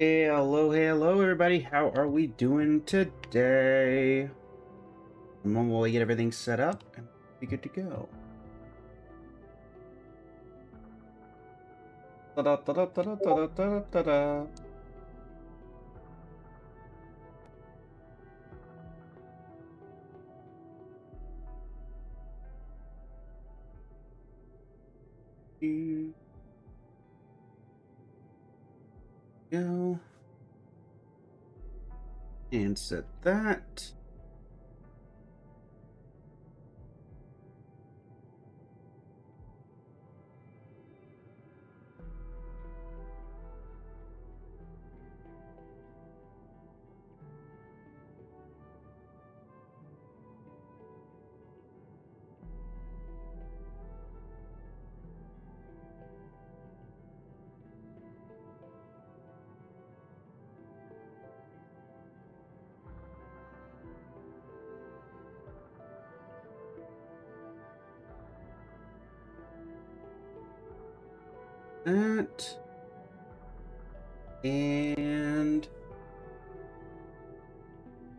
Hey, hello, everybody. How are we doing today? And when will we get everything set up and be good to go? Ta-da, ta-da, ta-da, ta-da, ta-da, ta-da. Go and set that. That. And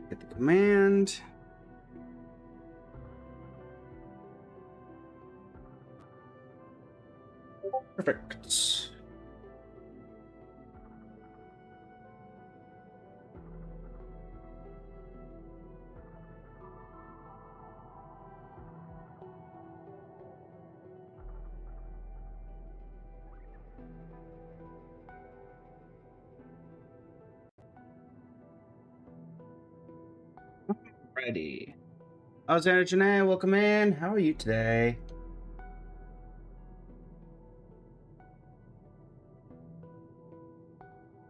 get the command. Perfect. Ready. Alexander Janae, welcome in. How are you today?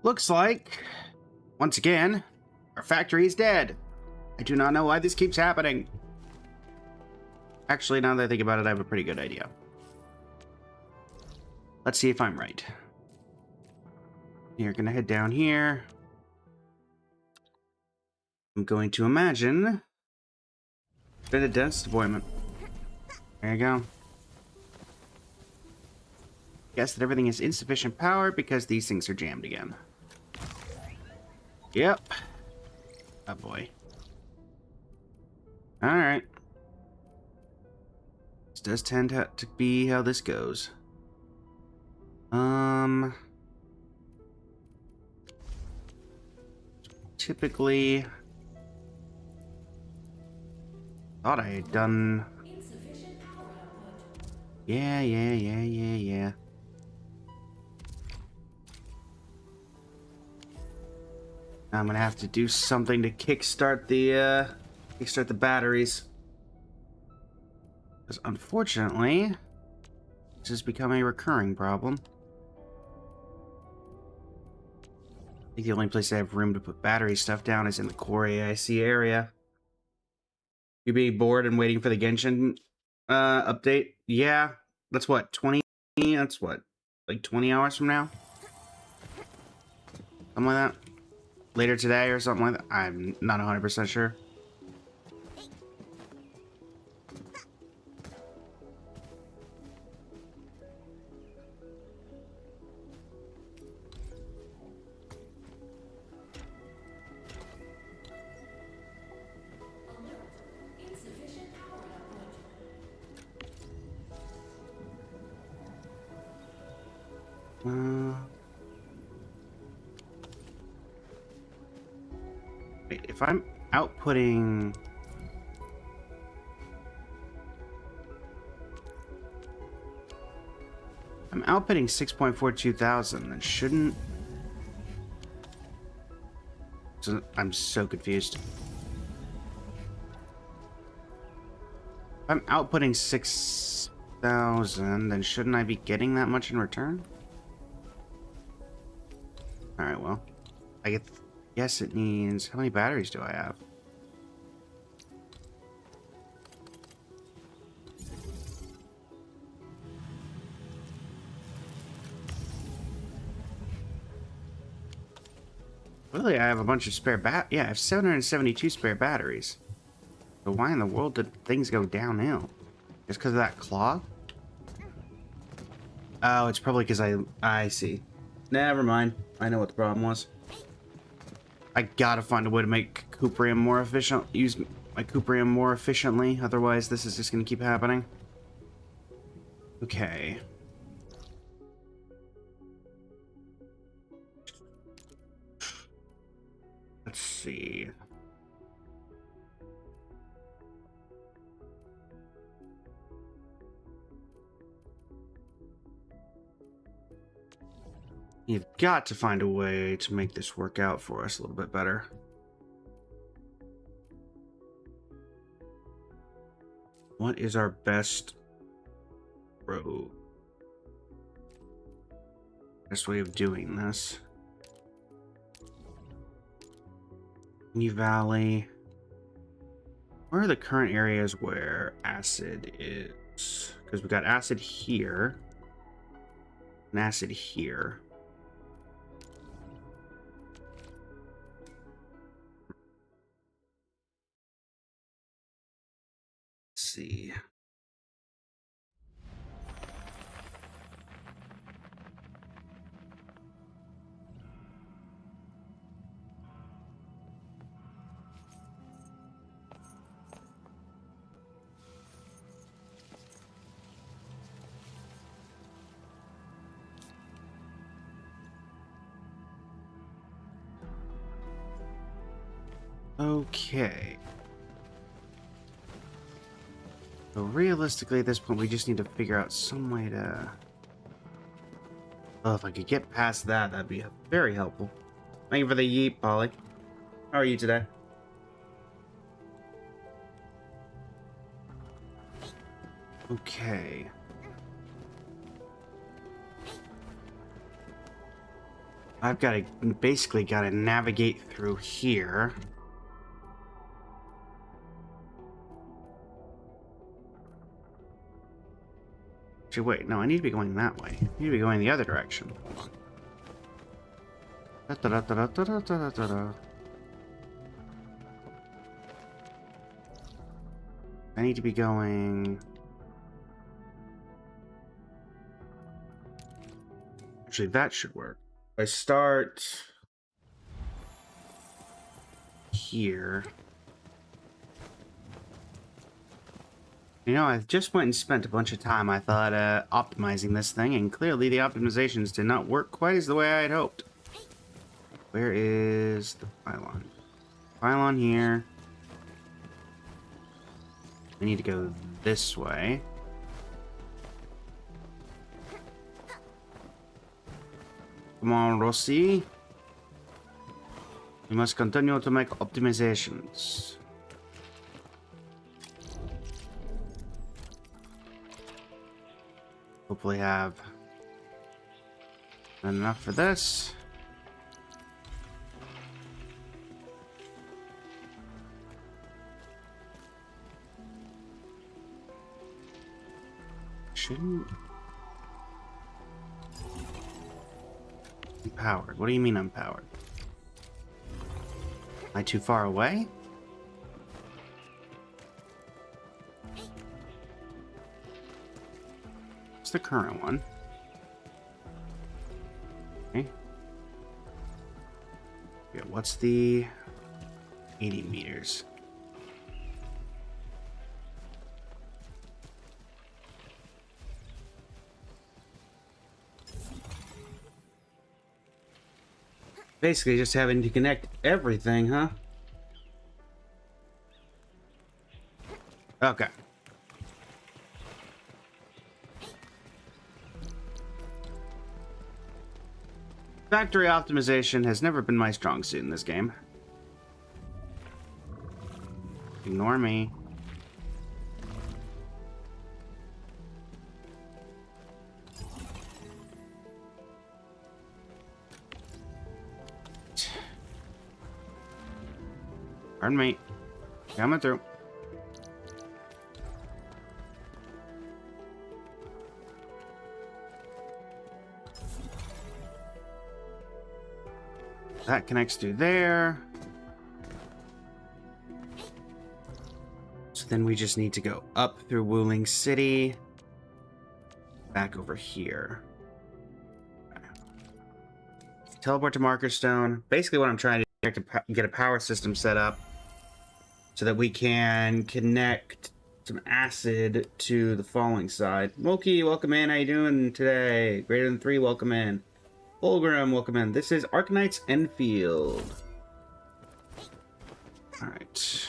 Looks like, once again, our factory is dead. I do not know why this keeps happening. Actually, now that I think about it, I have a pretty good idea. Let's see if I'm right. You're gonna head down here. I'm going to imagine been a dentist appointment. There you go. Guess that everything is insufficient power because these things are jammed again. Yep. Oh boy. Alright. This does tend to be how this goes. Typically thought I had done. Yeah. I'm gonna have to do something to kickstart the batteries. Because unfortunately, this has become a recurring problem. I think the only place I have room to put battery stuff down is in the core AIC area. You be bored and waiting for the Genshin update? Yeah. That's what, 20? That's what, like 20 hours from now? Something like that? Later today or something like that? I'm not 100% sure. Wait, if I'm outputting... I'm outputting 6.42 thousand, then shouldn't... So, I'm so confused. If I'm outputting 6,000, then shouldn't I be getting that much in return? Alright, well. I guess it needs... How many batteries do I have? Really, I have a bunch of spare yeah, I have 772 spare batteries. So why in the world did things go downhill? Just because of that clog? Oh, it's probably because I see. Never mind. I know what the problem was. I gotta find a way to make Cuprium more efficient. Use my Cuprium more efficiently. Otherwise, this is just gonna keep happening. Okay. Let's see. You've got to find a way to make this work out for us a little bit better. What is our best road? Best way of doing this? New Valley. Where are the current areas where acid is? Because we've got acid here. And acid here. Let's see. Okay. So realistically, at this point, we just need to figure out some way to... Oh, if I could get past that, that'd be very helpful. Thank you for the yeet, Polly. How are you today? Okay. I've got to basically navigate through here. Actually, wait, no, I need to be going that way. I need to be going the other direction. I need to be going... Actually, that should work. I start here. You know, I just went and spent a bunch of time, I thought, optimizing this thing, and clearly the optimizations did not work quite as the way I had hoped. Where is the pylon? Pylon here. I need to go this way. Come on, Rossi. We must continue to make optimizations. Hopefully have enough for this. Shouldn't... Empowered. What do you mean empowered? Am I too far away? What's the current one? Okay. Yeah, what's the 80 meters? Basically just having to connect everything, huh? Okay. Factory optimization has never been my strong suit in this game. Ignore me. Pardon me. Coming through. That connects through there. So then we just need to go up through Wuling City. Back over here. Teleport to Marker Stone. Basically what I'm trying to do is get a power system set up so that we can connect some acid to the falling side. Moki, welcome in. How you doing today? Greater than 3, welcome in. Fulgrim, welcome in. This is Arknights Enfield. Alright.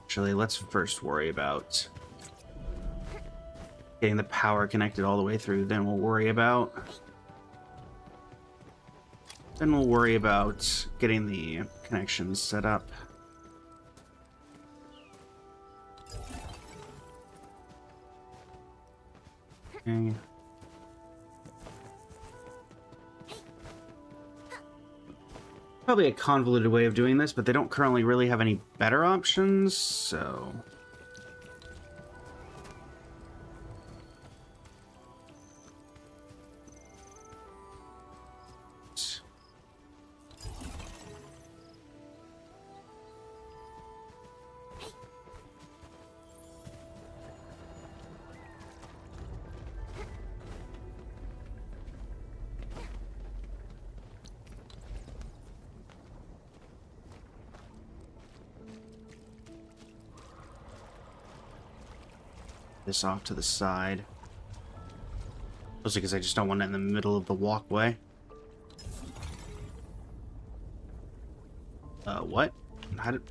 Actually, let's first worry about getting the power connected all the way through. Then we'll worry about getting the connections set up. Okay. Probably a convoluted way of doing this, but they don't currently really have any better options, so... this off to the side. Mostly because I just don't want it in the middle of the walkway. What? How did...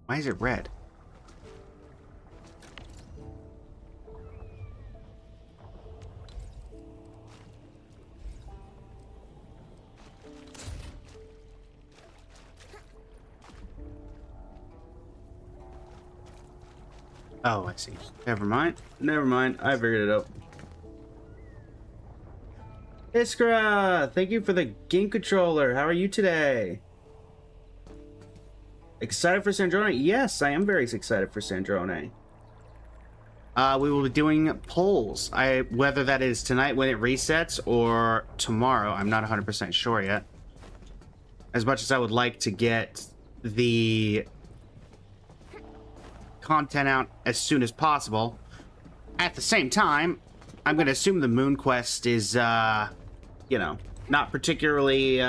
Why is it red? Oh, I see. Never mind. Never mind. I figured it out. Iskra! Thank you for the game controller. How are you today? Excited for Sandrone? Yes, I am very excited for Sandrone. We will be doing polls. Whether that is tonight when it resets or tomorrow, I'm not 100% sure yet. As much as I would like to get the content out as soon as possible, at the same time, I'm going to assume the Moon Quest is, you know, not particularly,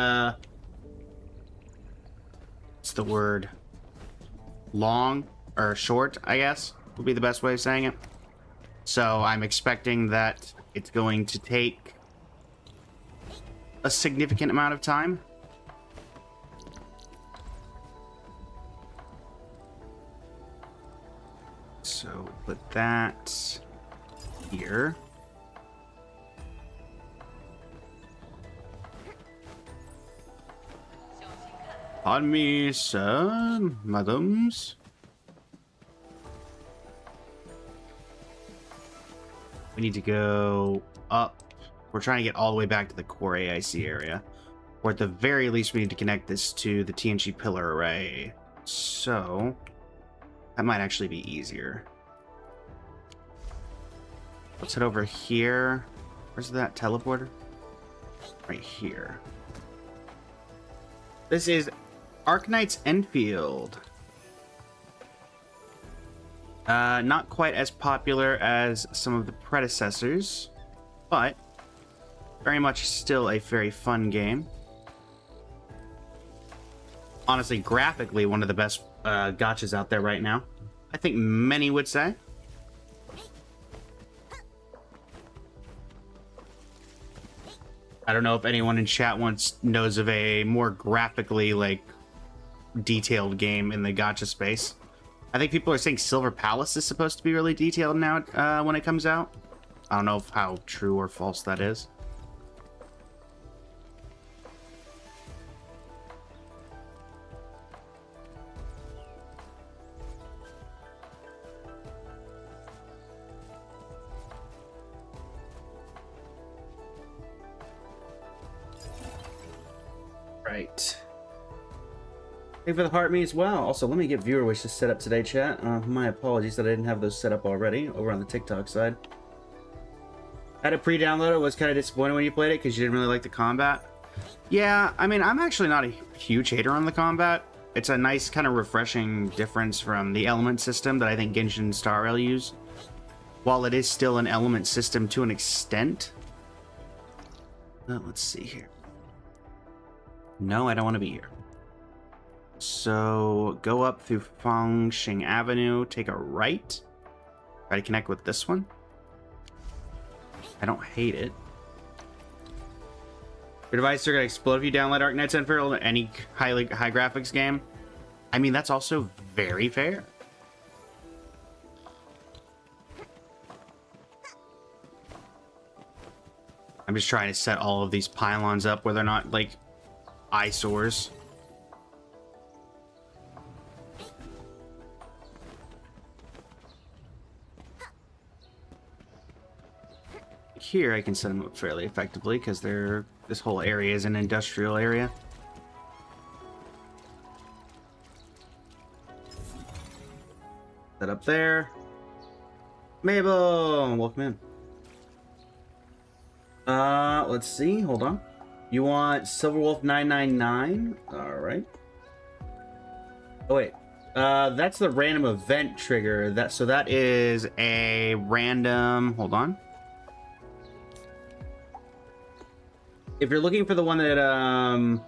what's the word? Long or short, I guess, would be the best way of saying it. So I'm expecting that it's going to take a significant amount of time. So put that here. Pardon me, sir, madams. We need to go up. We're trying to get all the way back to the core AIC area. Or at the very least, we need to connect this to the TNG pillar array. So that might actually be easier. Let's head over here. Where's that teleporter? Right here. This is Arknights Enfield. Not quite as popular as some of the predecessors, but very much still a very fun game. Honestly, graphically, one of the best gachas out there right now. I think many would say. I don't know if anyone in chat knows of a more graphically, like, detailed game in the gacha space. I think people are saying Silver Palace is supposed to be really detailed now when it comes out. I don't know how true or false that is. Right. Thank you for the heart me as well. Also, let me get viewer wishes set up today, chat. My apologies that I didn't have those set up already over on the TikTok side. I had a pre-download. It was kind of disappointed when you played it because you didn't really like the combat. Yeah, I mean, I'm actually not a huge hater on the combat. It's a nice kind of refreshing difference from the element system that I think Genshin Star Rail use. while it is still an element system to an extent. Let's see here. No, I don't want to be here. So go up through Fangxing Avenue, take a right. Try to connect with this one. I don't hate it. Your devices are going to explode if you download Arc Knights Unfurled or any high graphics game. I mean, that's also very fair. I'm just trying to set all of these pylons up where they're not, like, eyesores. Here I can set them up fairly effectively because this whole area is an industrial area. Set up there. Mabel, welcome in. Let's see. Hold on. You want Silverwolf 999? All right. Oh wait. That's the random event trigger. So that is a random. Hold on. If you're looking for the one that oh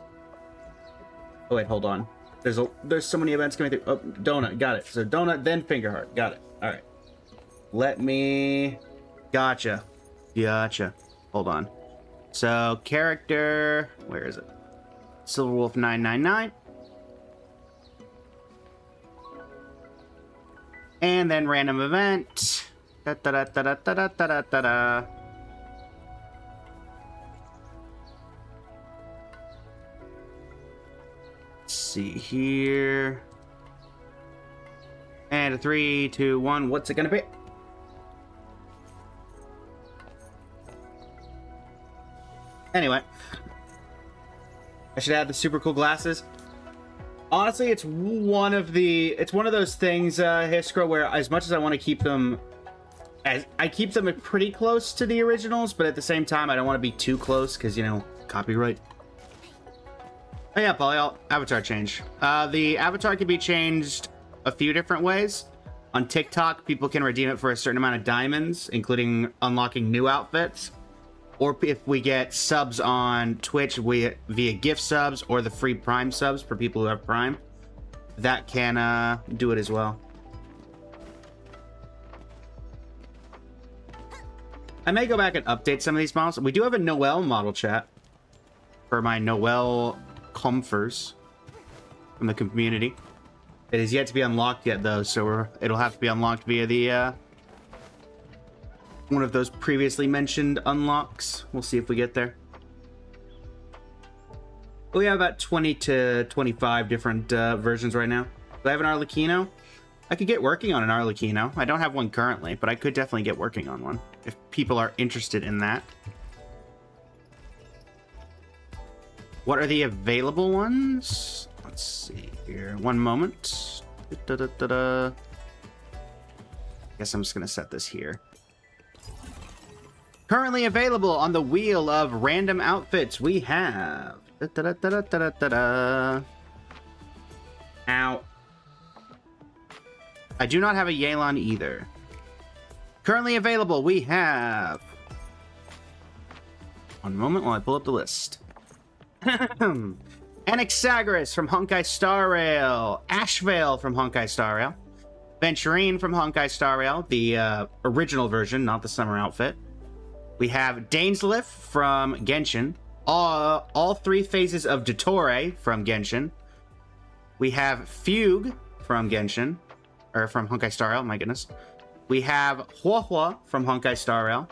wait, hold on. There's so many events coming through. Oh, donut, got it. So donut, then Fingerheart, got it. All right. Let me. Gotcha. Hold on. So character, where is it? Silverwolf 999. And then random event. Da da da da da da da da da. See here. And a 3, 2, 1. What's it gonna be? Anyway, I should add the super cool glasses. Honestly, it's one of those things, Hiskra, where as much as I want to keep them, I keep them pretty close to the originals, but at the same time, I don't want to be too close because, you know, copyright. Oh yeah, Polly, avatar change. The avatar can be changed a few different ways. On TikTok, people can redeem it for a certain amount of diamonds, including unlocking new outfits. Or if we get subs on Twitch via gift subs or the free Prime subs for people who have Prime, that can do it as well. I may go back and update some of these models. We do have a Noelle model chat for my Noelle comfers from the community. It is yet to be unlocked yet, though, so it'll have to be unlocked via the one of those previously mentioned unlocks. We'll see if we get there. We have about 20 to 25 different versions right now. Do I have an Arlecchino? I could get working on an Arlecchino. I don't have one currently, but I could definitely get working on one if people are interested in that. What are the available ones? Let's see here. One moment. Guess I'm just going to set this here. Currently available on the wheel of random outfits, we have... Ow. I do not have a Yelan either. Currently available, we have... One moment while I pull up the list. Anaxagoras from Honkai Star Rail. Ashvale from Honkai Star Rail. Venturine from Honkai Star Rail, the original version, not the summer outfit. We have Dainsleif from Genshin. All three phases of Dottore from Genshin. We have Fugue from Genshin. Or from Honkai Star Rail, my goodness. We have Huohua from Honkai Star Rail.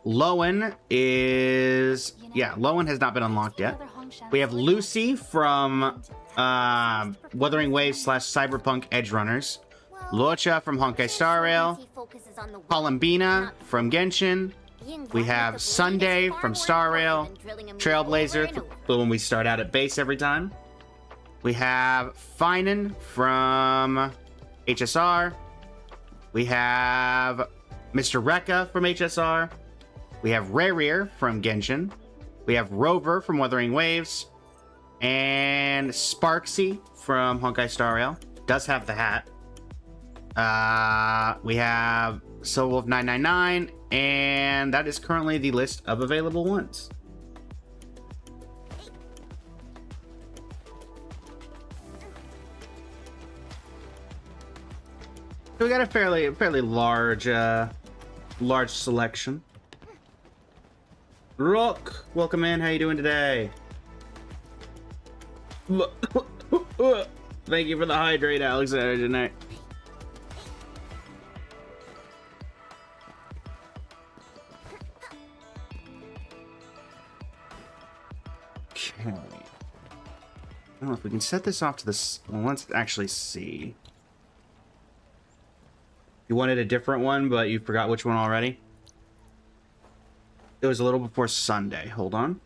Lowen is... Yeah, Lowen has not been unlocked yet. We have Lucy from Wuthering Waves / Cyberpunk Edgerunners. Luocha from Honkai Star Rail. Columbina from Genshin. We have Sunday from Star Rail. Trailblazer, the one we start out at base every time. We have Finan from HSR. We have Mr. Rekka from HSR. We have Rerir from Genshin. We have Rover from Wuthering Waves. And Sparksy from Honkai Star Rail. Does have the hat. We have Soul Wolf 999, and that is currently the list of available ones. So we got a fairly large large selection. Rook, welcome in. How you doing today? Thank you for the hydrate, Alexander, tonight. Okay. I don't know if we can set this off to this. Well, let's actually see. You wanted a different one, but you forgot which one already? It was a little before Sunday. Hold on.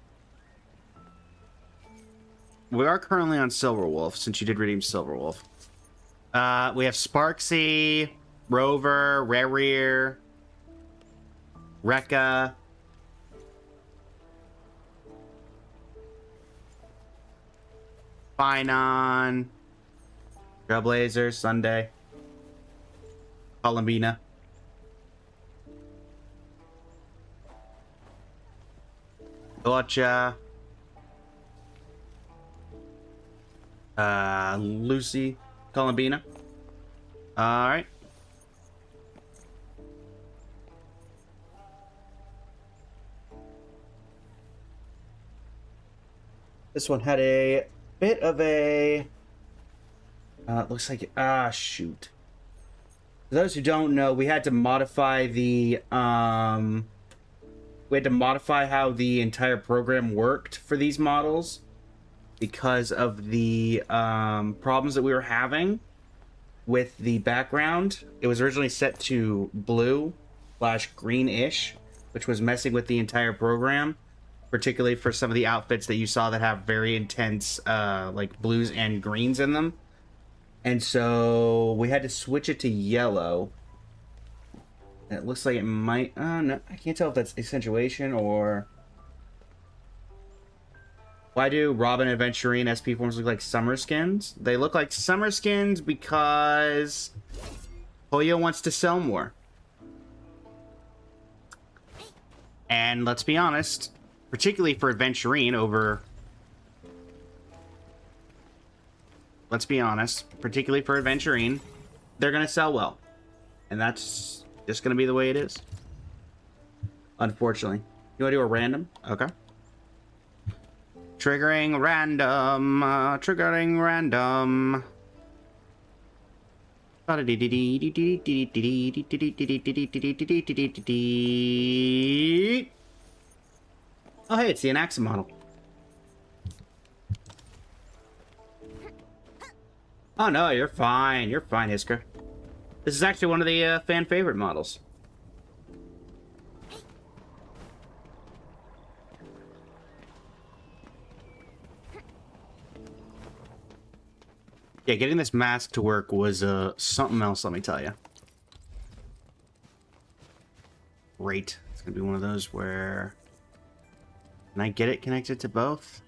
We are currently on Silverwolf, since you did redeem Silverwolf. We have Sparksy, Rover, Rareer, Rekka. Finon, Trailblazer, Sunday, Columbina. Gotcha. Lucy, Columbina. All right. This one had a bit of a looks like shoot. For those who don't know, we had to modify the how the entire program worked for these models because of the problems that we were having with the background. It was originally set to blue/greenish, which was messing with the entire program, particularly for some of the outfits that you saw that have very intense like blues and greens in them. And so we had to switch it to yellow. And it looks like it might no, I can't tell if that's accentuation or why do Robin and Aventurine SP forms look like summer skins? They look like summer skins because Hoyo wants to sell more. And let's be honest, particularly for Aventurine over... Let's be honest, particularly for Aventurine, they're going to sell well. And that's just going to be the way it is. Unfortunately. You want to do a random? Okay. Triggering random. Triggering random. Oh, hey, it's the Anaxa model. Oh, no, you're fine. You're fine, Iskra. This is actually one of the fan favorite models. Yeah, getting this mask to work was something else, let me tell you. Great. It's going to be one of those where... Can I get it connected to both?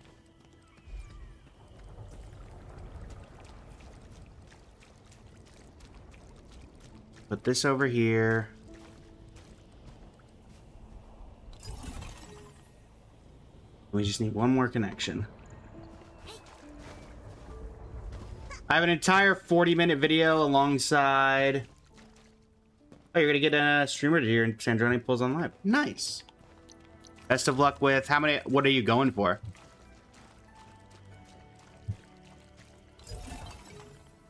Put this over here. We just need one more connection. I have an entire 40-minute video alongside... Oh, you're gonna get a streamer to your Sandrone pulls on live. Nice. Best of luck with how many... What are you going for?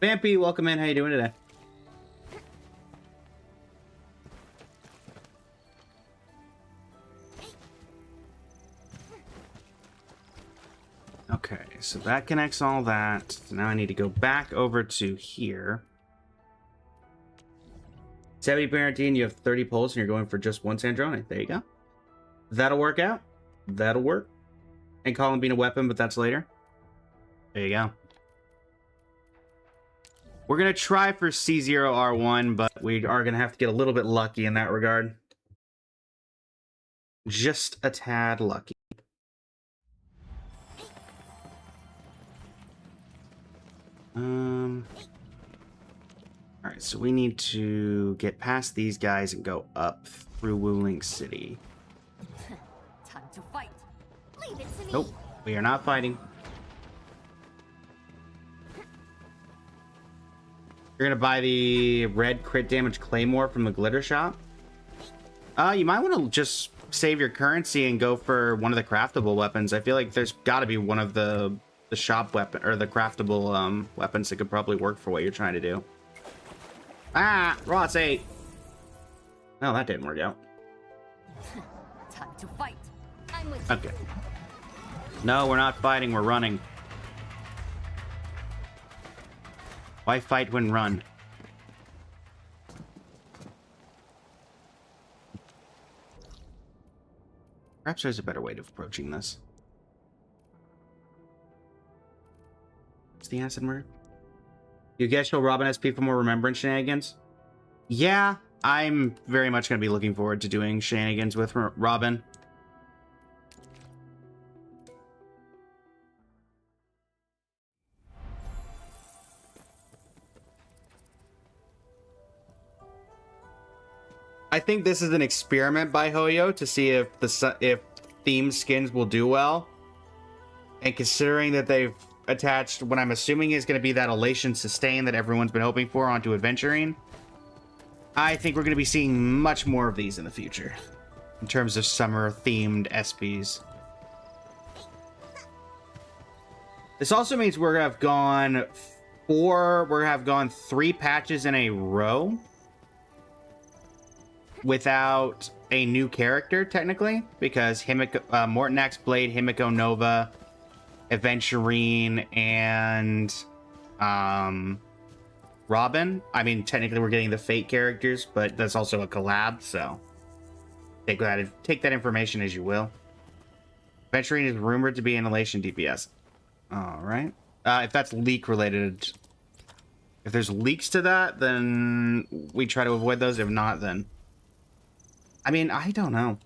Vampy, welcome in. How you doing today? Okay, so that connects all that. So now I need to go back over to here. 70 parenting, you have 30 pulls, and you're going for just one Sandrone. There you go. That'll work out. That'll work. And call him being a weapon, but that's later. There you go. We're going to try for C0R1, but we are going to have to get a little bit lucky in that regard. Just a tad lucky. All right, so we need to get past these guys and go up through Wuling City. Time to fight. Leave it to me. Nope, we are not fighting. You're gonna buy the red crit damage claymore from the glitter shop. You might want to just save your currency and go for one of the craftable weapons. I feel like there's got to be one of the shop weapon or the craftable weapons that could probably work for what you're trying to do. Ah, Ross 8. No, that didn't work out. Time to fight. I'm with you. Okay. No, we're not fighting. We're running. Why fight when run? Perhaps there's a better way of approaching this. What's the acid murder? You guess you'll rob an SP for more remembrance shenanigans? Yeah, I'm very much going to be looking forward to doing shenanigans with Robin. I think this is an experiment by Hoyo to see if themed skins will do well. And considering that they've attached what I'm assuming is going to be that Elation Sustain that everyone's been hoping for onto Adventuring, I think we're going to be seeing much more of these in the future in terms of summer-themed SPs. This also means we're going to have gone 3 patches in a row without a new character, technically, because Mortanax Blade, Himiko Nova, Aventurine, and Robin. I mean, technically we're getting the Fate characters, but that's also a collab, so take that information as you will. Aventurine is rumored to be an Elation DPS. Alright. If that's leak related, if there's leaks to that, then we try to avoid those. If not, then I mean, I don't know.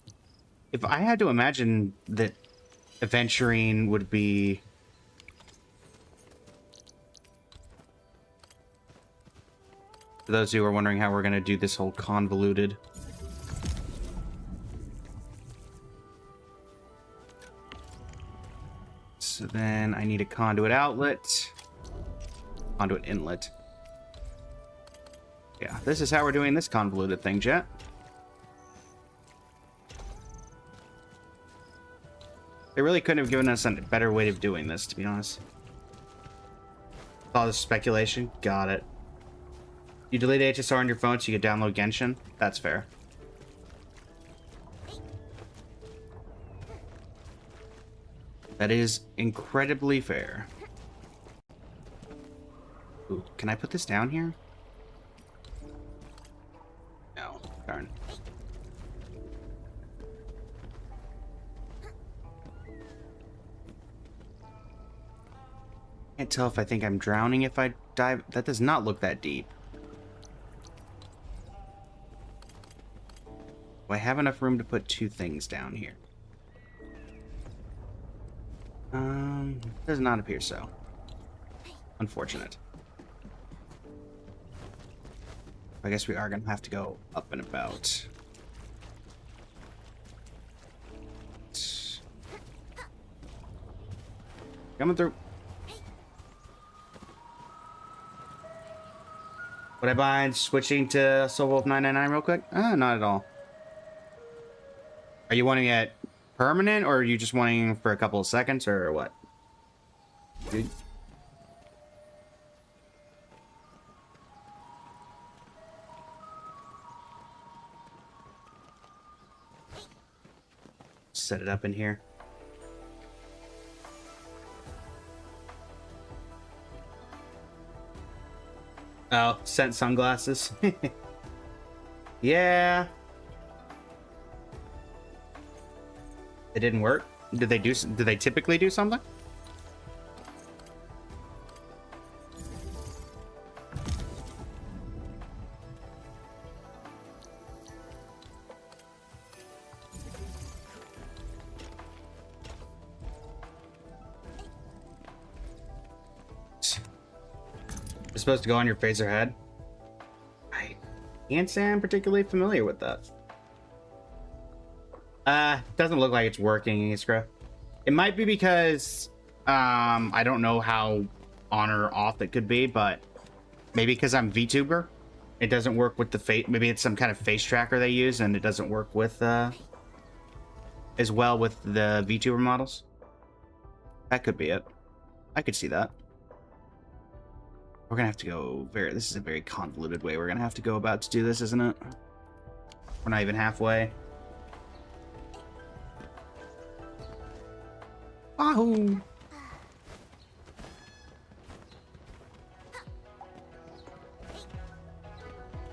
If I had to imagine that Aventurine would be... For those who are wondering how we're going to do this whole convoluted... So then I need a conduit outlet. Conduit inlet. Yeah, this is how we're doing this convoluted thing, Jet. They really couldn't have given us a better way of doing this, to be honest. All this speculation. Got it. You delete HSR on your phone so you can download Genshin? That's fair. That is incredibly fair. Ooh, can I put this down here? No. Darn. Can't tell if I think I'm drowning if I dive. That does not look that deep. Do I have enough room to put 2 things down here? Does not appear so. Unfortunate. I guess we are gonna have to go up and about. Coming through. Would I mind switching to Soul Wolf 999 real quick? Not at all. Are you wanting it permanent, or are you just wanting for a couple of seconds, or what? Dude. Set it up in here. Oh, scent sunglasses. Yeah. It didn't work. Did they typically do something? It's supposed to go on your face or head. Can't say I'm particularly familiar with that. Doesn't look like it's working, Iskra. It might be because I don't know how on or off it could be, but maybe because I'm VTuber, it doesn't work with the face. Maybe it's some kind of face tracker they use, and it doesn't work with as well with the VTuber models. That could be it. I could see that. We're gonna have to go this is a very convoluted way we're gonna have to go about to do this, isn't it? We're not even halfway. Wahoo!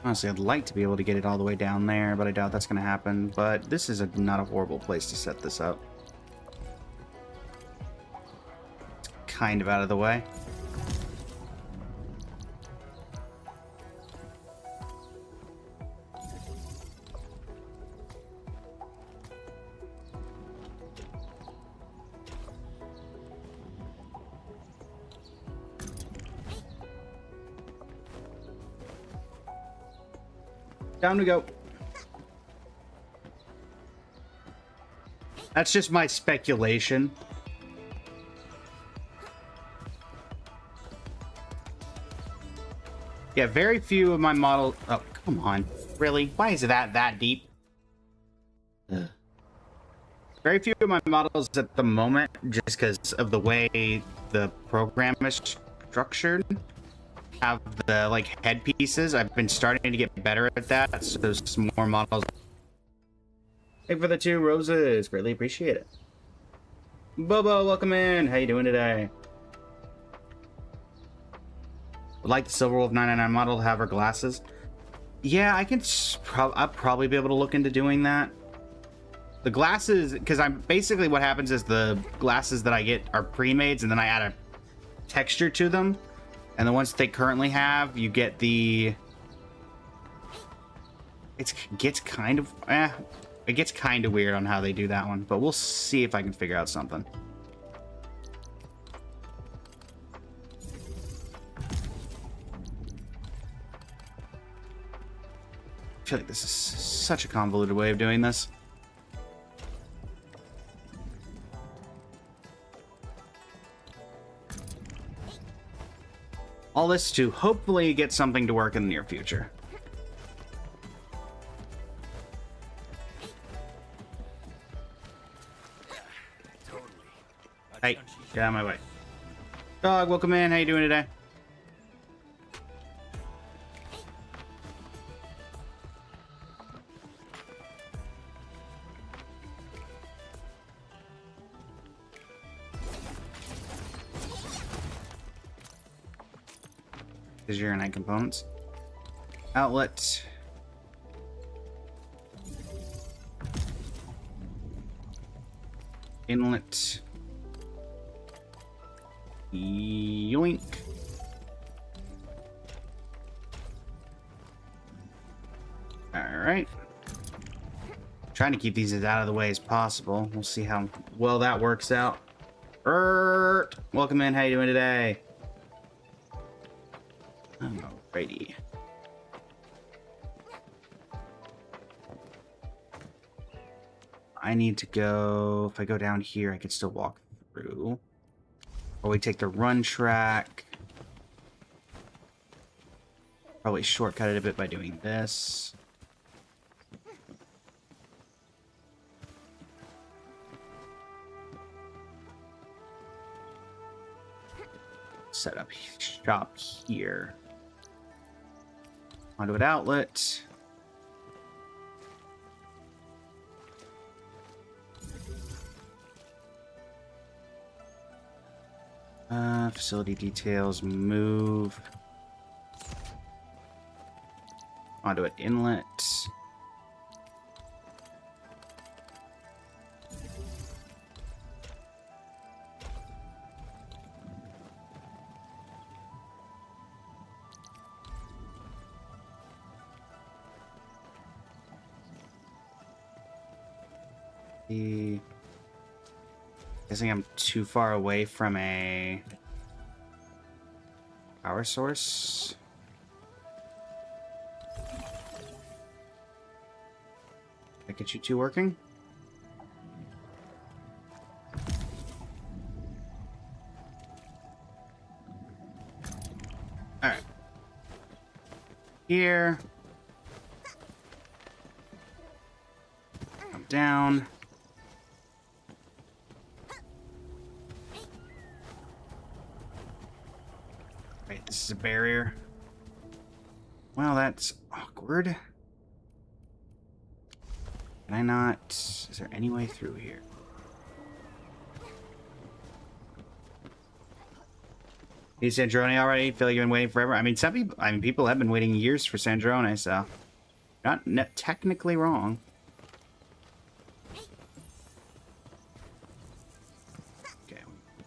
Honestly, I'd like to be able to get it all the way down there, but I doubt that's going to happen. But this is not a horrible place to set this up. It's kind of out of the way. Time to go. That's just my speculation. Yeah, very few of my models... Oh, come on. Really? Why is that deep? Ugh. Very few of my models at the moment, just because of the way the program is structured, have the like headpieces. I've been starting to get better at that, so there's some more models. Thank you for the 2 roses. Greatly appreciate it. Bobo, welcome in. How you doing today? Would like the Silver Wolf 999 model to have her glasses. Yeah, I can. I'll probably be able to look into doing that. The glasses, because I'm basically what happens is the glasses that I get are pre-mades, and then I add a texture to them. And the ones that they currently have, you get the... It gets kind of weird on how they do that one, but we'll see if I can figure out something. I feel like this is such a convoluted way of doing this. All this to hopefully get something to work in the near future. Hey, get out of my way. Dog, welcome in. How you doing today? Is urinite components. Outlet. Inlet. Yoink. Alright. Trying to keep these as out of the way as possible. We'll see how well that works out. Welcome in. How you doing today? Alrighty. I need to go... If I go down here, I can still walk through. Or we take the run track. Probably shortcut it a bit by doing this. Set up shop here. Conduit outlet. Facility details, move. Conduit inlet. Guessing I'm too far away from a power source. That get you two working? Alright. Here. Come down. Right, this is a barrier. Well, that's awkward. Can I not... Is there any way through here? Need Sandrone already? Feel like you've been waiting forever? I mean, some people... I mean, people have been waiting years for Sandrone, so... Not technically wrong. Okay,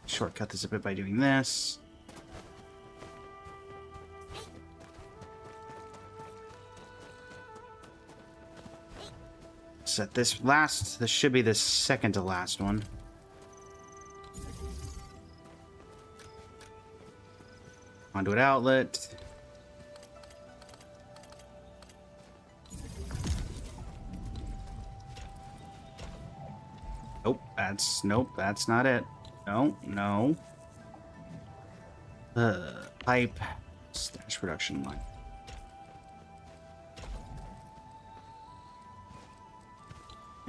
shortcut this a bit by doing this. Set this last. This should be the second to last one. Conduit outlet. Nope, that's not it. No. Pipe. Stash production line.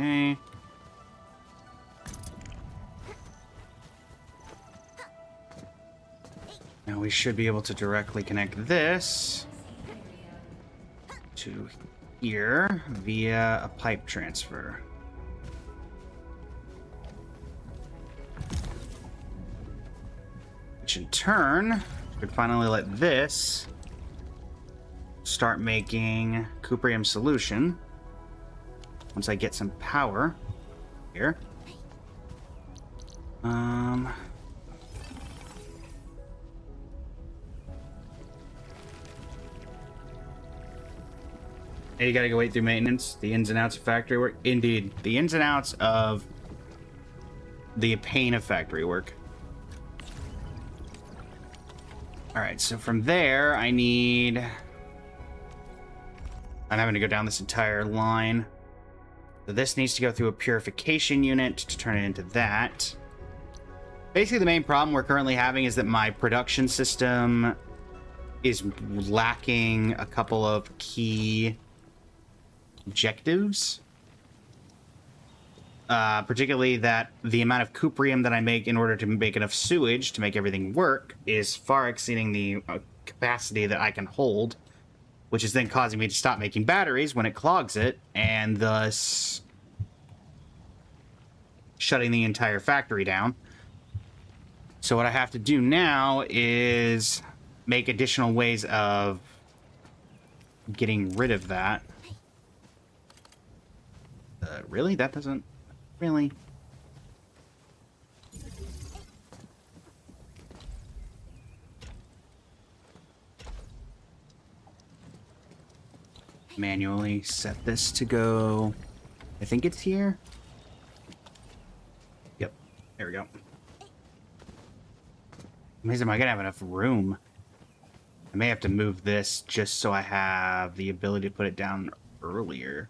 Okay. Now we should be able to directly connect this to here via a pipe transfer. Which in turn should finally let this start making cuprium solution. Once I get some power here. Hey, you gotta go wait through maintenance. The ins and outs of factory work. Indeed. The ins and outs of the pain of factory work. Alright, so from there, I'm having to go down this entire line. So this needs to go through a purification unit to turn it into that. Basically, the main problem we're currently having is that my production system is lacking a couple of key objectives. Particularly that the amount of cuprium that I make in order to make enough sewage to make everything work is far exceeding the capacity that I can hold, which is then causing me to stop making batteries when it clogs it, and thus shutting the entire factory down. So what I have to do now is make additional ways of getting rid of that. Really? That doesn't... Really? Manually set this to go... I think it's here? Yep. There we go. Amazing, am I gonna have enough room? I may have to move this just so I have the ability to put it down earlier.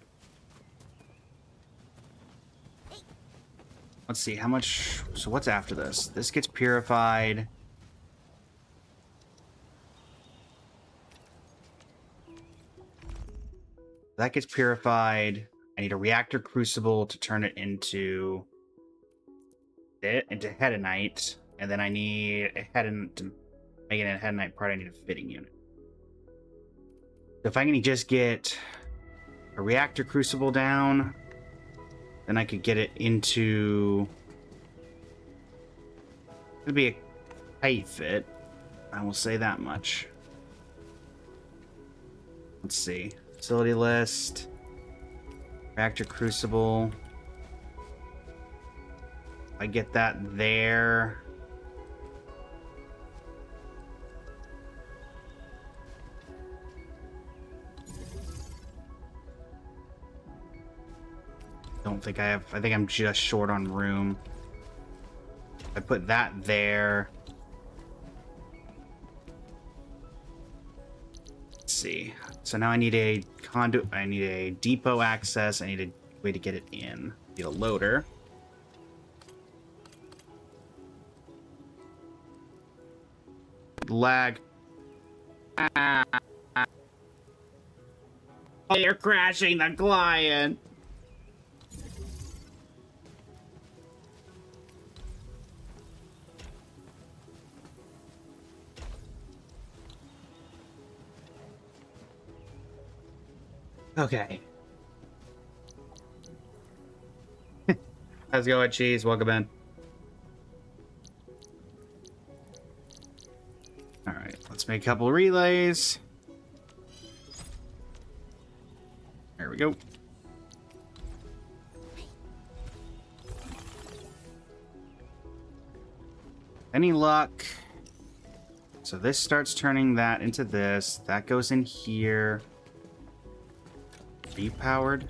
Let's see, how much... So what's after this? This gets purified. That gets purified. I need a reactor crucible to turn it into hedonite. And then I need a hedonite... To make it a hedonite part, I need a fitting unit. So if I can just get a reactor crucible down... Then I could get it into... It'd be a tight fit. I will say that much. Let's see. Facility list. Reactor crucible. I get that there. Don't think I have... I think I'm just short on room. I put that there. Let's see. So now I need a conduit. I need a depot access. I need a way to get it in. Need a loader. Lag. Ah. Oh, you're crashing the client. Okay. How's it going, Cheese? Welcome in. All right, let's make a couple relays. There we go. Any luck? So this starts turning that into this. That goes in here. Are you powered?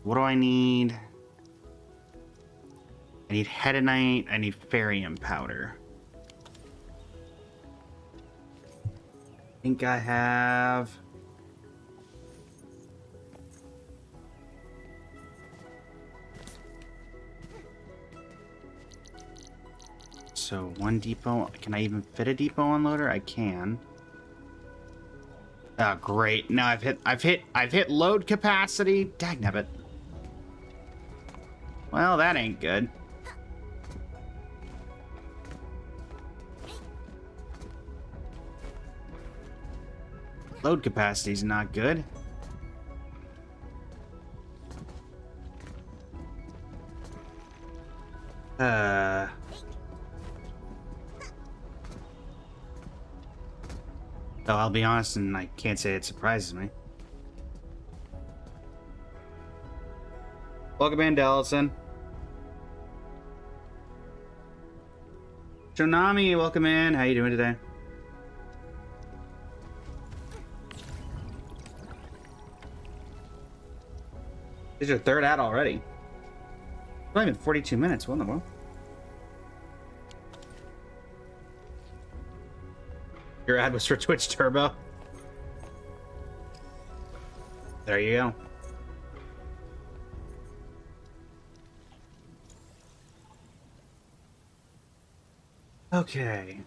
What do I need? I need hedonite. I need ferium powder. I think I have... So one depot. Can I even fit a depot unloader? I can. Oh, great. Now I've hit load capacity. Dagnabbit. Well, that ain't good. Load capacity's not good. Though I'll be honest, and I can't say it surprises me. Welcome in, Dellison. Shonami, welcome in. How you doing today? This is your third ad already. It's only been 42 minutes. What in the world? Your ad was for Twitch Turbo. There you go. Okay.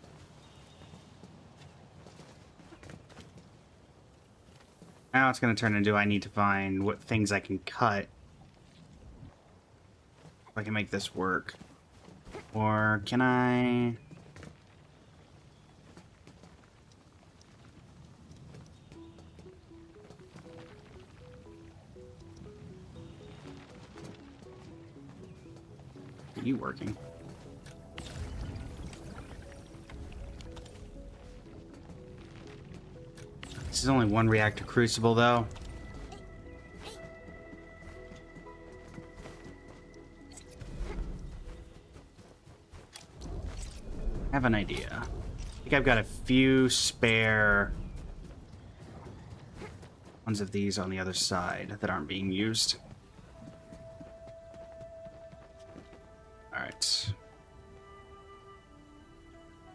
Now it's going to turn into I need to find what things I can cut. If I can make this work. Or can I... Are you working? This is only one reactor crucible, though. I have an idea. I think I've got a few spare ones of these on the other side that aren't being used. Alright.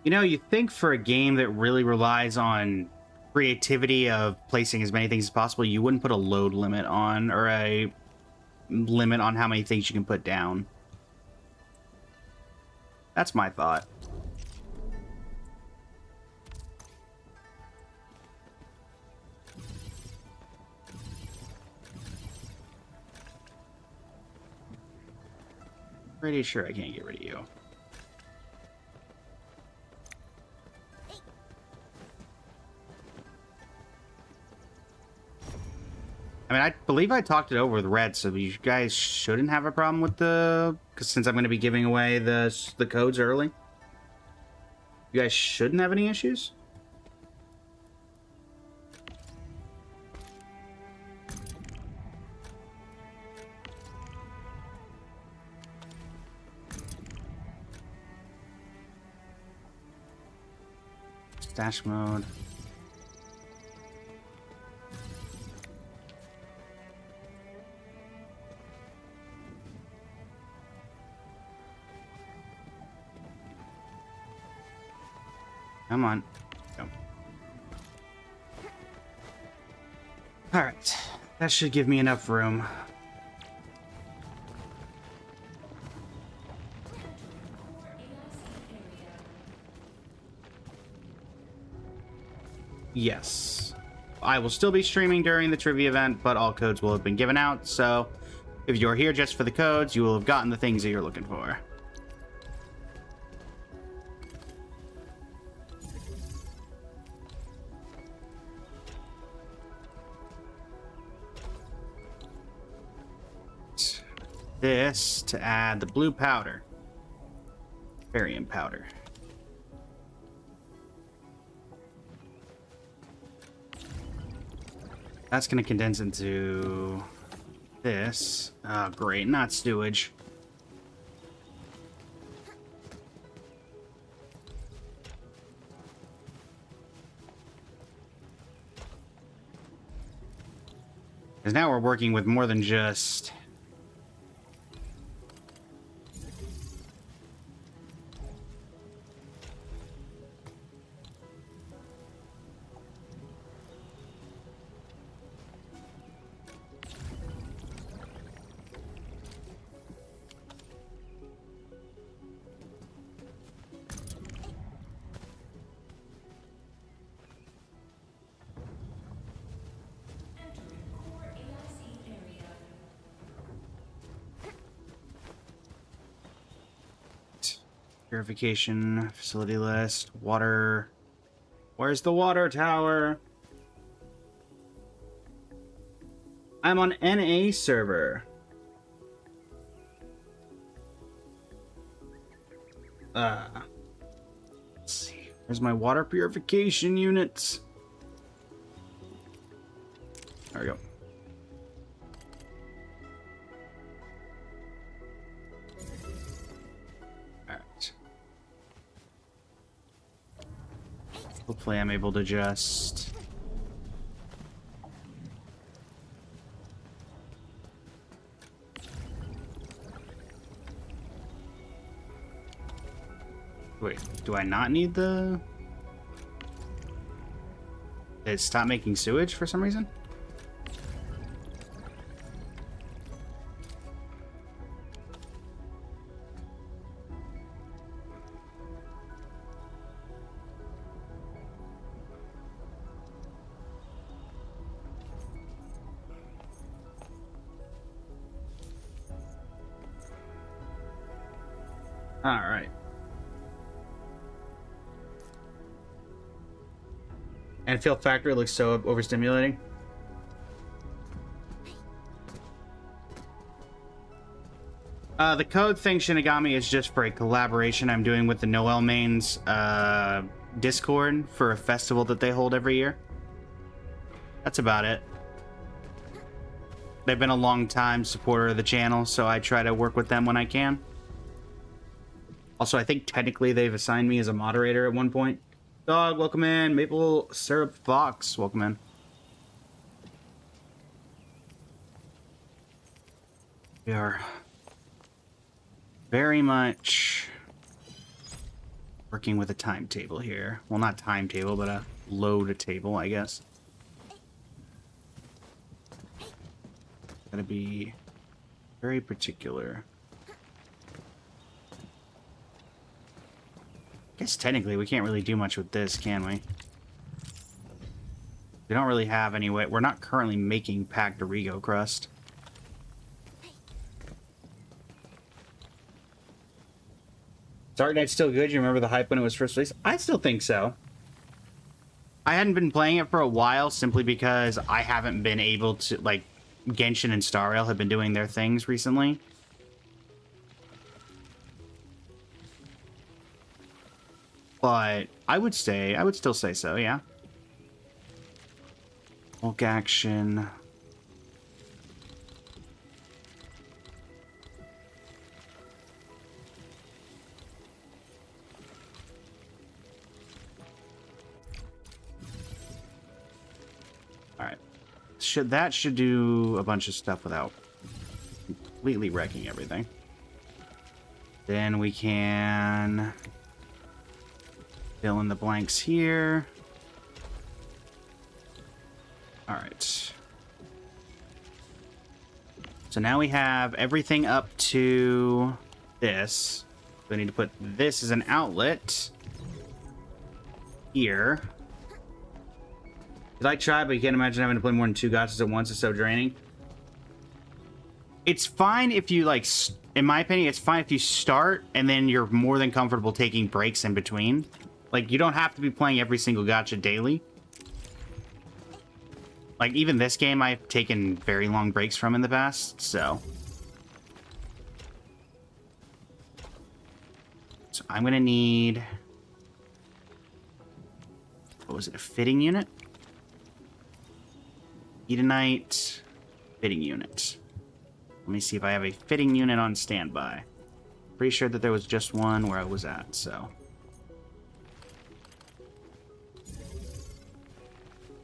You know, you think for a game that really relies on creativity of placing as many things as possible, you wouldn't put a load limit on, or a limit on how many things you can put down. That's my thought. Pretty sure I can't get rid of you. I mean, I believe I talked it over with Red, so you guys shouldn't have a problem with the... Because since I'm going to be giving away the codes early. You guys shouldn't have any issues? Stash mode. Come on. Go. All right. That should give me enough room. Yes. I will still be streaming during the trivia event, but all codes will have been given out, so if you're here just for the codes, you will have gotten the things that you're looking for. This to add the blue powder. Barium powder. That's going to condense into this. Oh, great. Not sewage. Because now we're working with more than just... Purification, facility list, water. Where's the water tower? I'm on NA server. Let's see. Where's my water purification units? There we go. Hopefully I'm able to just... Wait, do I not need the... Did it stop making sewage for some reason? All right. Anfield Factory looks so overstimulating. The code thing, Shinigami, is just for a collaboration I'm doing with the Noel Mains Discord for a festival that they hold every year. That's about it. They've been a long time supporter of the channel, so I try to work with them when I can. Also, I think technically they've assigned me as a moderator at one point. Dog, welcome in. Maple Syrup Fox, welcome in. We are very much working with a timetable here. Well, not timetable, but a load table, I guess. Gotta be very particular. I guess technically we can't really do much with this, can we? We don't really have any way. We're not currently making packed Dorigo crust. Dark Knight's still good. You remember the hype when it was first released? I still think so. I hadn't been playing it for a while simply because I haven't been able to, like, Genshin and Star Rail have been doing their things recently. But I would still say so, yeah. Hulk action. Alright. That should do a bunch of stuff without completely wrecking everything. Then we can fill in the blanks here. All right. So now we have everything up to this. So I need to put this as an outlet here. I try, but you can't imagine having to play more than 2 gachas at once. It's so draining. It's fine if you, like, in my opinion, it's fine if you start and then you're more than comfortable taking breaks in between. Like, you don't have to be playing every single gacha daily. Like, even this game I've taken very long breaks from in the past, so. So I'm gonna need... What was it, a fitting unit? Edenite fitting unit. Let me see if I have a fitting unit on standby. Pretty sure that there was just one where I was at, so.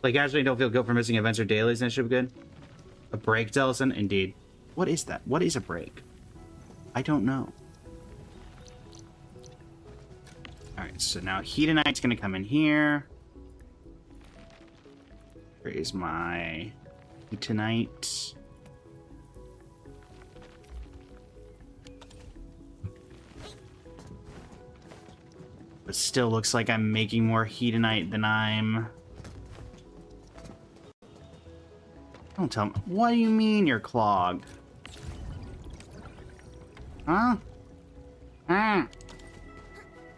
Like, casually don't feel guilt for missing events or dailies, and it should be good. A break, Delson? Indeed. What is that? What is a break? I don't know. Alright, so now Hedonite's gonna come in here. Where is my Hedonite? But still looks like I'm making more Hedonite than I'm... Don't tell me. What do you mean you're clogged? Huh? Ah.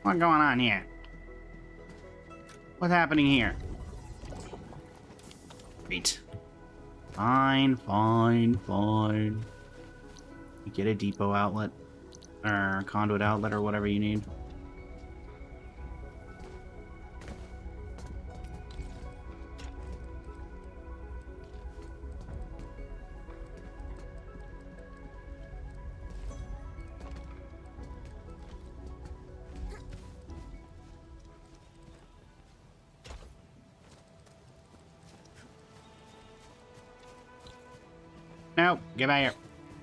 What's going on here? What's happening here? Great. Fine, fine, fine. You get a depot outlet. Or conduit outlet or whatever you need. No, get out of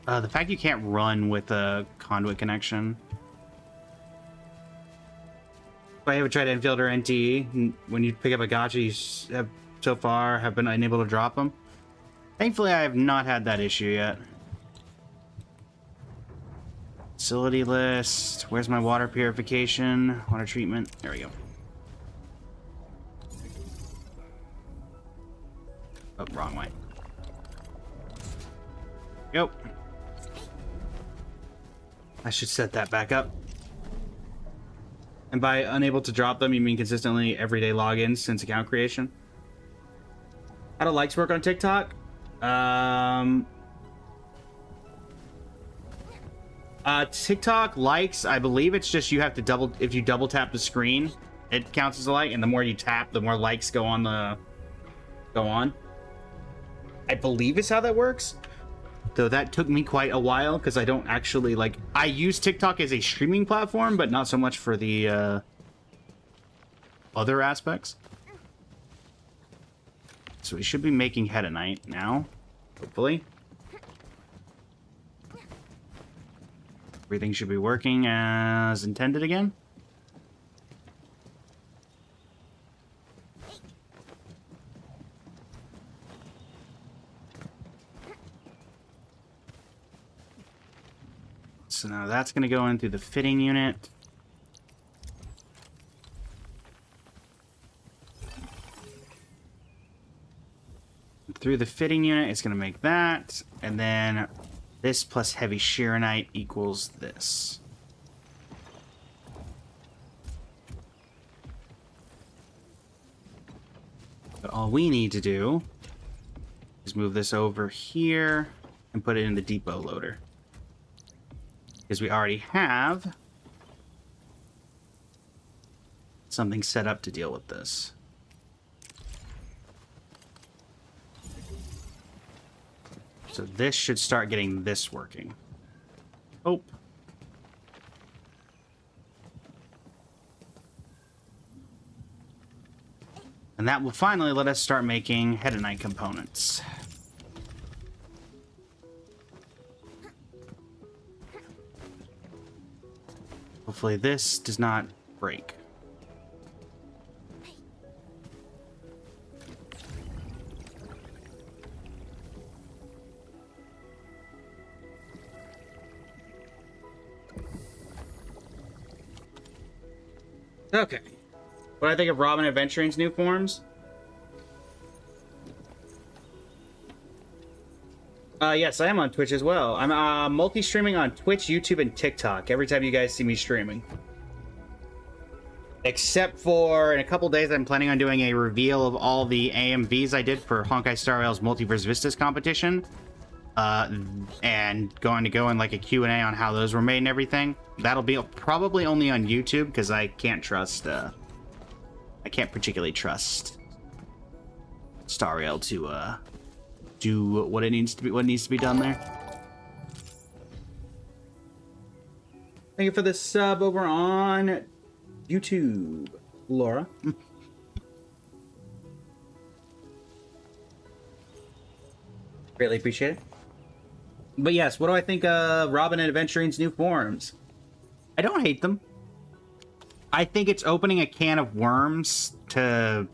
here. The fact you can't run with a conduit connection. If I ever tried Enfield or NTE, when you pick up a gacha, you have so far have been unable to drop them. Thankfully, I have not had that issue yet. Facility list. Where's my water purification? Water treatment. There we go. Oh, wrong way. Yep. I should set that back up. And by unable to drop them, you mean consistently everyday logins since account creation? How do likes work on TikTok? TikTok likes, I believe it's just you have to if you double tap the screen, it counts as a like, and the more you tap, the more likes go on. I believe is how that works. Though that took me quite a while because I don't actually like... I use TikTok as a streaming platform, but not so much for the other aspects. So we should be making Hedonite now, hopefully. Everything should be working as intended again. So now that's going to go in through the fitting unit. Through the fitting unit, it's going to make that. And then this plus heavy Sheeranite equals this. But all we need to do is move this over here and put it in the depot loader. Because we already have something set up to deal with this. So this should start getting this working. Oh. And that will finally let us start making Hedonite components. Hopefully this does not break. Okay. What do I think of Robin Adventuring's new forms? Yes, I am on Twitch as well. I'm multi-streaming on Twitch, YouTube, and TikTok every time you guys see me streaming. Except for in a couple days, I'm planning on doing a reveal of all the AMVs I did for Honkai Star Rail's Multiverse Vistas competition. And going to go in like a Q&A on how those were made and everything. That'll be probably only on YouTube because I can't trust, I can't particularly trust Star Rail to, do what needs to be done there. Thank you for the sub over on YouTube, Laura. Greatly appreciate it. But yes, what do I think of Robin Adventuring's new forms? I don't hate them. I think it's opening a can of worms to...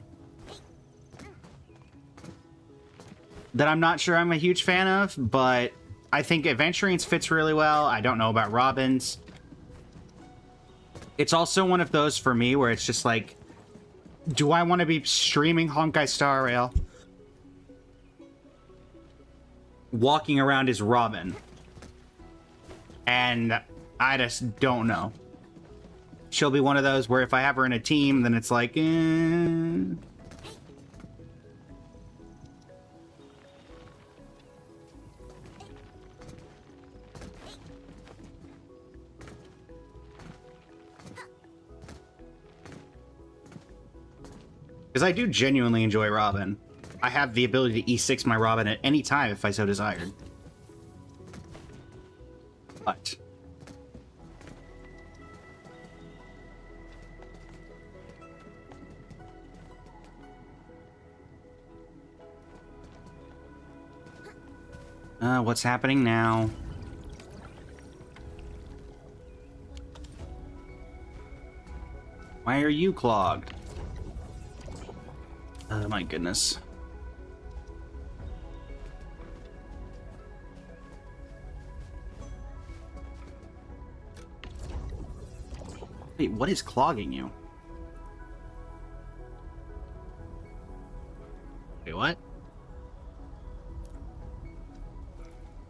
that I'm not sure I'm a huge fan of, but I think Adventuring's fits really well. I don't know about Robin's. It's also one of those for me where it's just like, do I want to be streaming Honkai Star Rail, walking around as Robin? And I just don't know. She'll be one of those where if I have her in a team, then it's like, Because I do genuinely enjoy Robin. I have the ability to E6 my Robin at any time if I so desired. But... what's happening now? Why are you clogged? Oh my goodness. Wait, what is clogging you? Wait, what?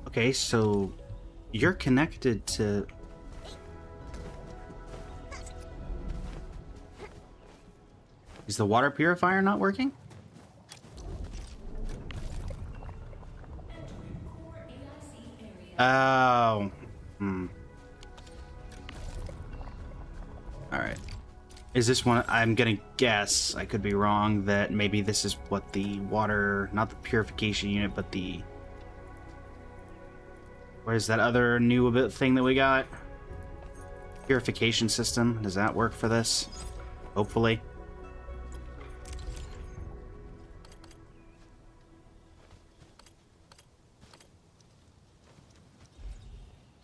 Okay, so you're connected to... Is the water purifier not working? Oh. Alright. Is this one... I'm gonna guess, I could be wrong, that maybe this is what the water... Not the purification unit, but the... Where's that other new thing that we got? Purification system. Does that work for this? Hopefully.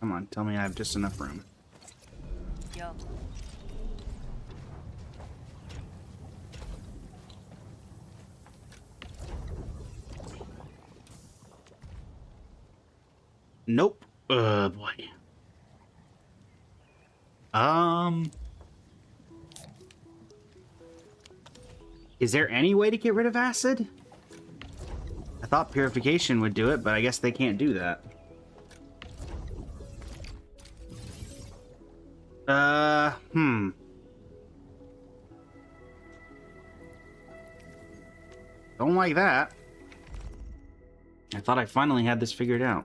Come on, tell me I have just enough room. Yo. Nope. Boy. Is there any way to get rid of acid? I thought purification would do it, but I guess they can't do that. Don't like that. I thought I finally had this figured out.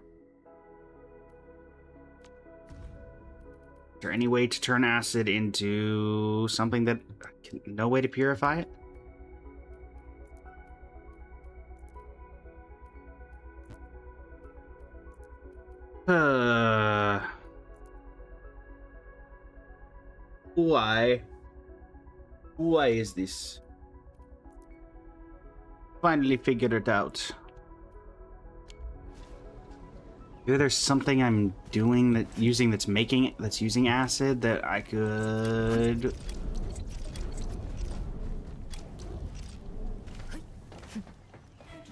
Is there any way to turn acid into something that... No way to purify it? Why? Why is this? Finally figured it out. Maybe there's something I'm doing that's using acid that I could...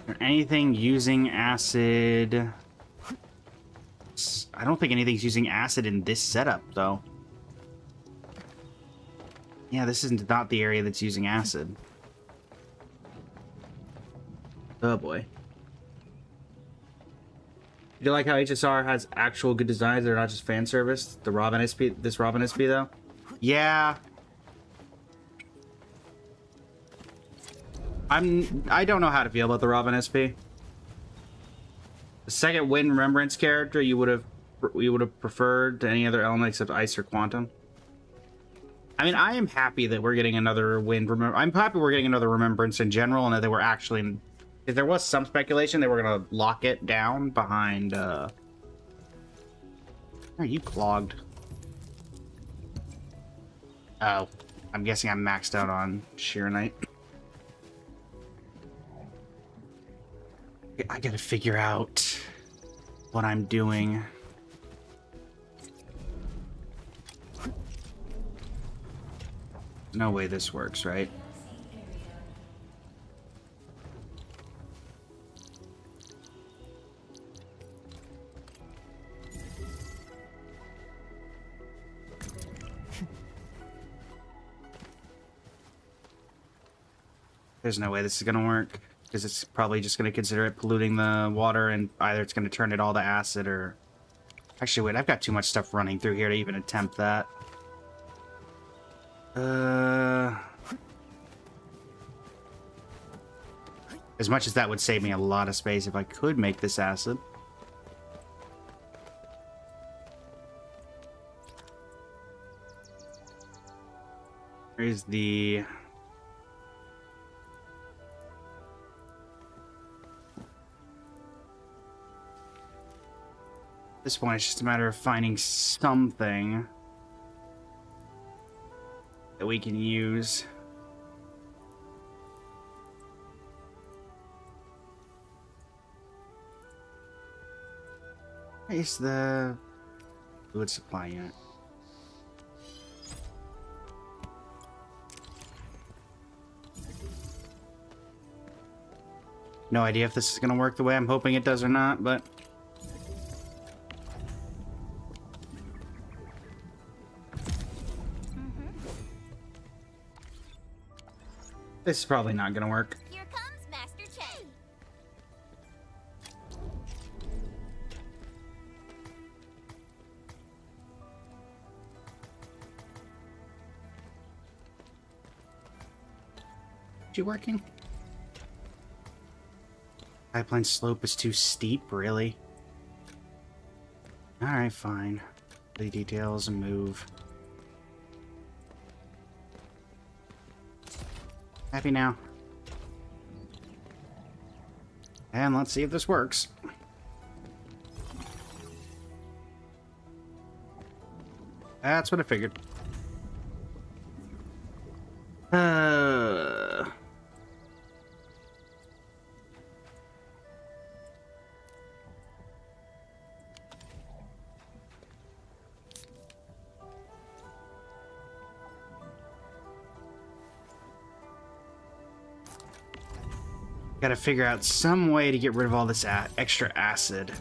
Or anything using acid... I don't think anything's using acid in this setup, though. Yeah, this is not the area that's using acid. Oh boy. You like how HSR has actual good designs? They're not just fan service. The Robin SP, this Robin SP though. Yeah. I don't know how to feel about the Robin SP. The second Wind Remembrance character you would have preferred to any other element except Ice or Quantum. I mean, I am happy that we're getting another Wind. I'm happy we're getting another Remembrance in general, and that they were actually. If there was some speculation, they were gonna lock it down behind. Are you clogged? Oh, I'm guessing I'm maxed out on Sheer Knight. I gotta figure out what I'm doing. No way this works, right? There's no way this is gonna work, because it's probably just gonna consider it polluting the water, and either it's gonna turn it all to acid or... Actually, wait, I've got too much stuff running through here to even attempt that. As much as that would save me a lot of space if I could make this acid. Here's the... At this point, it's just a matter of finding something that we can use. Where's the fluid supply unit? No idea if this is going to work the way I'm hoping it does or not, but... This is probably not going to work. Here comes Master Chen. Is you working? Pipeline slope is too steep, really? Alright, fine. The details and move. Happy now. And let's see if this works. That's what I figured. Gotta figure out some way to get rid of all this extra acid.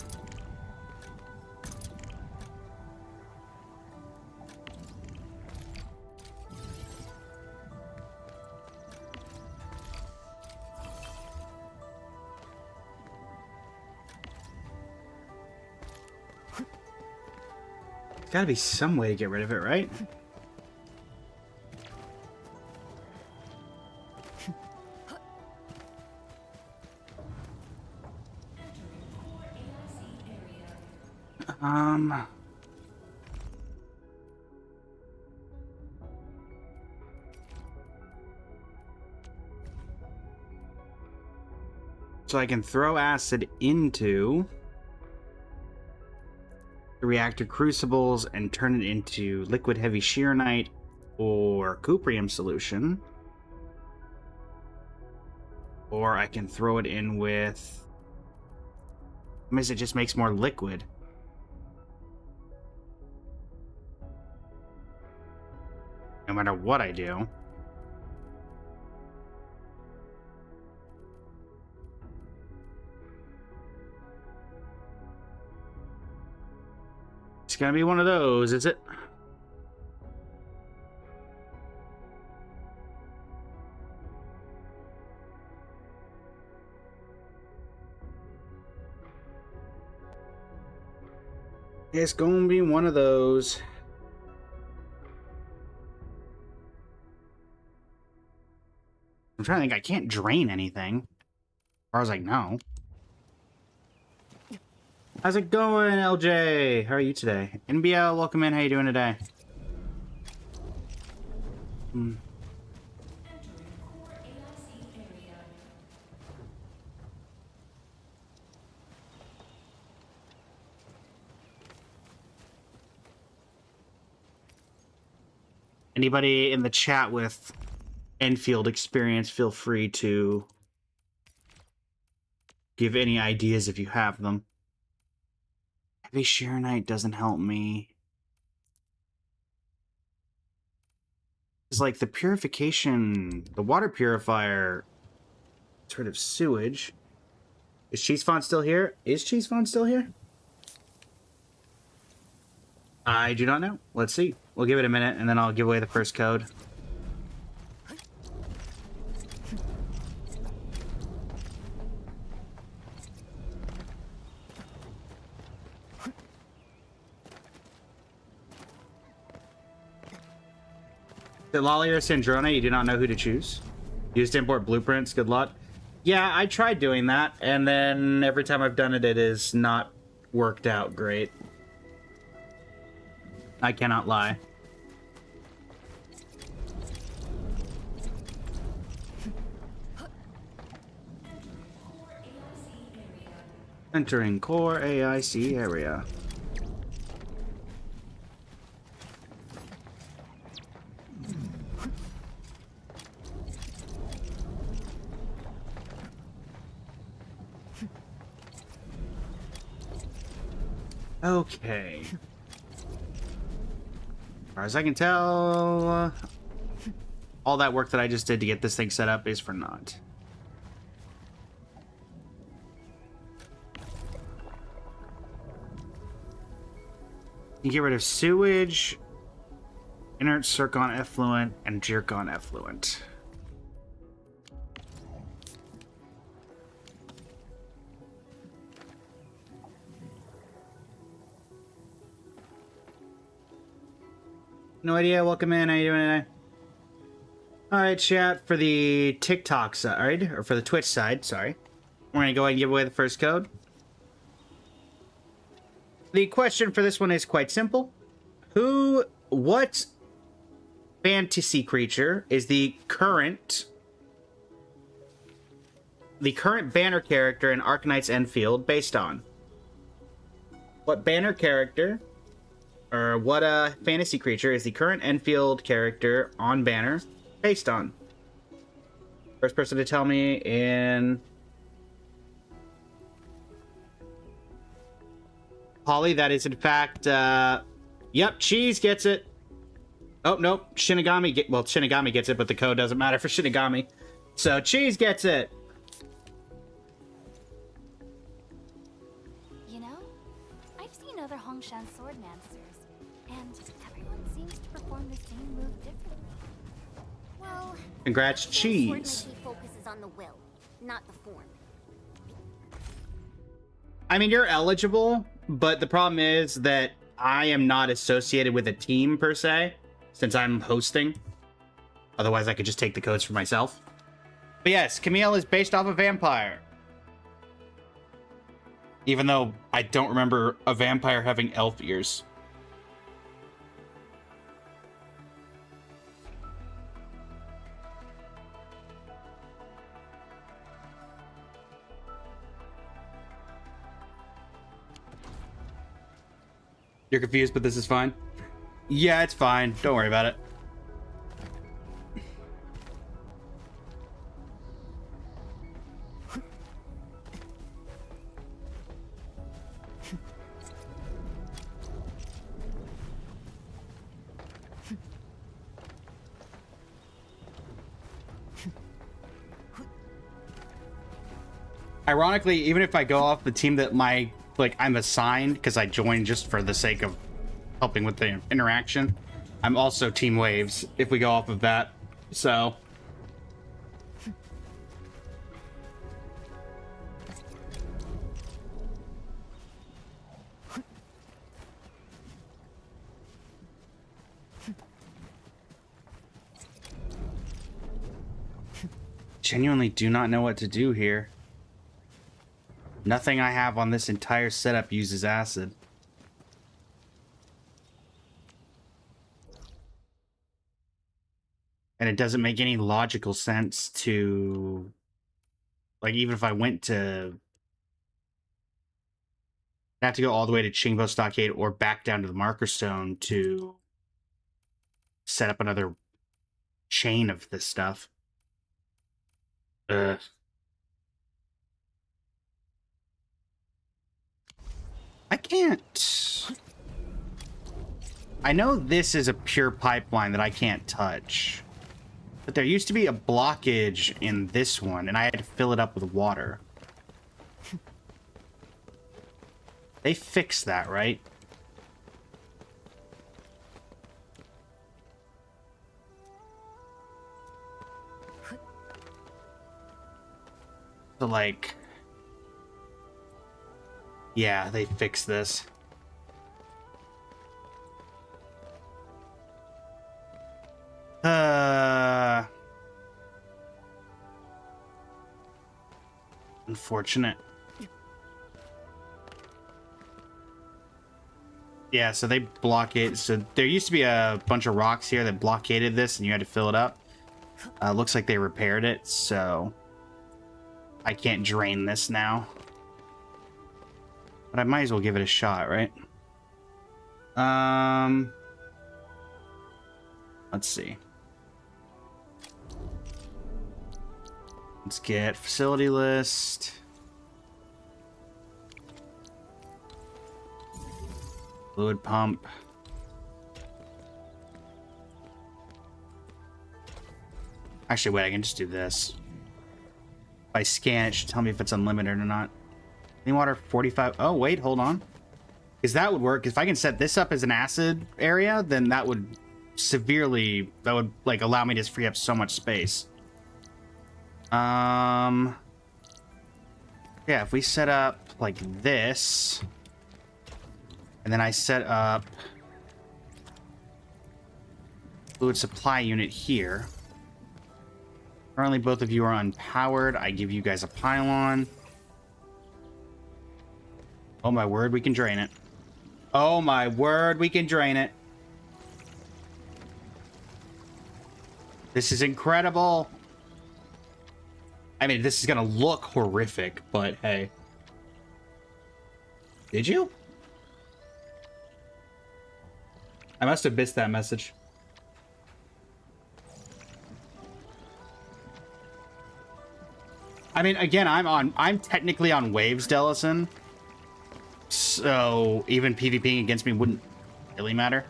Gotta be some way to get rid of it, right? So I can throw acid into the reactor crucibles and turn it into liquid heavy sheernite or cuprium solution. Or I can throw it in with... I mean, it just makes more liquid. No matter what I do. It's gonna be one of those, is it? It's gonna be one of those. I'm trying to think. I can't drain anything. As far as I know. How's it going, LJ? How are you today? NBL, welcome in. How you doing today? Anybody in the chat with Enfield experience, feel free to give any ideas if you have them. Heavy Shearonite doesn't help me. It's like the purification, the water purifier, sort of sewage. Is Cheese Font still here? Is Cheese Font still here? I do not know. Let's see. We'll give it a minute, and then I'll give away the first code. The Lolly or Sandrona, you do not know who to choose. Use to import blueprints, good luck. Yeah, I tried doing that, and then every time I've done it, it has not worked out great. I cannot lie. Entering core AIC area. Okay. As far as I can tell, all that work that I just did to get this thing set up is for naught. You get rid of sewage, inert zircon effluent, and zircon effluent. No idea. Welcome in. How you doing today? All right, chat. For the TikTok side, or for the Twitch side, sorry. We're going to go ahead and give away the first code. The question for this one is quite simple. What fantasy creature is the current banner character in Arcanite's Enfield based on? What banner character, or what fantasy creature is the current Enfield character on banner based on? First person to tell me in... Holly, that is in fact, yep, Cheese gets it. Oh, nope, Shinigami, well, Shinigami gets it, but the code doesn't matter for Shinigami. So, Cheese gets it. You know, I've seen other Hongshan Swordmancers, and everyone seems to perform the same move differently. Well, Congrats, Cheese. Swordmancy focuses on the will, not the form. I mean, you're eligible, but the problem is that I am not associated with a team, per se, since I'm hosting. Otherwise, I could just take the codes for myself. But yes, Camille is based off a vampire. Even though I don't remember a vampire having elf ears. You're confused, but this is fine? Yeah, it's fine. Don't worry about it. Ironically, even if I go off the team that I'm assigned, because I joined just for the sake of helping with the interaction, I'm also Team Waves, if we go off of that. So... genuinely do not know what to do here. Nothing I have on this entire setup uses acid. And it doesn't make any logical sense to... Like, even if I went to... I have to go all the way to Chingbo Stockade or back down to the Marker Stone to set up another chain of this stuff. Ugh. I can't... I know this is a pure pipeline that I can't touch. But there used to be a blockage in this one, and I had to fill it up with water. They fixed that, right? So, like... Yeah, they fixed this. Unfortunate. Yeah, so they block it. So there used to be a bunch of rocks here that blockaded this, and you had to fill it up. Looks like they repaired it, so I can't drain this now. But I might as well give it a shot, right? Let's see. Let's get facility list. Fluid pump. Actually, wait, I can just do this. If I scan, it should tell me if it's unlimited or not. Clean water 45. Oh, wait, hold on. Because that would work. If I can set this up as an acid area, then that would severely, that would like allow me to free up so much space. Yeah, if we set up like this, and then I set up fluid supply unit here. Currently, both of you are unpowered. I give you guys a pylon. Oh my word, we can drain it. Oh my word, we can drain it. This is incredible. I mean, this is gonna look horrific, but hey. Did you? I must have missed that message. I mean, again, I'm technically on waves, Delison. So even PvPing against me wouldn't really matter.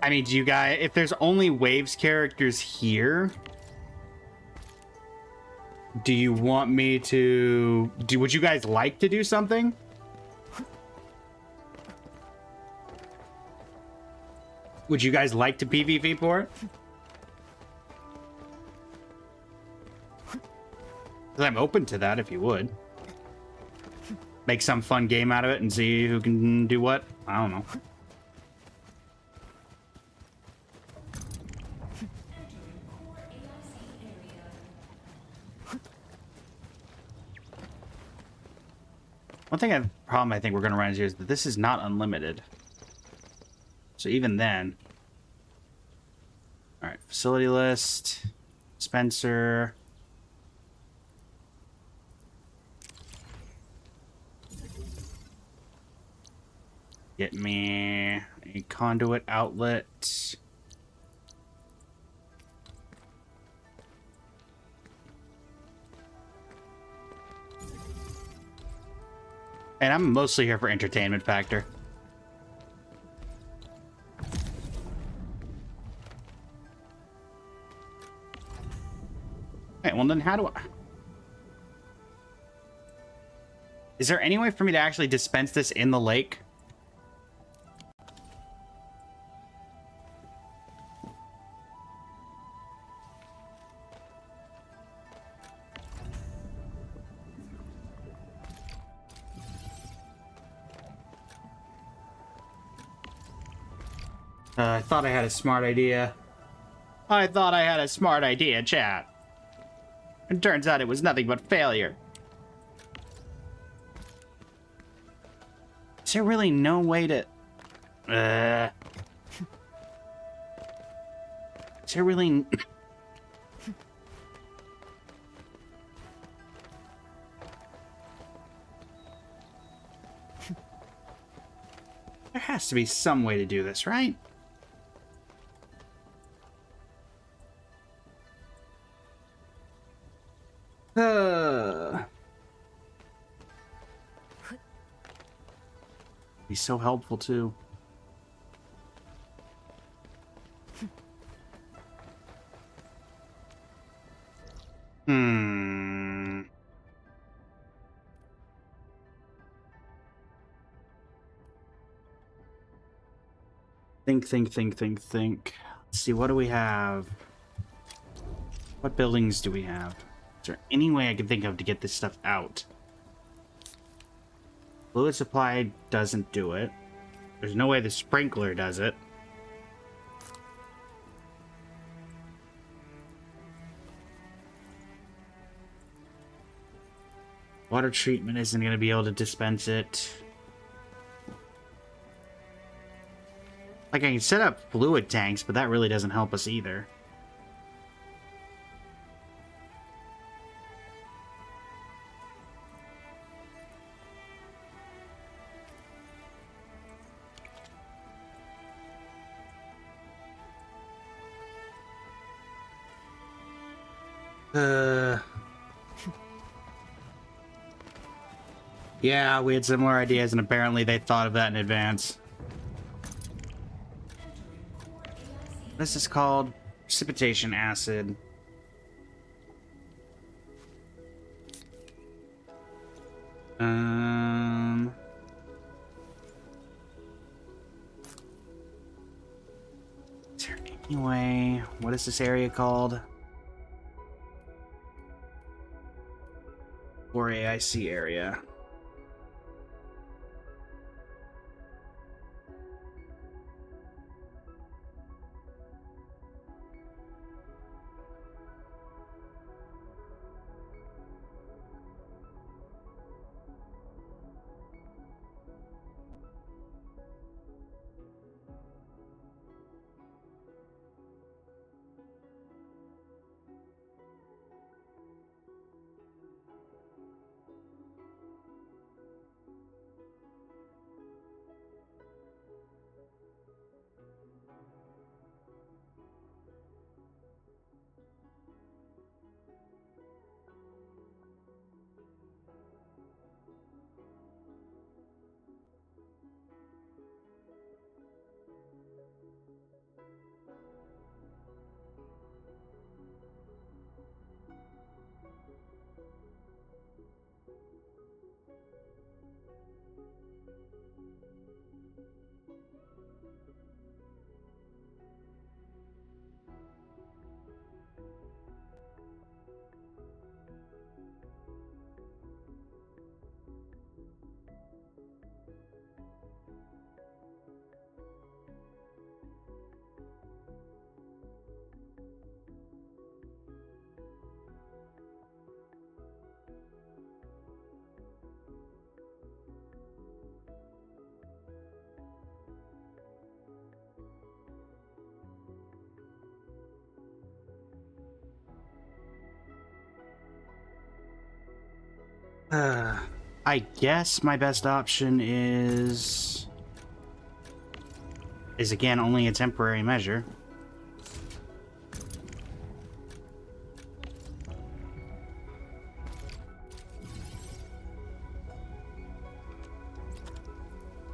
I mean, do you guys, if there's only waves characters here, do you want me to would you guys like to do something? Would you guys like to PvP for it? Because I'm open to that if you would. Make some fun game out of it and see who can do what. I don't know. One thing problem I think we're going to run into is that this is not unlimited. So even then... Alright, facility list. Spencer. Get me a conduit outlet. And I'm mostly here for entertainment factor. Okay, well then how do I... Is there any way for me to actually dispense this in the lake? I thought I had a smart idea. I thought I had a smart idea, chat. It turns out it was nothing but failure. Is there really no way to... Is there really... There has to be some way to do this, right? Be so helpful too. Hmm. Think. Let's see, what do we have? What buildings do we have? Is there any way I can think of to get this stuff out? Fluid supply doesn't do it. There's no way the sprinkler does it. Water treatment isn't going to be able to dispense it. Like, I can set up fluid tanks, but that really doesn't help us either. Yeah, we had similar ideas, and apparently they thought of that in advance. This is called precipitation acid. Is there any way? What is this area called? Or AIC area. I guess my best option is again only a temporary measure.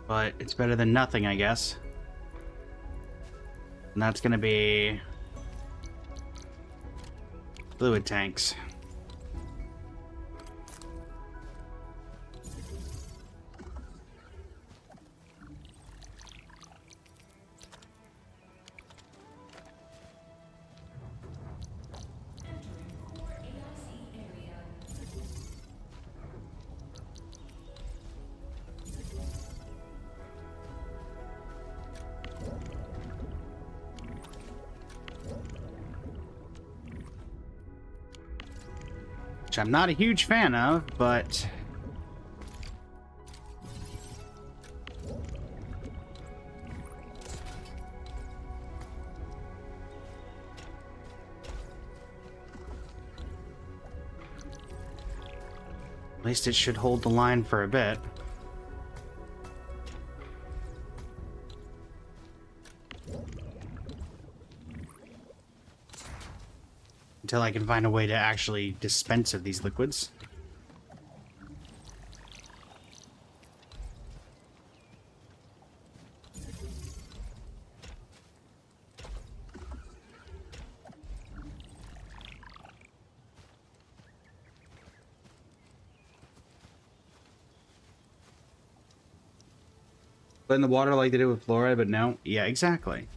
But it's better than nothing, I guess. And that's gonna be fluid tanks. which I'm not a huge fan of, but at least it should hold the line for a bit. Until I can find a way to actually dispense of these liquids. Put in the water like they did with fluoride, but no. Yeah, exactly.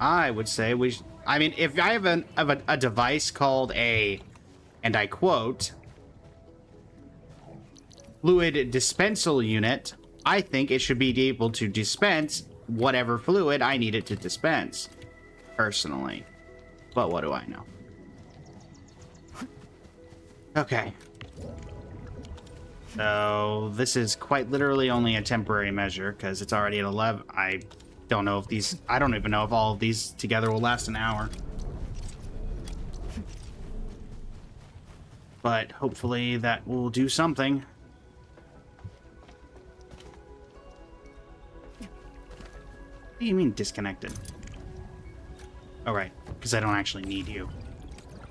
I would say we should, I mean, if I have a device called a, and I quote, fluid dispensal unit, I think it should be able to dispense whatever fluid I need it to dispense, personally. But what do I know? Okay. So this is quite literally only a temporary measure because it's already at 11. I don't know if these, I don't even know if all of these together will last an hour. But hopefully that will do something. What do you mean disconnected? Oh, right, because I don't actually need you.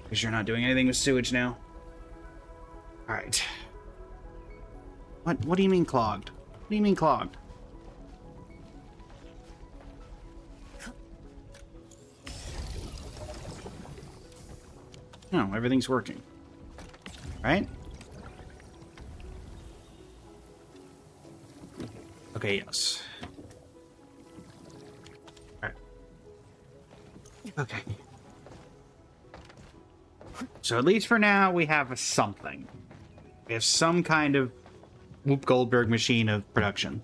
Because you're not doing anything with sewage now. Alright. What do you mean clogged? What do you mean clogged? No, everything's working. Right? Okay, yes. Alright. Okay. So at least for now, we have something. We have some kind of Whoop Goldberg machine of production.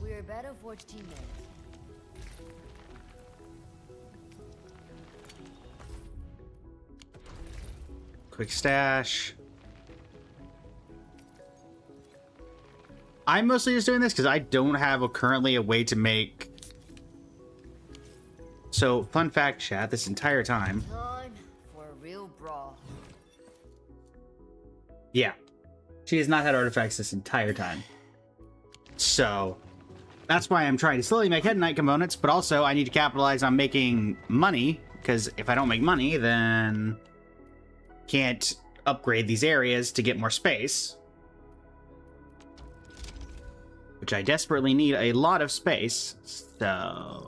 We're better forged teammates. Quick stash. I'm mostly just doing this because I don't have currently a way to make... So, fun fact, chat, this entire time... Time for a real brawl. Yeah. She has not had artifacts this entire time. So, that's why I'm trying to slowly make Head Knight components, but also I need to capitalize on making money, because if I don't make money, then... can't upgrade these areas to get more space. Which I desperately need a lot of space, so...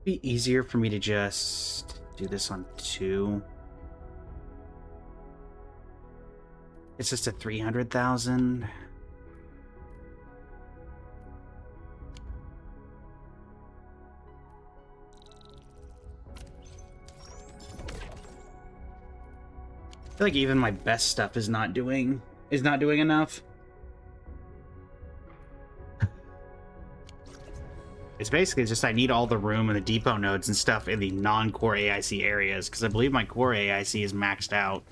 be easier for me to just do this on 2. It's just a 300,000. I feel like even my best stuff is not doing enough. It's basically just I need all the room and the depot nodes and stuff in the non-core AIC areas, because I believe my core AIC is maxed out.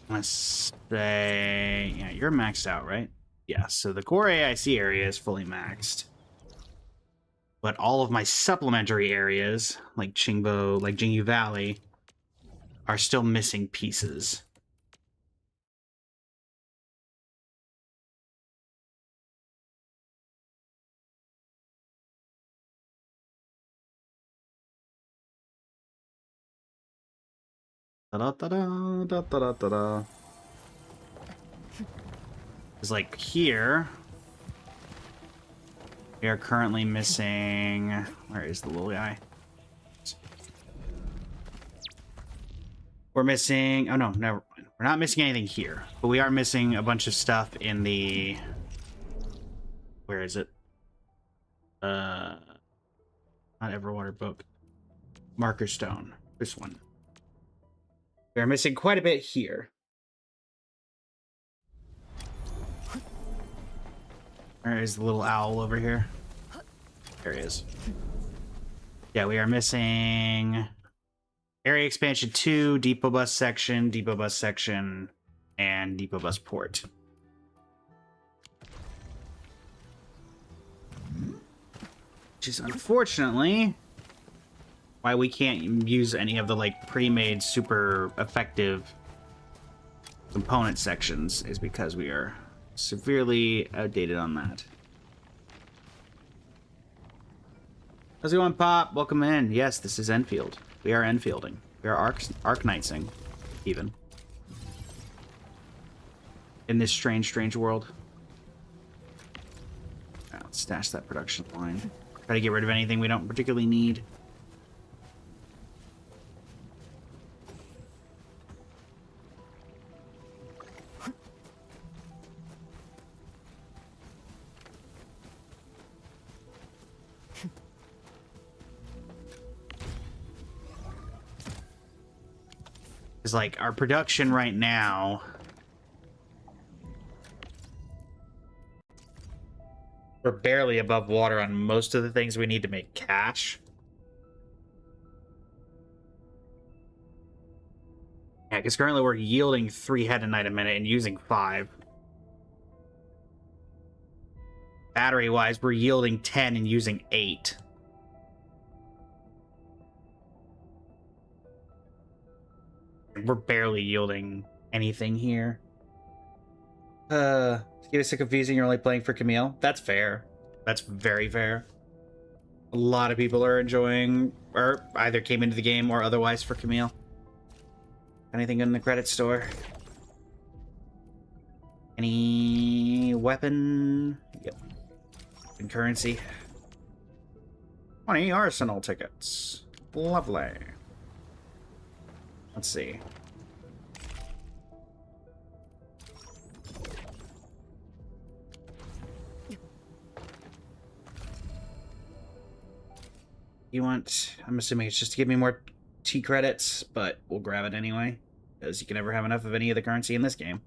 Let's say... yeah, you're maxed out, right? Yeah, so the core AIC area is fully maxed. But all of my supplementary areas, like Qingbo, like Jingyu Valley, are still missing pieces. Da-da-da-da-da-da-da-da. It's like here. We are currently missing... Where is the little guy? We're missing... Oh, no. We're not missing anything here. But we are missing a bunch of stuff in the... Where is it? Not Everwater Book. Marker Stone. This one. We are missing quite a bit here. Where is the little owl over here? There he is. Yeah, we are missing Area Expansion 2, Depot Bus Section, and Depot Bus Port. Which is unfortunately why we can't use any of the like pre-made super effective component sections, is because we are severely outdated on that. How's it going, Pop? Welcome in. Yes, this is Enfield. We are Enfielding. We are Arknightsing, even. In this strange world. Right, let's stash that production line. Try to get rid of anything we don't particularly need. It's like our production right now. We're barely above water on most of the things we need to make cash. Yeah, because currently we're yielding 3 headonite a minute and using 5. Battery-wise, we're yielding 10 and using 8. We're barely yielding anything here. Get sick of confusing, you're only playing for Camille. That's fair. That's very fair. A lot of people are enjoying, or either came into the game or otherwise for Camille. Anything in the credit store? Any weapon? Yep. And currency. 20 Arsenal tickets. Lovely. Let's see. You want... I'm assuming it's just to give me more T credits, but we'll grab it anyway, because you can never have enough of any of the currency in this game.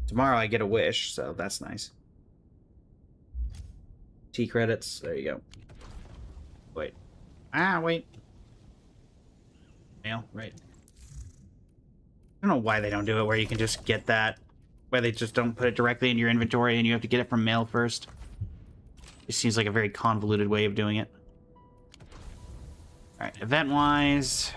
Tomorrow I get a wish, so that's nice. T credits, there you go. Wait. Wait. Mail, right. I don't know why they don't do it where you can just get that. Why they just don't put it directly into your inventory and you have to get it from mail first. It seems like a very convoluted way of doing it. Alright, event-wise...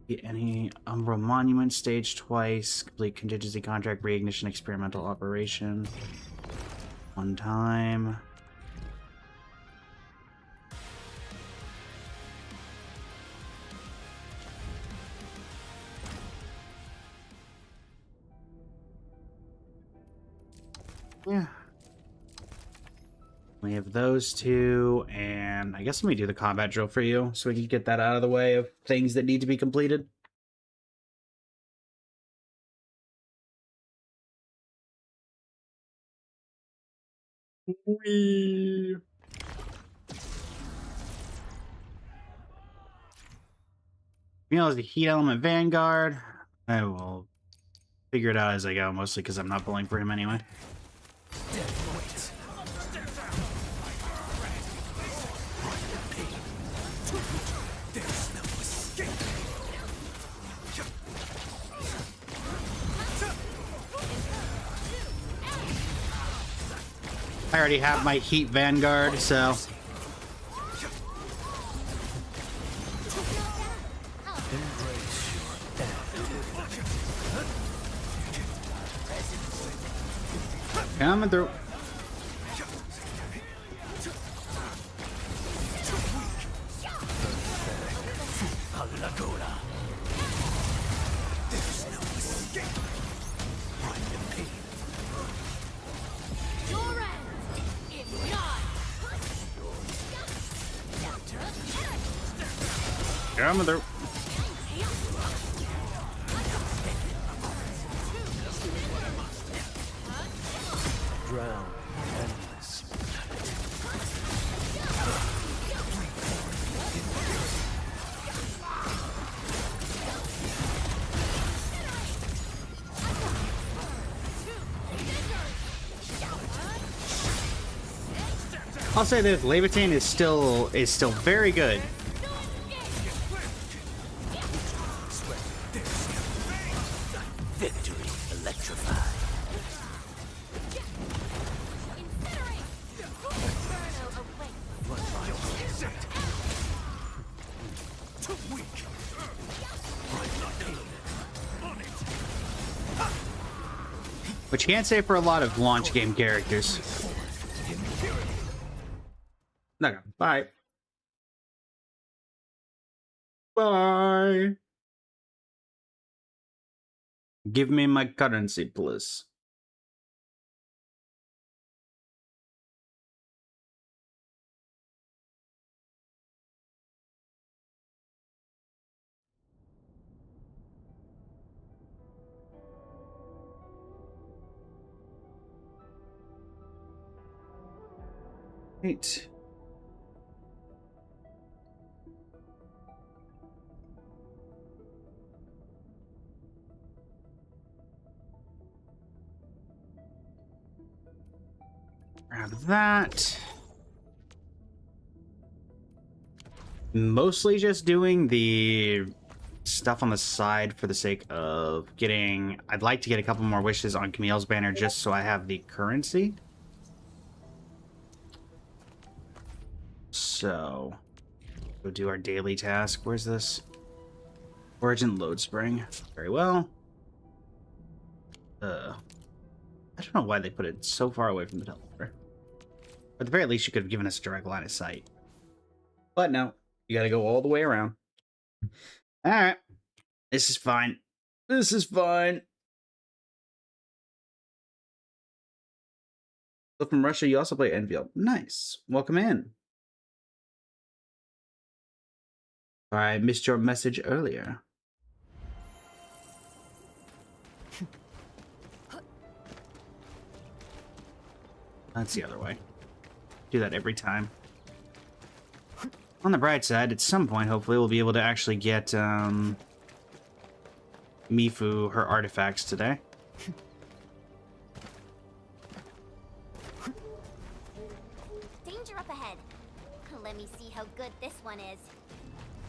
Get any Umbral Monument stage twice. Complete contingency contract reignition experimental operation. 1 time. Yeah. We have those 2, and I guess let me do the combat drill for you so we can get that out of the way of things that need to be completed. Whee! You know, as the Heat Element Vanguard, I will figure it out as I go, mostly because I'm not pulling for him anyway. I already have my Heat Vanguard, so Coming through. Coming through. Drown. Endless. I'll say this: Levitain is still very good. Victory electrified. Too weak. Which you can't say for a lot of launch game characters. Okay, bye. Bye. Give me my currency, please. Right. Grab that. Mostly just doing the stuff on the side for the sake of getting... I'd like to get a couple more wishes on Camille's banner just so I have the currency. So, go do our daily task. Where's this? Origin load spring. Very well. I don't know why they put it so far away from the teleporter. At the very least, you could have given us a direct line of sight. But no, you gotta go all the way around. Alright. This is fine. This is fine. So from Russia, you also play Enfield. Nice. Welcome in. I missed your message earlier. That's the other way. Do that every time. On the bright side, at some point, hopefully, we'll be able to actually get Mifu her artifacts today. Danger up ahead. Let me see how good this one is.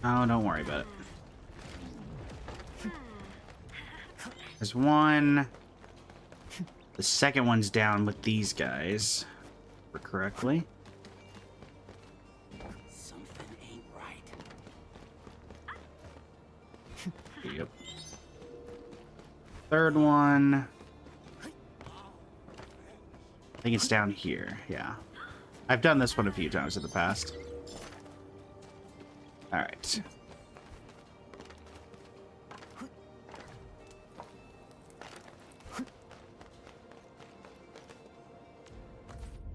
Oh, don't worry about it. There's one. The second one's down with these guys. Correctly. Something ain't right. Yep. Third one. I think it's down here. Yeah. I've done this one a few times in the past. Alright.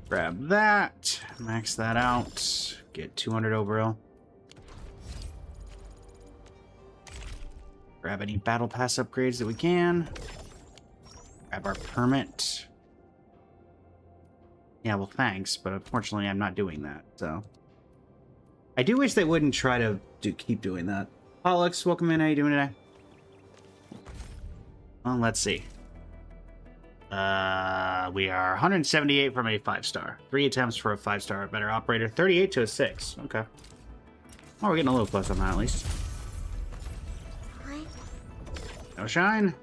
Grab that. Max that out. Get 200 Oberil. Grab any battle pass upgrades that we can. Grab our permit. Yeah, well, thanks, but unfortunately I'm not doing that, so... I do wish they wouldn't try to keep doing that. Pollux, welcome in. How you doing today? Well, let's see. We are 178 from a 5-star. 3 attempts for a 5-star better operator. 38 to a 6. Okay. Oh, we're getting a little close on that at least. No shine.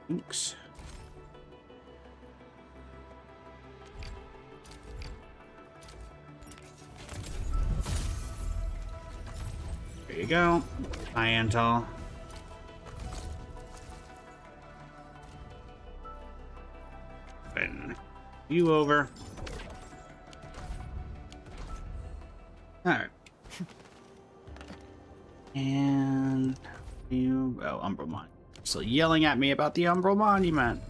Thanks. There you go. Hi, Antal. You over. Alright. And you... Oh, Umbral Monument. So yelling at me about the Umbral Monument.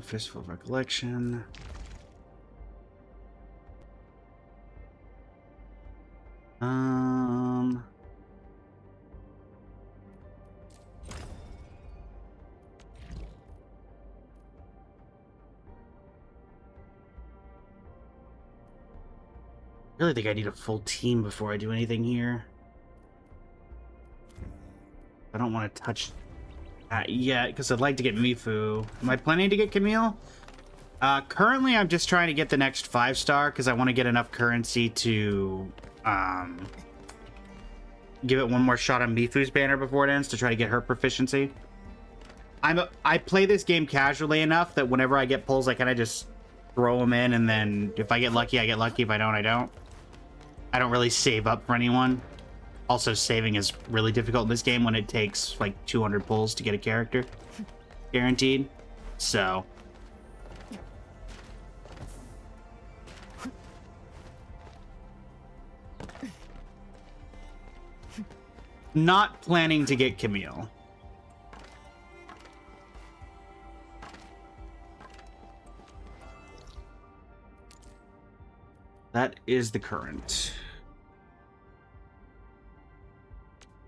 Fistful of Recollection. I really think I need a full team before I do anything here. I don't want to touch that yet because I'd like to get Mifu. Am I planning to get Camille? Currently, I'm just trying to get the next 5-star because I want to get enough currency to give it one more shot on Mifu's banner before it ends to try to get her proficiency. I play this game casually enough that whenever I get pulls, I kind of just throw them in, and then if I get lucky, I get lucky. If I don't, I don't. I don't really save up for anyone. Also, saving is really difficult in this game when it takes like 200 pulls to get a character guaranteed. So not planning to get Camille. That is the current.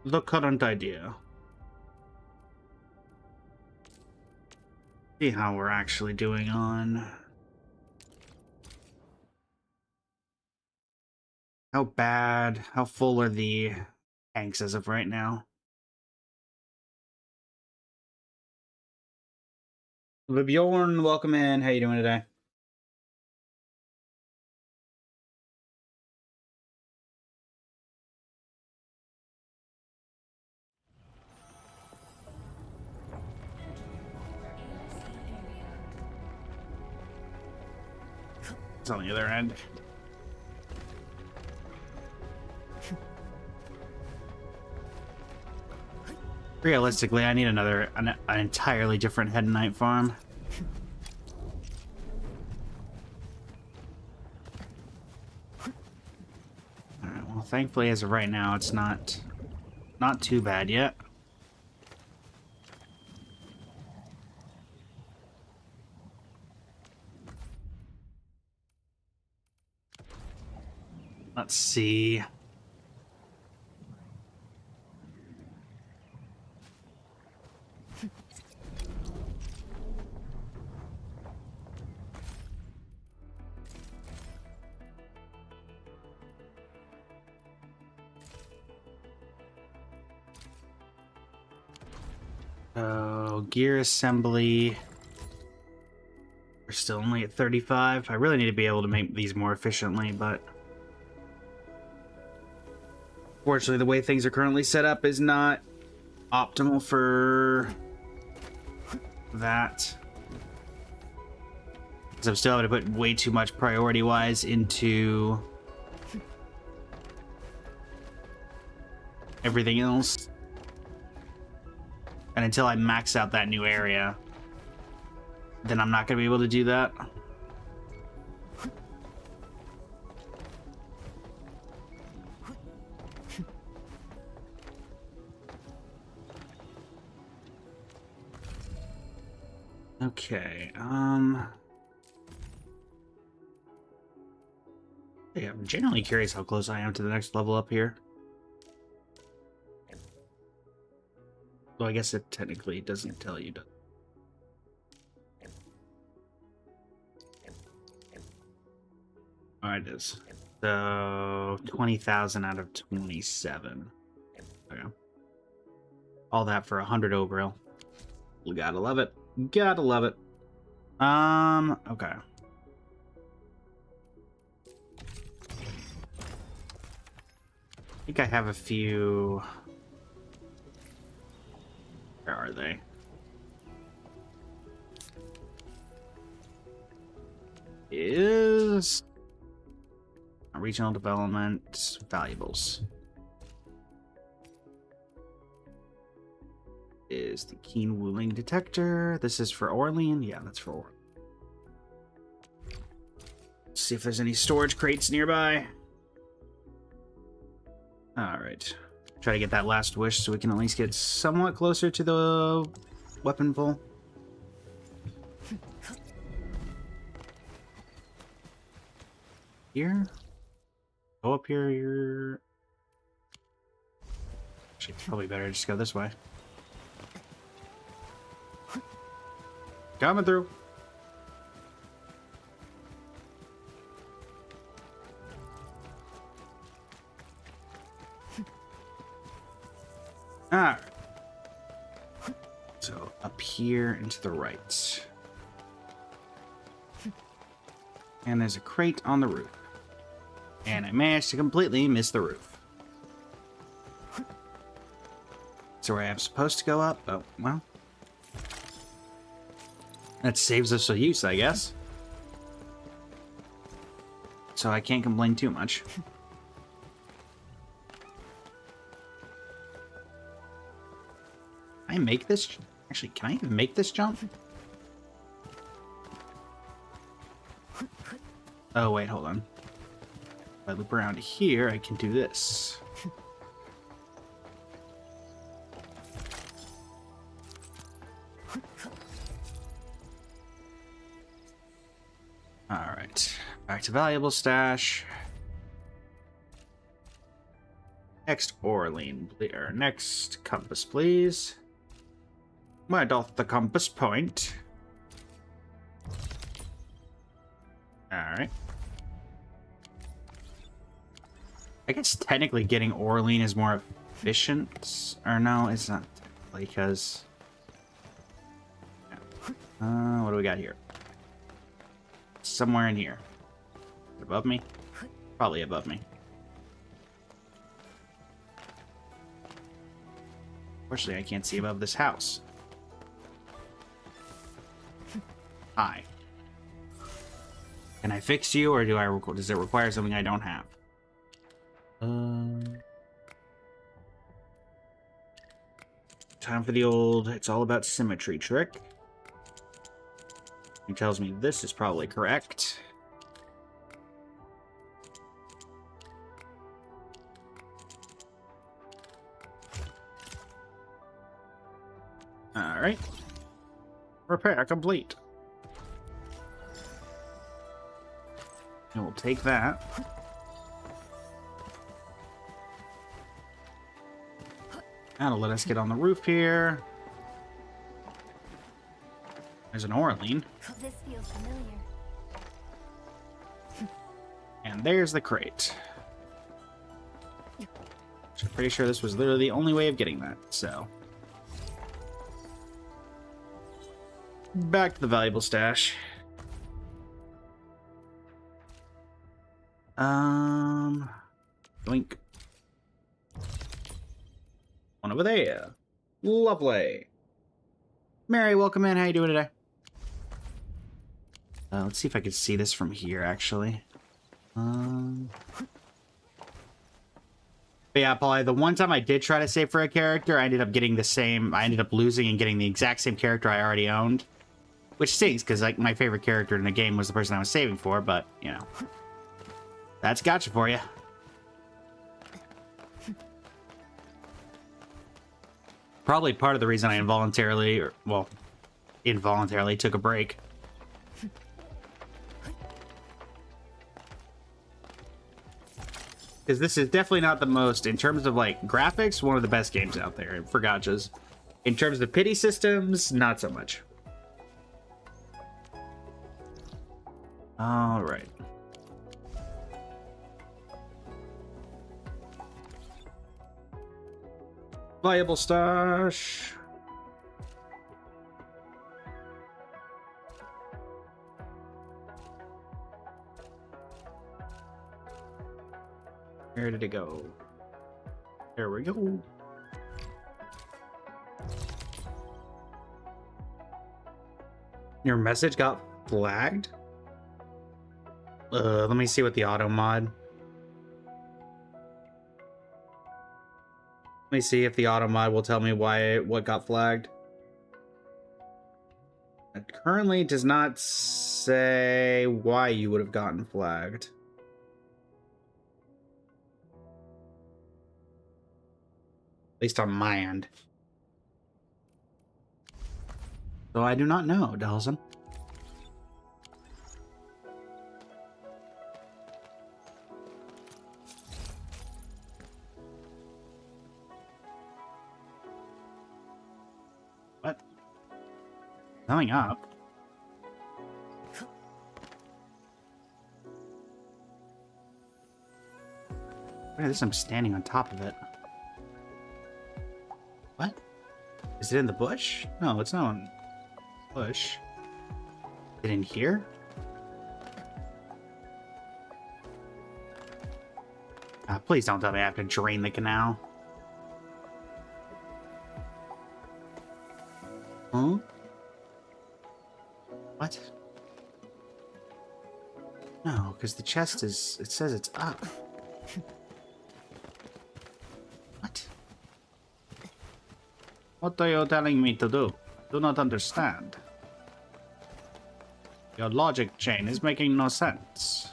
The current idea. See how we're actually doing on... How bad, how full are the tanks as of right now? Bjorn, welcome in. How you doing today? It's on the other end. Realistically, I need an entirely different Head Knight farm. Alright, well, thankfully, as of right now, it's not too bad yet. Let's see. Gear assembly. We're still only at 35. I really need to be able to make these more efficiently, but fortunately, the way things are currently set up is not optimal for that. Because I'm still having to put way too much priority-wise into everything else. And until I max out that new area, then I'm not going to be able to do that. Okay, yeah, I'm genuinely curious how close I am to the next level up here. Well, I guess it technically doesn't tell you. Oh, it is. So, 20,000 out of 27. Okay. All that for 100 overall. You gotta love it. Gotta love it. Okay. I think I have a few... Where are they? Is regional development valuables. is the Keen Wooling Detector. This is for Orlean. Yeah, that's for Orlean. See if there's any storage crates nearby. Alright. Try to get that last wish so we can at least get somewhat closer to the weapon pull. Here? Go up here, you're... Actually, it's probably better to just go this way. Coming through. Alright. So, up here and to the right. And there's a crate on the roof. And I managed to completely miss the roof. So where I'm supposed to go up? Oh, well. That saves us a use, I guess. So I can't complain too much. Can I make this? Actually, can I even make this jump? Oh, wait, hold on. If I loop around here, I can do this. Alright, back to valuable stash. Next Orlean, or next compass, please. Where doth the compass point? Alright. I guess technically getting Orlean is more efficient. Or no, it's not technically, because... what do we got here? Somewhere in here. Above me? Probably above me. Fortunately, I can't see above this house. Hi. Can I fix you, or does it require something I don't have? Time for the old it's all about symmetry trick. He tells me this is probably correct. Alright. Repair complete. And we'll take that. That'll let us get on the roof here. There's an Orlean. This feels familiar. And there's the crate. I'm pretty sure this was literally the only way of getting that, so. Back to the valuable stash. Blink. One over there. Lovely. Mary, welcome in. How you doing today? Let's see if I can see this from here, actually. But yeah, Polly, the one time I did try to save for a character, I ended up getting the same... I ended up losing and getting the exact same character I already owned. Which stinks, because like my favorite character in the game was the person I was saving for, but, you know. That's gotcha for you. Probably part of the reason I involuntarily took a break. Because this is definitely not the most, in terms of like graphics, one of the best games out there for gachas. In terms of pity systems, not so much. All right. Viable stash. Where did it go? There we go. Your message got flagged? Let me see what the auto mod. Let me see if the auto mod will tell me what got flagged. It currently does not say why you would have gotten flagged. At least on my end. So I do not know, Delson. What? Nothing up. Look at this, I'm standing on top of it. What? Is it in the bush? No, it's not on the bush. Is it in here? Please don't tell me I have to drain the canal. Huh? What? No, because the chest is... It says it's up. What? What are you telling me to do? Do not understand. Your logic chain is making no sense.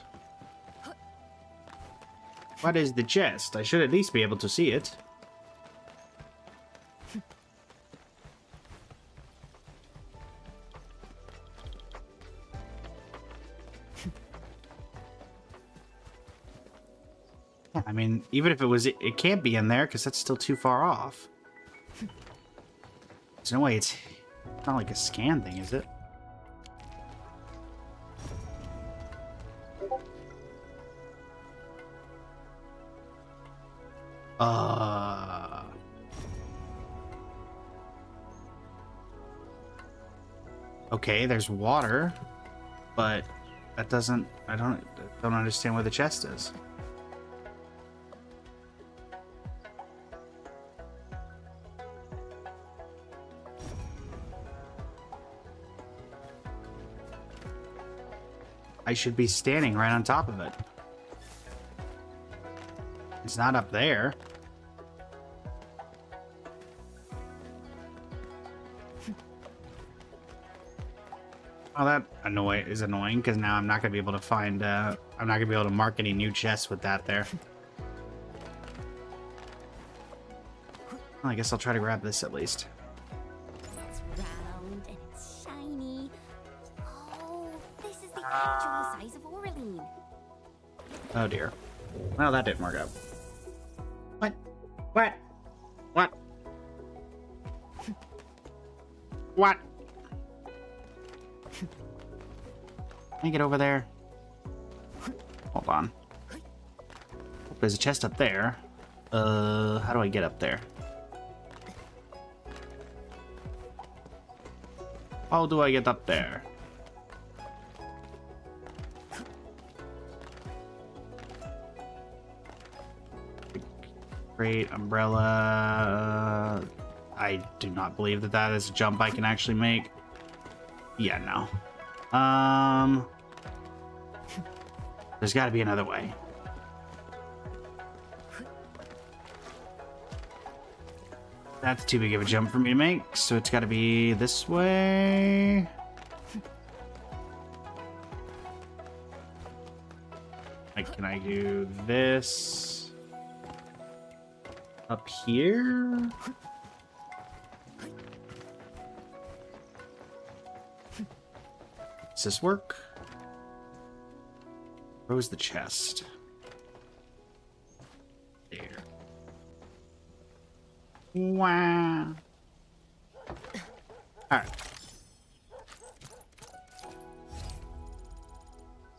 What is the chest? I should at least be able to see it. Yeah, I mean, even if it was, it can't be in there because that's still too far off. There's no way it's not like a scan thing, is it? Okay, there's water, but that doesn't... I don't understand where the chest is. I should be standing right on top of it. It's not up there. Well, that is annoying because now I'm not gonna be able to find. I'm not gonna be able to mark any new chests with that there. Well, I guess I'll try to grab this at least. It's round and it's shiny. Oh, this is the actual size of Oraline. Oh dear. Well, that didn't work out. What? What? What? What? Can I get over there? Hold on. There's a chest up there. How do I get up there? How do I get up there? Great umbrella. I do not believe that that is a jump I can actually make. Yeah, no. There's got to be another way. That's too big of a jump for me to make, so it's got to be this way. Like, can I do this up here? Does this work? Where was the chest? There. Wow. Alright.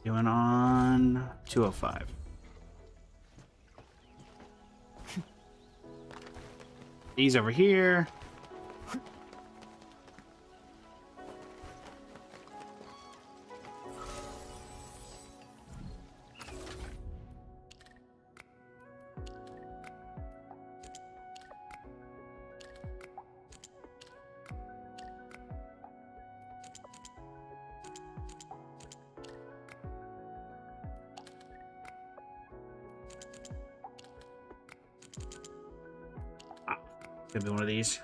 Doing on 205. These over here. Could be one of these.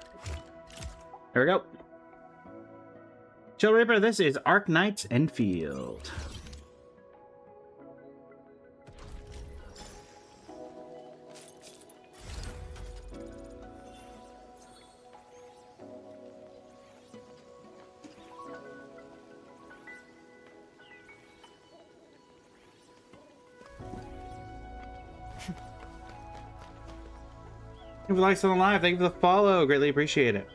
There we go. Chill Reaper, this is Arc Knights Enfield. Thank you for likes on the live. Thank you for the follow. Greatly appreciate it.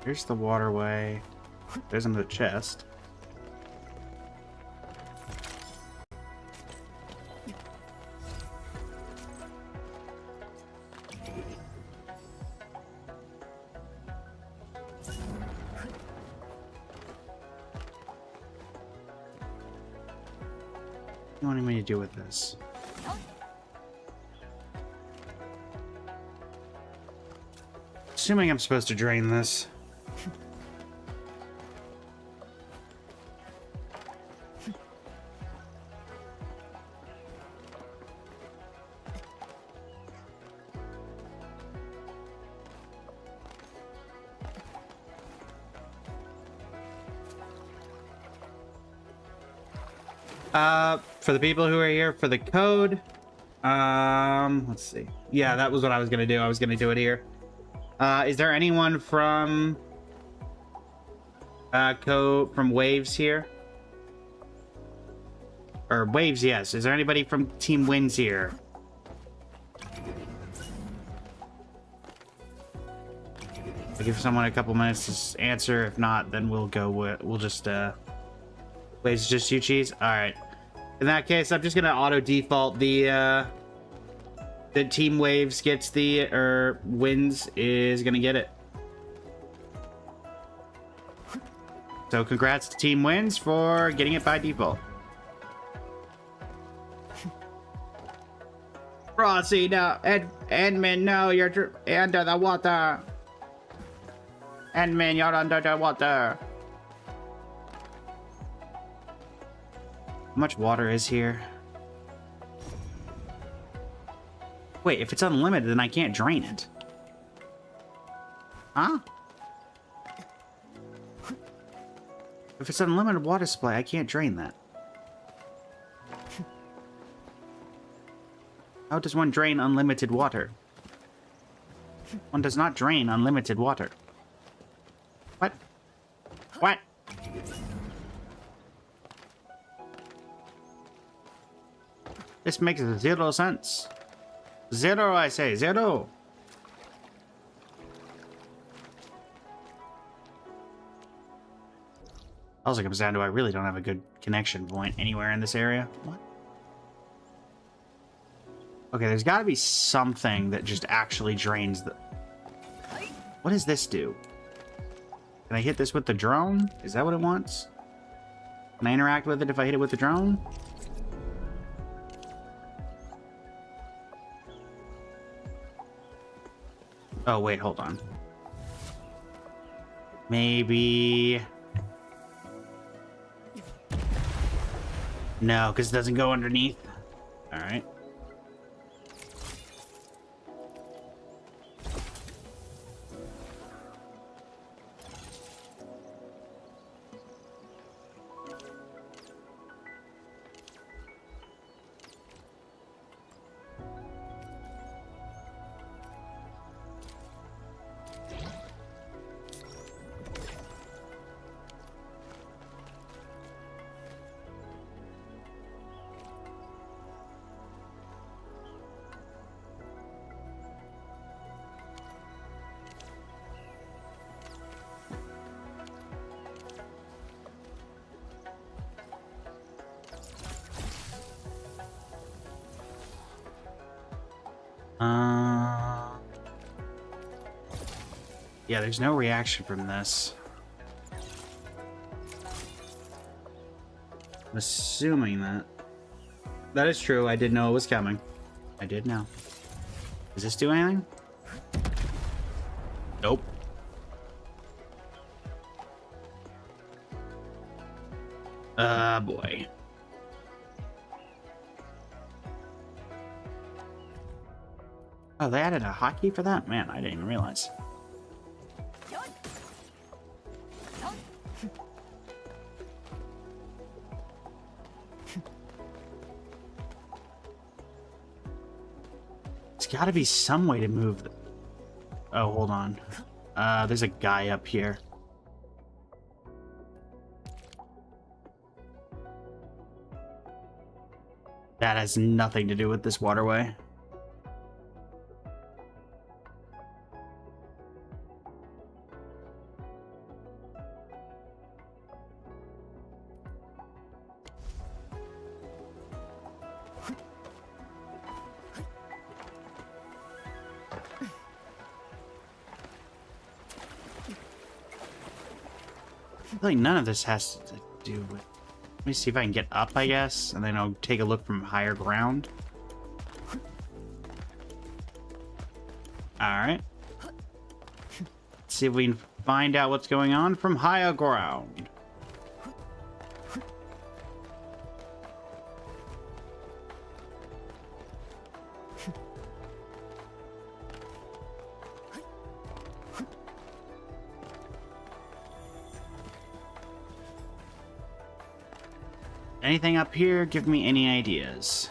Here's the waterway. There's another chest. What do you want me to do with this? Assuming I'm supposed to drain this. For the people who are here for the code, let's see. Yeah, that was what I was gonna do. I was gonna do it here. Is there anyone from from Waves here? Or Waves, yes. Is there anybody from Team Wins here? I'll give someone a couple minutes to answer. If not, then we'll go. We'll just Waves, just you, Cheese. All right. In that case, I'm just gonna auto default the Team Waves gets the wins is gonna get it. So congrats to Team Wins for getting it by default. Rossi, no, Edmund, no, you're under the water. Edmund, you're under the water. How much water is here? Wait, if it's unlimited, then I can't drain it. Huh? If it's unlimited water supply, I can't drain that. How does one drain unlimited water? One does not drain unlimited water. What? What? This makes zero sense. Zero, I say, zero. Also comes down to I really don't have a good connection point anywhere in this area. What? Okay, there's got to be something that just actually drains the... What does this do? Can I hit this with the drone? Is that what it wants? Can I interact with it if I hit it with the drone? Oh, wait, hold on. Maybe... No, because it doesn't go underneath. Alright. Yeah, there's no reaction from this. I'm assuming that. That is true. I did know it was coming. I did know. Does this do anything? Nope. Boy. Oh, they added a hotkey for that? Man, I didn't even realize. There's got to be some way to move. Oh, hold on. There's a guy up here. That has nothing to do with this waterway. I feel like none of this has to do with... Let me see if I can get up, I guess, and then I'll take a look from higher ground. Alright. See if we can find out what's going on from higher ground. Anything up here? Give me any ideas.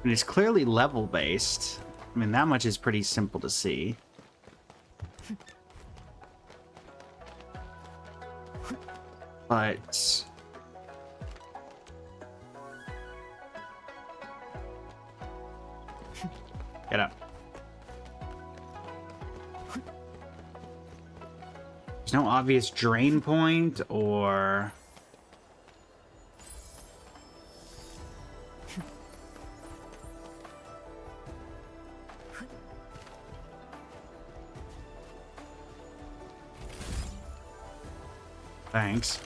And it's clearly level based. I mean, that much is pretty simple to see. But get up. There's no obvious drain point or... Thanks.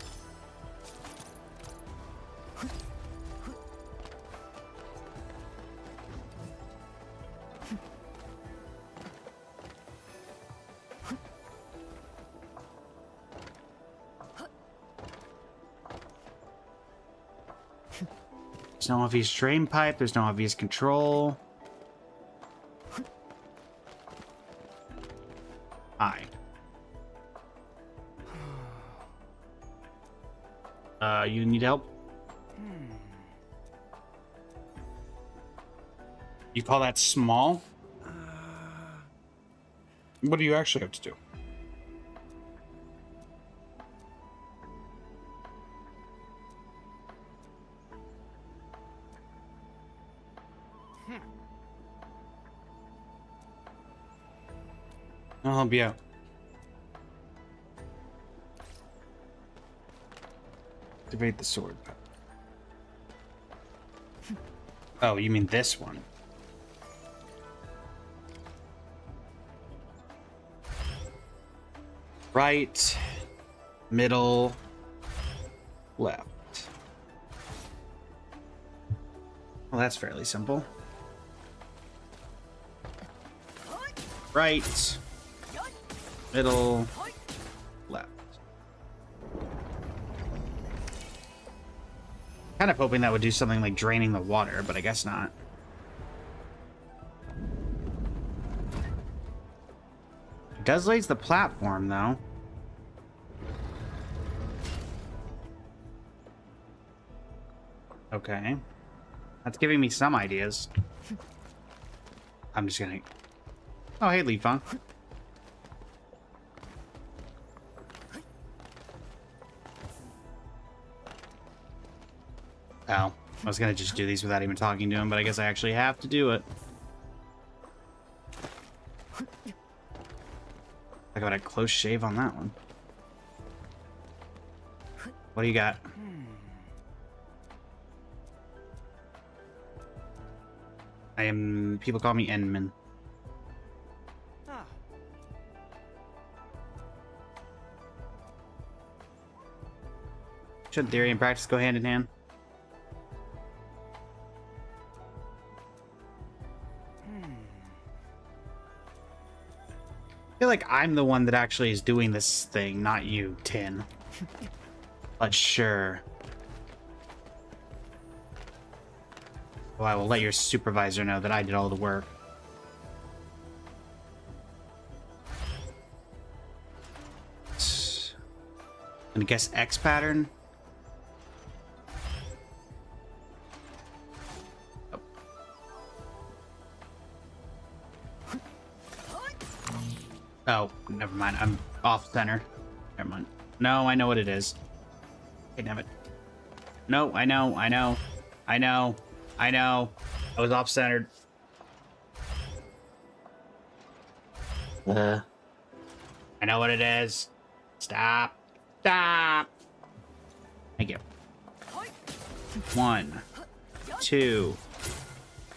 There's no obvious drain pipe, there's no obvious control. Hi. You need help? You call that small? What do you actually have to do? I'll help you out. Activate the sword. Oh, you mean this one? Right, middle, left. Well, that's fairly simple. Right, middle, left. Kind of hoping that would do something like draining the water, but I guess not. It does raise the platform, though. Okay. That's giving me some ideas. I'm just gonna... Oh, hey, Leafon. Oh, I was gonna just do these without even talking to him, but I guess I actually have to do it. I got a close shave on that one. What do you got? People call me Enman. Should theory and practice go hand in hand? I feel like I'm the one that actually is doing this thing, not you, Tin. But sure. Well, I will let your supervisor know that I did all the work. And I guess X pattern. Oh, never mind. I'm off center. Never mind. No, I know what it is. Okay, damn it. No, I know. I was off centered. I know what it is. Stop. Stop. Thank you. 1, 2,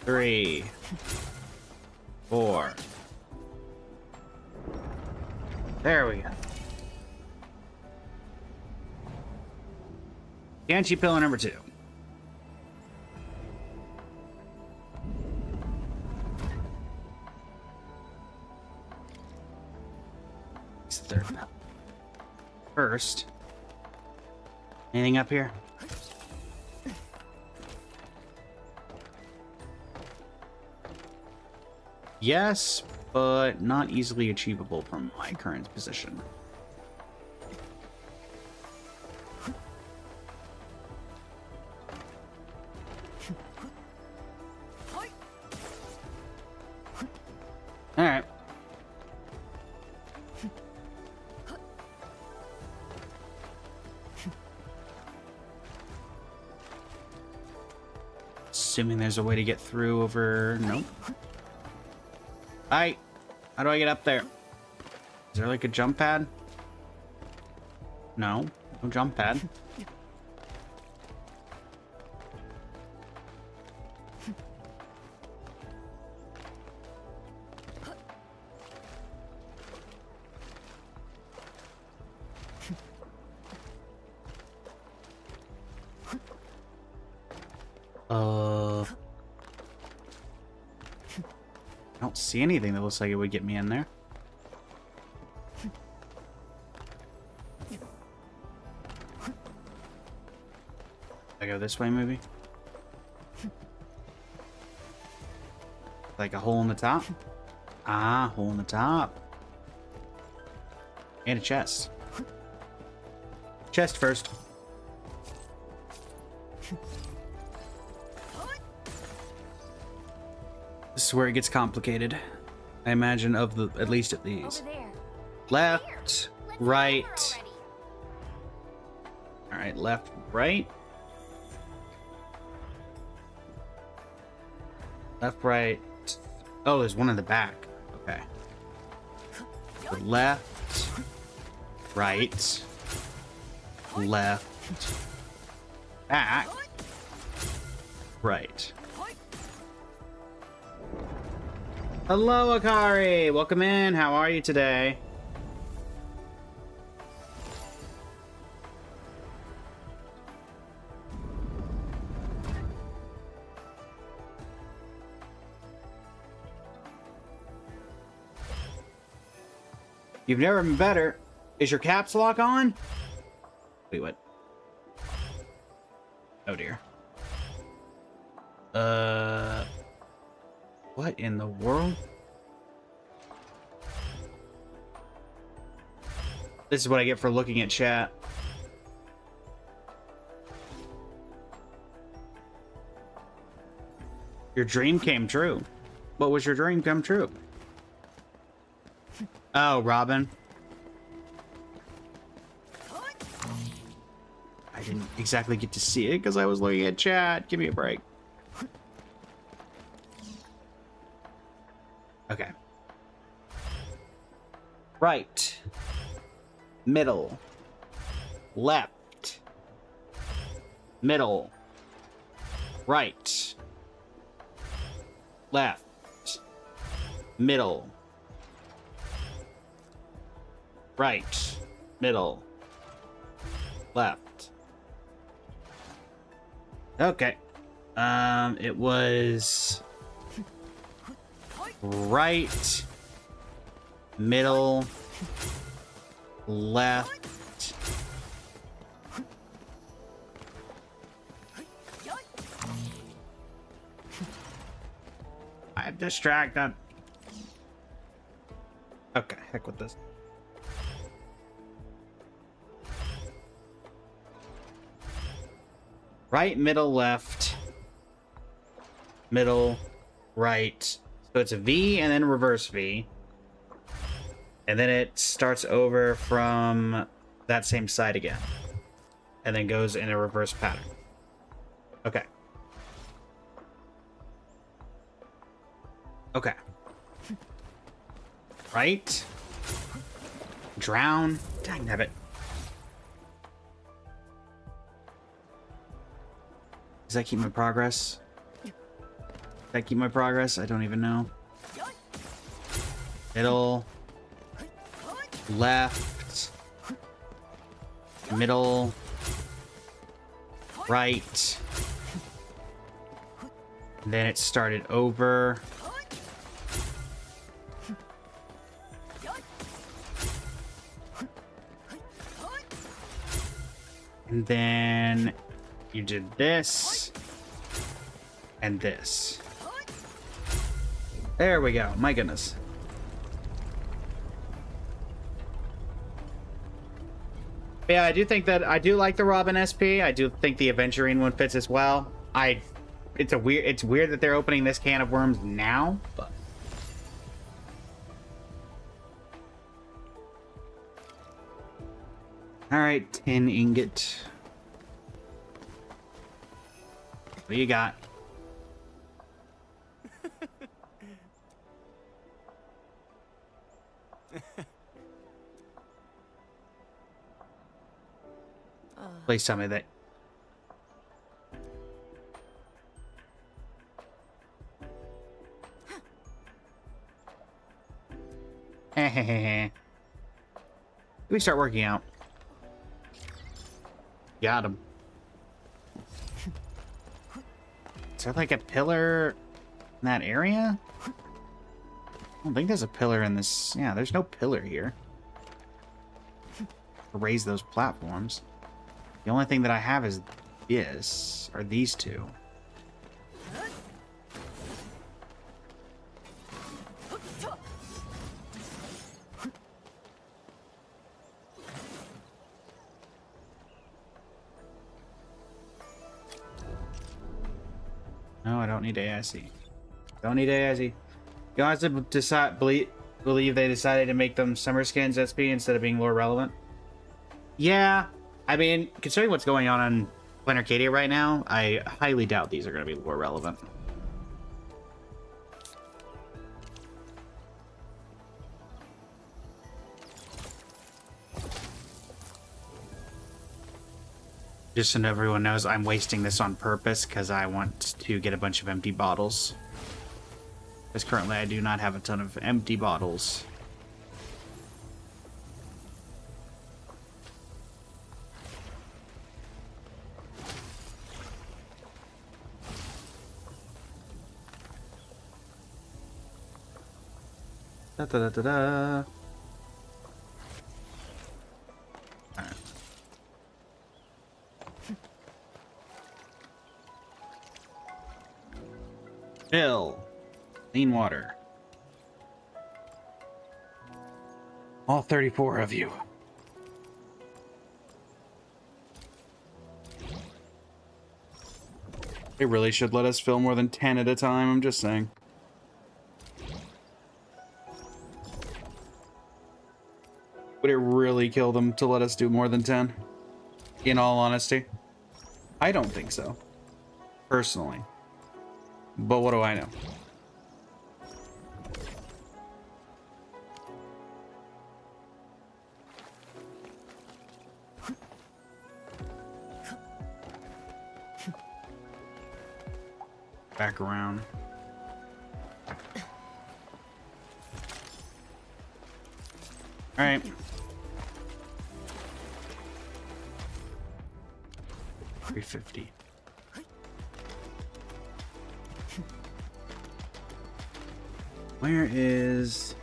3, 4. There we go. Banshee pillar number 2. It's the third map. First. Anything up here? Yes, but not easily achievable from my current position. All right. Assuming there's a way to get through over... Nope. Hi. How do I get up there? Is there like a jump pad? No. No jump pad. I don't see anything that looks like it would get me in there. I go this way, maybe? Like a hole in the top? Ah, hole in the top. And a chest. Chest first. This is where it gets complicated. I imagine at least of these. Over there. Left, There. Let's right. get there already. Alright, left, right. Left, right. Oh, there's one in the back. Okay. So left, right, left, back, right. Hello, Akari! Welcome in. How are you today? You've never been better. Is your caps lock on? Wait, what? Oh dear. What in the world? This is what I get for looking at chat. Your dream came true. What was your dream come true? Oh, Robin. I didn't exactly get to see it because I was looking at chat. Give me a break. Okay. Right. Middle. Left. Middle. Right. Left. Middle. Right. Middle. Left. Okay. It was right, middle, left, I'm distracted. Okay, heck with this. Right, middle, left. Middle, right. So it's a V and then reverse V. And then it starts over from that same side again. And then goes in a reverse pattern. Okay. Okay. Right. Drown. Dang nabbit. Does that keep my progress? Does that keep my progress? I don't even know. Middle. Left. Middle. Right. Then it started over. And then you did this and this. There we go. My goodness. Yeah, I do think that I do like the Robin SP. I do think the Aventurine one fits as well. It's weird that they're opening this can of worms now, but all right, tin ingot. What you got? Please tell me that. Let me start working out. Got him. Is there like a pillar in that area? I don't think there's a pillar in this. Yeah, there's no pillar here to raise those platforms. The only thing that I have is this, or these two. No, I don't need AIC. Don't need AIC. You have to believe they decided to make them summer skins SP instead of being lore relevant. Yeah, I mean, considering what's going on Planet Arcadia right now, I highly doubt these are going to be lore relevant. Just so everyone knows, I'm wasting this on purpose because I want to get a bunch of empty bottles. Because currently I do not have a ton of empty bottles. Da da da da da. Alright. Fill. Clean water. All 34 of you. They really should let us fill more than 10 at a time, I'm just saying. Would it really kill them to let us do more than 10? In all honesty? I don't think so. Personally. But what do I know? Back around. All right. $350. Where is...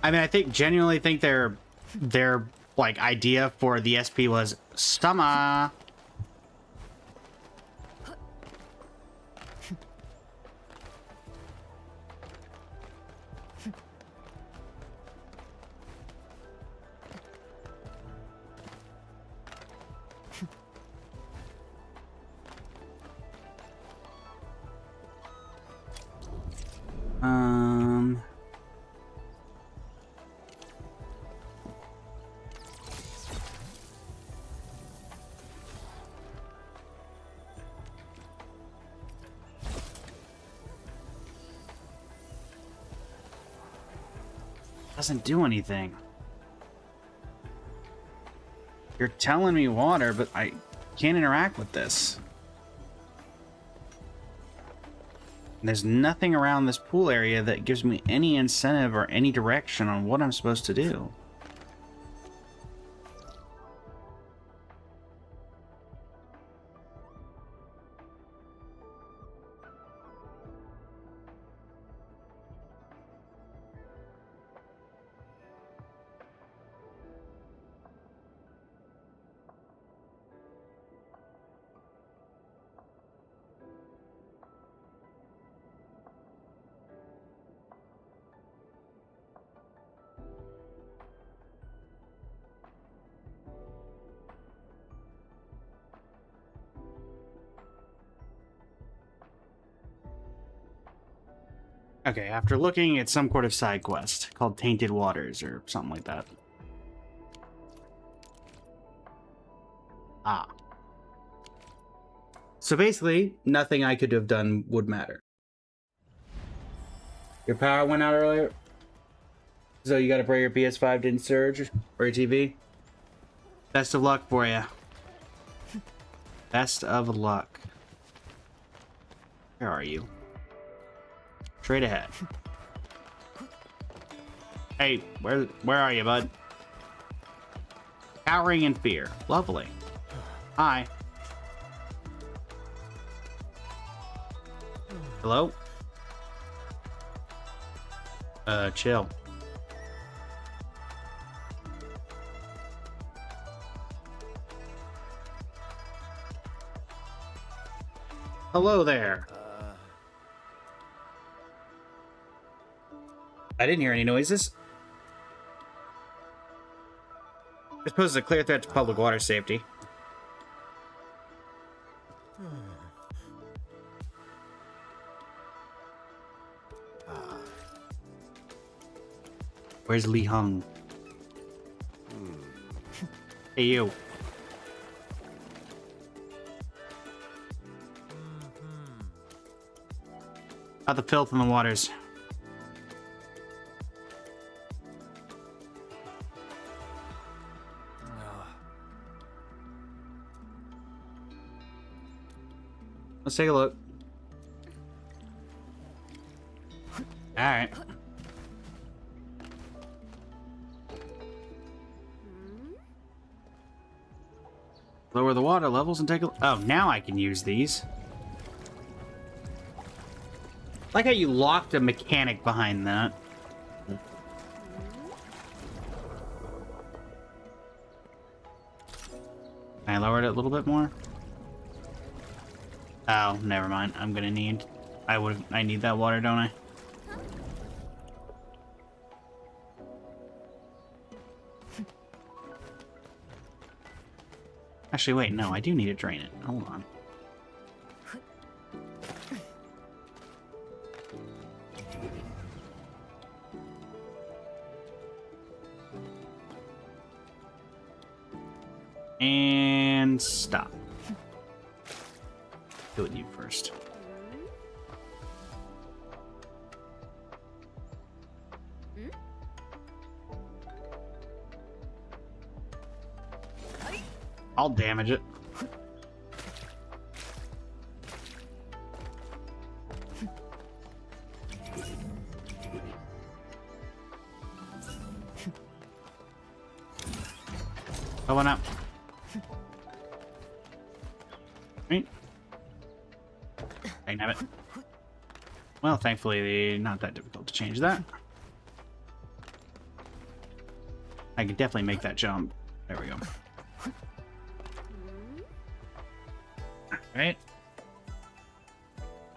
I mean, I genuinely think their like idea for the SP was summer. Doesn't do anything. You're telling me water, but I can't interact with this. And there's nothing around this pool area that gives me any incentive or any direction on what I'm supposed to do. Okay, after looking at some sort of side quest called Tainted Waters or something like that. Ah. So basically, nothing I could have done would matter. Your power went out earlier? So you gotta pray your PS5 didn't surge? Or your TV? Best of luck for you. Best of luck. Where are you? Straight ahead. Hey, where are you, bud? Cowering in fear. Lovely. Hi. Hello? Chill. Hello there. I didn't hear any noises. This poses a clear threat to public water safety. Where's Li Hung? Hey, you. About the filth in the waters. Let's take a look. All right. Lower the water levels and take a... Oh, now I can use these. Like how you locked a mechanic behind that. Can I lower it a little bit more? Oh, never mind. I'm gonna need... I need that water, don't I? Actually, wait, no, I do need to drain it. Hold on. And stop. Go with you first. I'll damage it. Going up. Right. I can have it. Well, thankfully, not that difficult to change that. I can definitely make that jump. There we go. Right.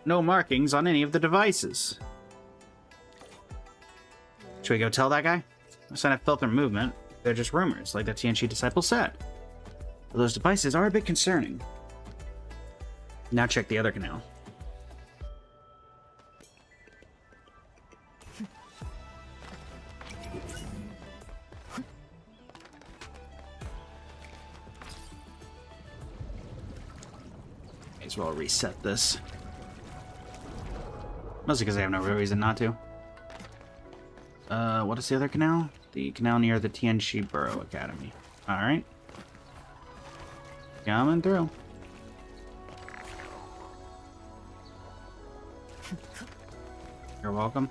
No markings on any of the devices. Should we go tell that guy? A sign of filter movement. They're just rumors, like the Tianchi disciple said. But those devices are a bit concerning. Now check the other canal. May as well reset this. Mostly because I have no real reason not to. What is the other canal? The canal near the Tianxi Borough Academy. Alright. Coming through. You're welcome.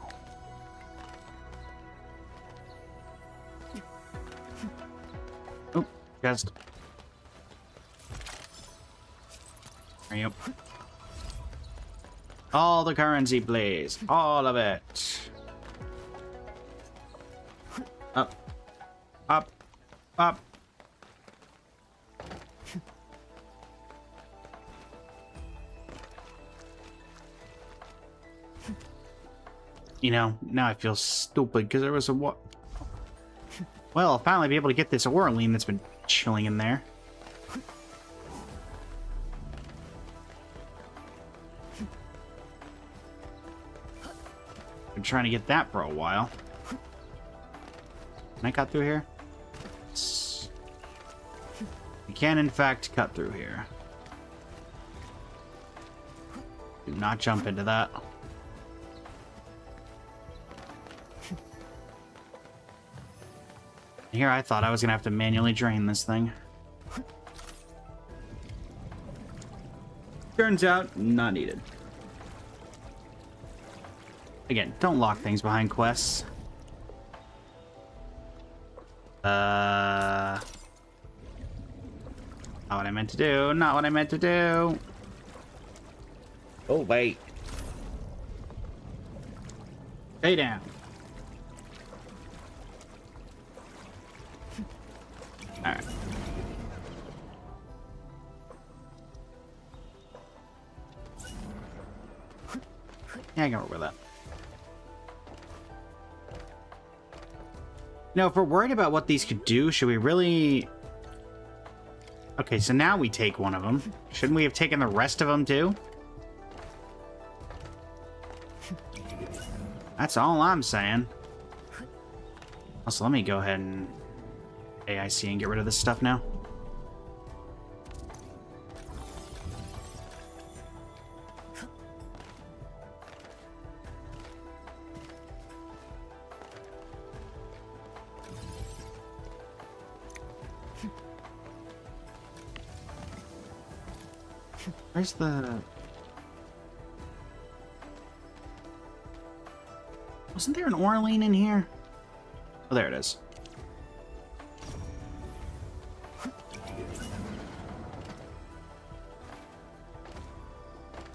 Oh, chest. Hurry up. All the currency, please. All of it. Up. Up. Up. You know, now I feel stupid because there was a what? Well, I'll finally be able to get this Orlean that's been chilling in there. Been trying to get that for a while. Can I cut through here? Yes. You can, in fact, cut through here. Do not jump into that. Here I thought I was gonna have to manually drain this thing. Turns out, not needed. Again, don't lock things behind quests. Not what I meant to do. Not what I meant to do. Oh, wait. Stay down. Alright. Yeah, I can work with that. You know, if we're worried about what these could do, should we really... Okay, so now we take one of them. Shouldn't we have taken the rest of them, too? That's all I'm saying. Also, let me go ahead and AIC and get rid of this stuff now. Where's the... Wasn't there an Orlean in here? Oh, there it is. Am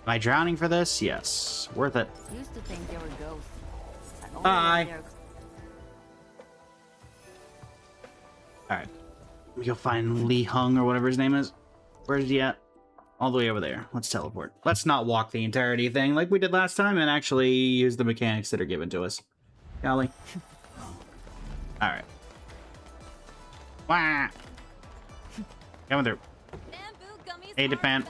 I drowning for this? Yes. Worth it. Used to think they were ghosts. Bye. Alright. Let me go find Li Hung or whatever his name is. Where's he at? All the way over there. Let's teleport. Let's not walk the entirety thing like we did last time and actually use the mechanics that are given to us. Golly. Alright. Wah! Coming through. Hey, Japan.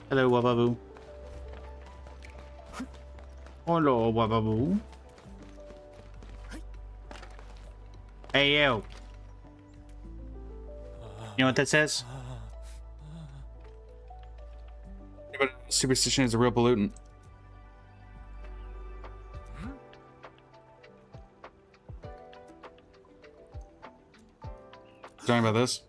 Hello, Wababu. Hello, Wababu. Hey, you. You know what that says? Superstition is a real pollutant. Talking about this?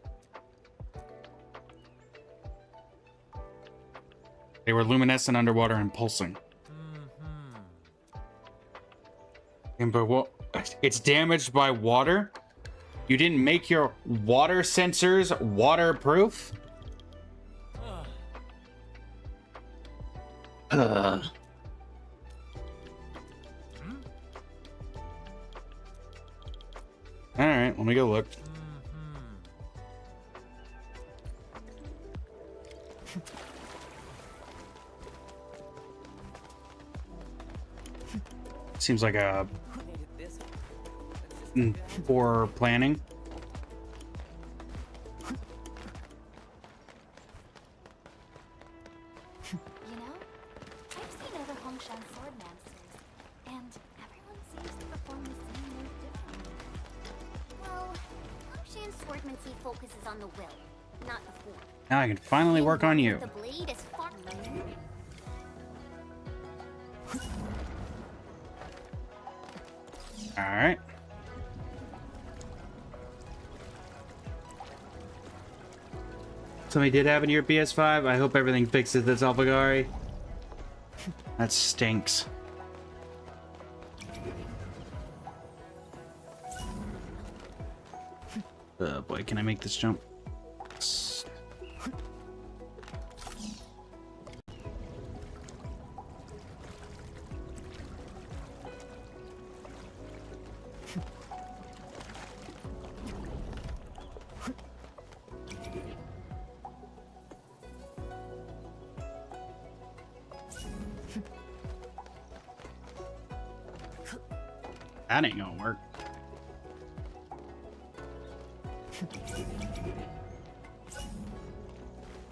They were luminescent underwater and pulsing. And but what? It's damaged by water? You didn't make your water sensors waterproof? Alright, let me go look. Seems like a poor planning. You know, I've seen other Hongshan swordmancers, and everyone seems to perform the same move differently. Well, Hongshan swordmancy focuses on the will, not the form. Now I can finally work on you. The blade is far. All right. Somebody did happen to your PS5. I hope everything fixes this, Alpagari. That stinks. Oh boy, can I make this jump? That ain't gonna work.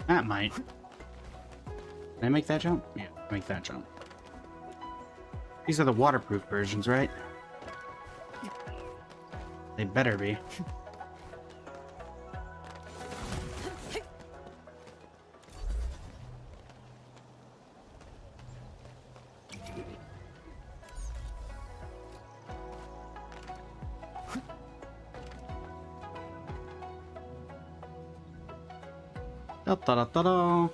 That might. Can I make that jump? Yeah, make that jump. These are the waterproof versions, right? They better be. Da da da da da.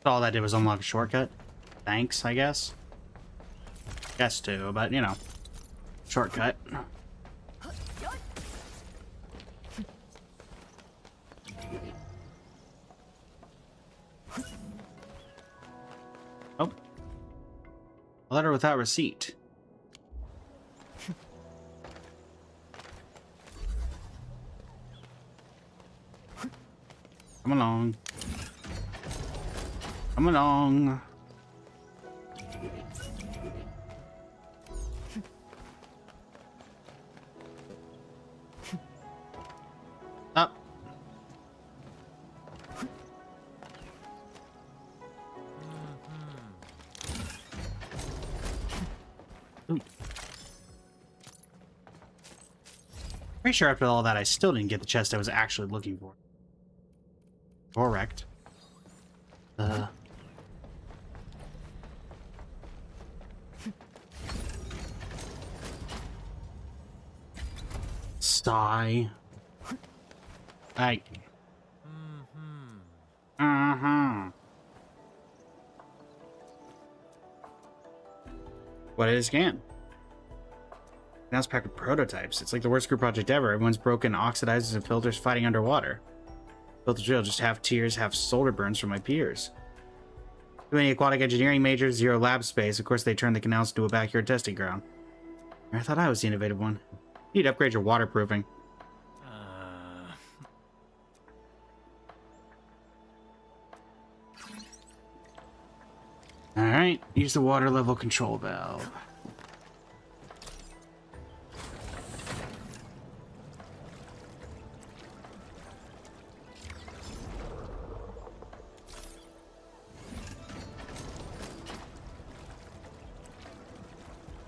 All that did was unlock a shortcut. Thanks, I guess. Guess too, but you know, shortcut. Oh, a letter without receipt. Come along. Come along. Up. Ooh. Pretty sure after all that, I still didn't get the chest I was actually looking for. Correct. Sigh. Hey. What is scan? Now it's packed with prototypes. It's like the worst group project ever. Everyone's broken oxidizers and filters fighting underwater. Built the drill, just half tears, half solder burns from my peers. Too many aquatic engineering majors, zero lab space. Of course, they turned the canals into a backyard testing ground. I thought I was the innovative one. You need to upgrade your waterproofing. Alright, use the water level control valve.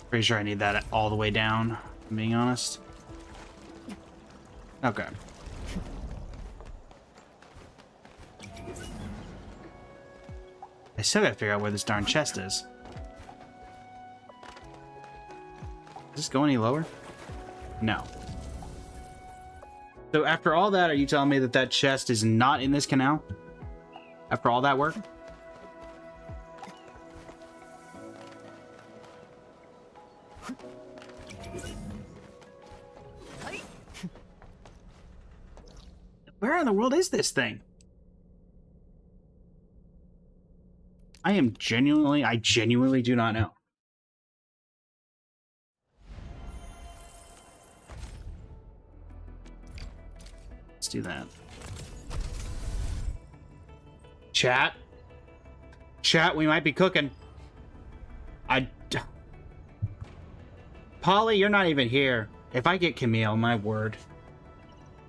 Pretty sure I need that all the way down, if I'm being honest. Okay. I still gotta figure out where this darn chest is. Does this go any lower? No. So after all that, are you telling me that that chest is not in this canal? After all that work? Where in the world is this thing? I genuinely do not know. Let's do that. Chat, we might be cooking. Polly, you're not even here. If I get Camille, my word.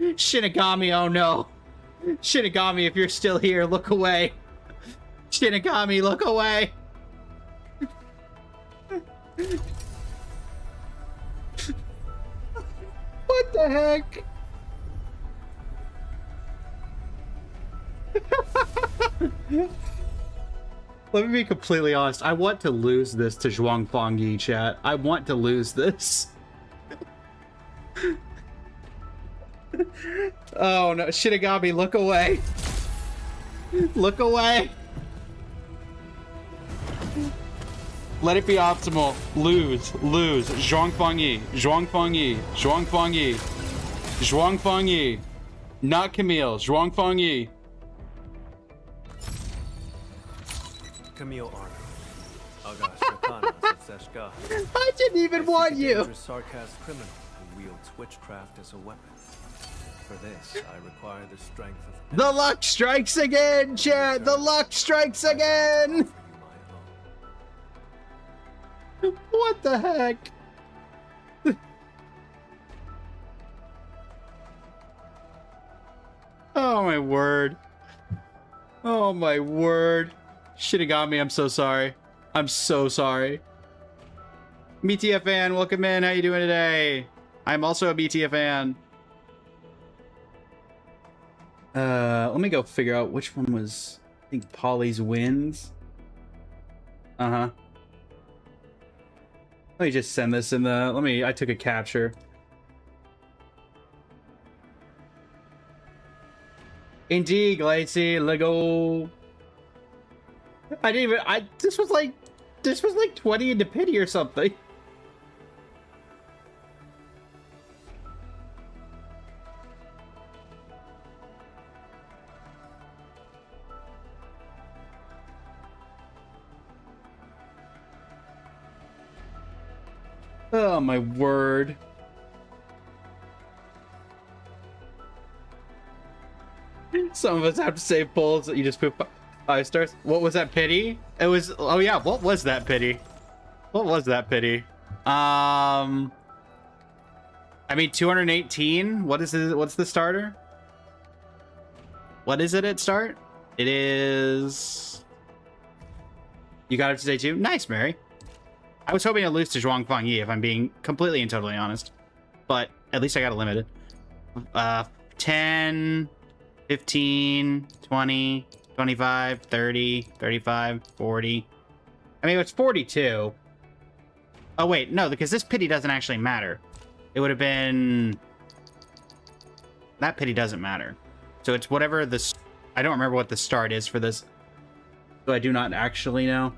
Shinigami, oh no. Shinigami, if you're still here, look away. Shinigami, look away. What the heck? Let me be completely honest. I want to lose this to Zhuangfang Yi, chat. I want to lose this. Oh no, Shinigami, look away. Look away. Let it be optimal. Lose. Zhuangfang Yi. Zhuangfang Yi. Zhuangfang Yi. Zhuangfang Yi. Not Camille. Zhuangfang Yi. Camille Arno. Agash Rakana Setseshka. I didn't even want you. Dangerous sarcastic criminal who wields witchcraft as a weapon. For this, I require the strength of The luck strikes again, chat. The luck strikes again. What the heck? Oh my word. Oh my word. Shinigami, I'm so sorry. I'm so sorry. BTF fan, welcome in. How you doing today? I'm also a BTF fan. Let me go figure out which one was, I think, Polly's wins. Uh-huh. Let me just send this in the, I took a capture. Indeed, Glacy, Lego. I didn't even, this was like 20 into pity or something. Oh my word. Some of us have to save polls that you just poop 5 stars. What was that pity? It was, oh yeah, what was that pity? What was that pity? I mean 218. What is it? What's the starter? What is it at start? It is, you got it to say 2. Nice, Mary. I was hoping to lose to Zhuangfang Yi, if I'm being completely and totally honest. But at least I got it limited. 10, 15, 20, 25, 30, 35, 40. I mean, it's 42. Oh, wait, no, because this pity doesn't actually matter. It would have been... That pity doesn't matter. So it's whatever this... I don't remember what the start is for this. So I do not actually know.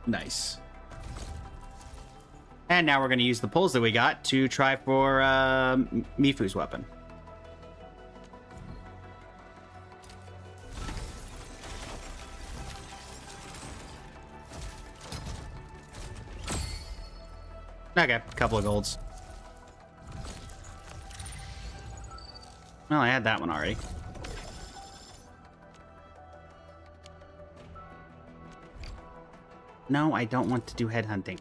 Nice. And now we're going to use the pulls that we got to try for Mifu's weapon. Okay, a couple of golds. Well, I had that one already. No, I don't want to do headhunting.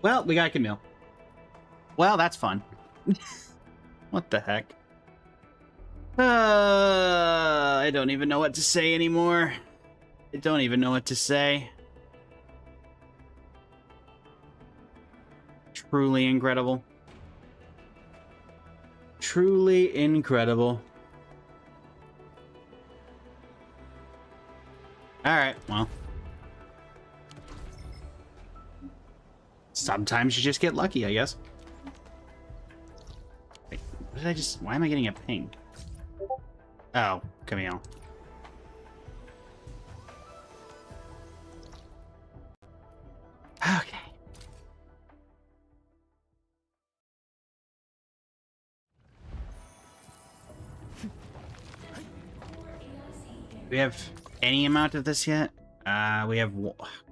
Well, we got Camille. Well, that's fun. What the heck? I don't even know what to say anymore. I don't even know what to say. Truly incredible. Truly incredible. Alright, well. Sometimes you just get lucky, I guess. Wait, what did I just... Why am I getting a ping? Oh, Camille. Okay. Do we have any amount of this yet? We have...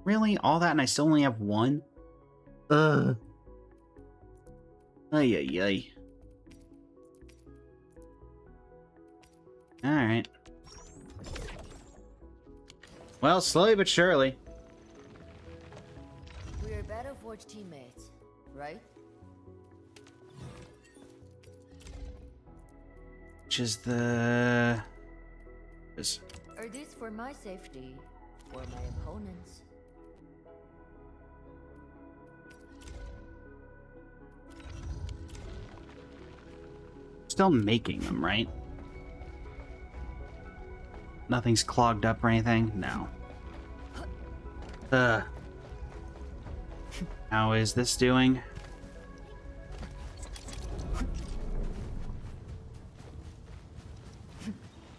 Really? All that and I still only have 1? Ugh. Ay, ay, ay. Alright. Well, slowly but surely. We are Battle Forge teammates, right? Which is the... Are these for my safety or my opponent's? Still making them, right? Nothing's clogged up or anything? No. How is this doing?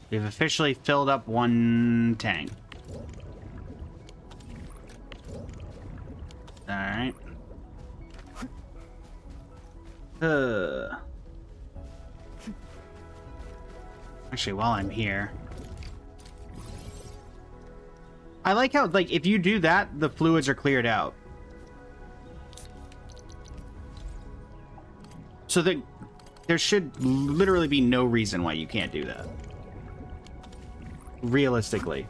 We've officially filled up one tank. Alright. Actually, while I'm here, I like how, like, if you do that, the fluids are cleared out. So that there should literally be no reason why you can't do that. Realistically.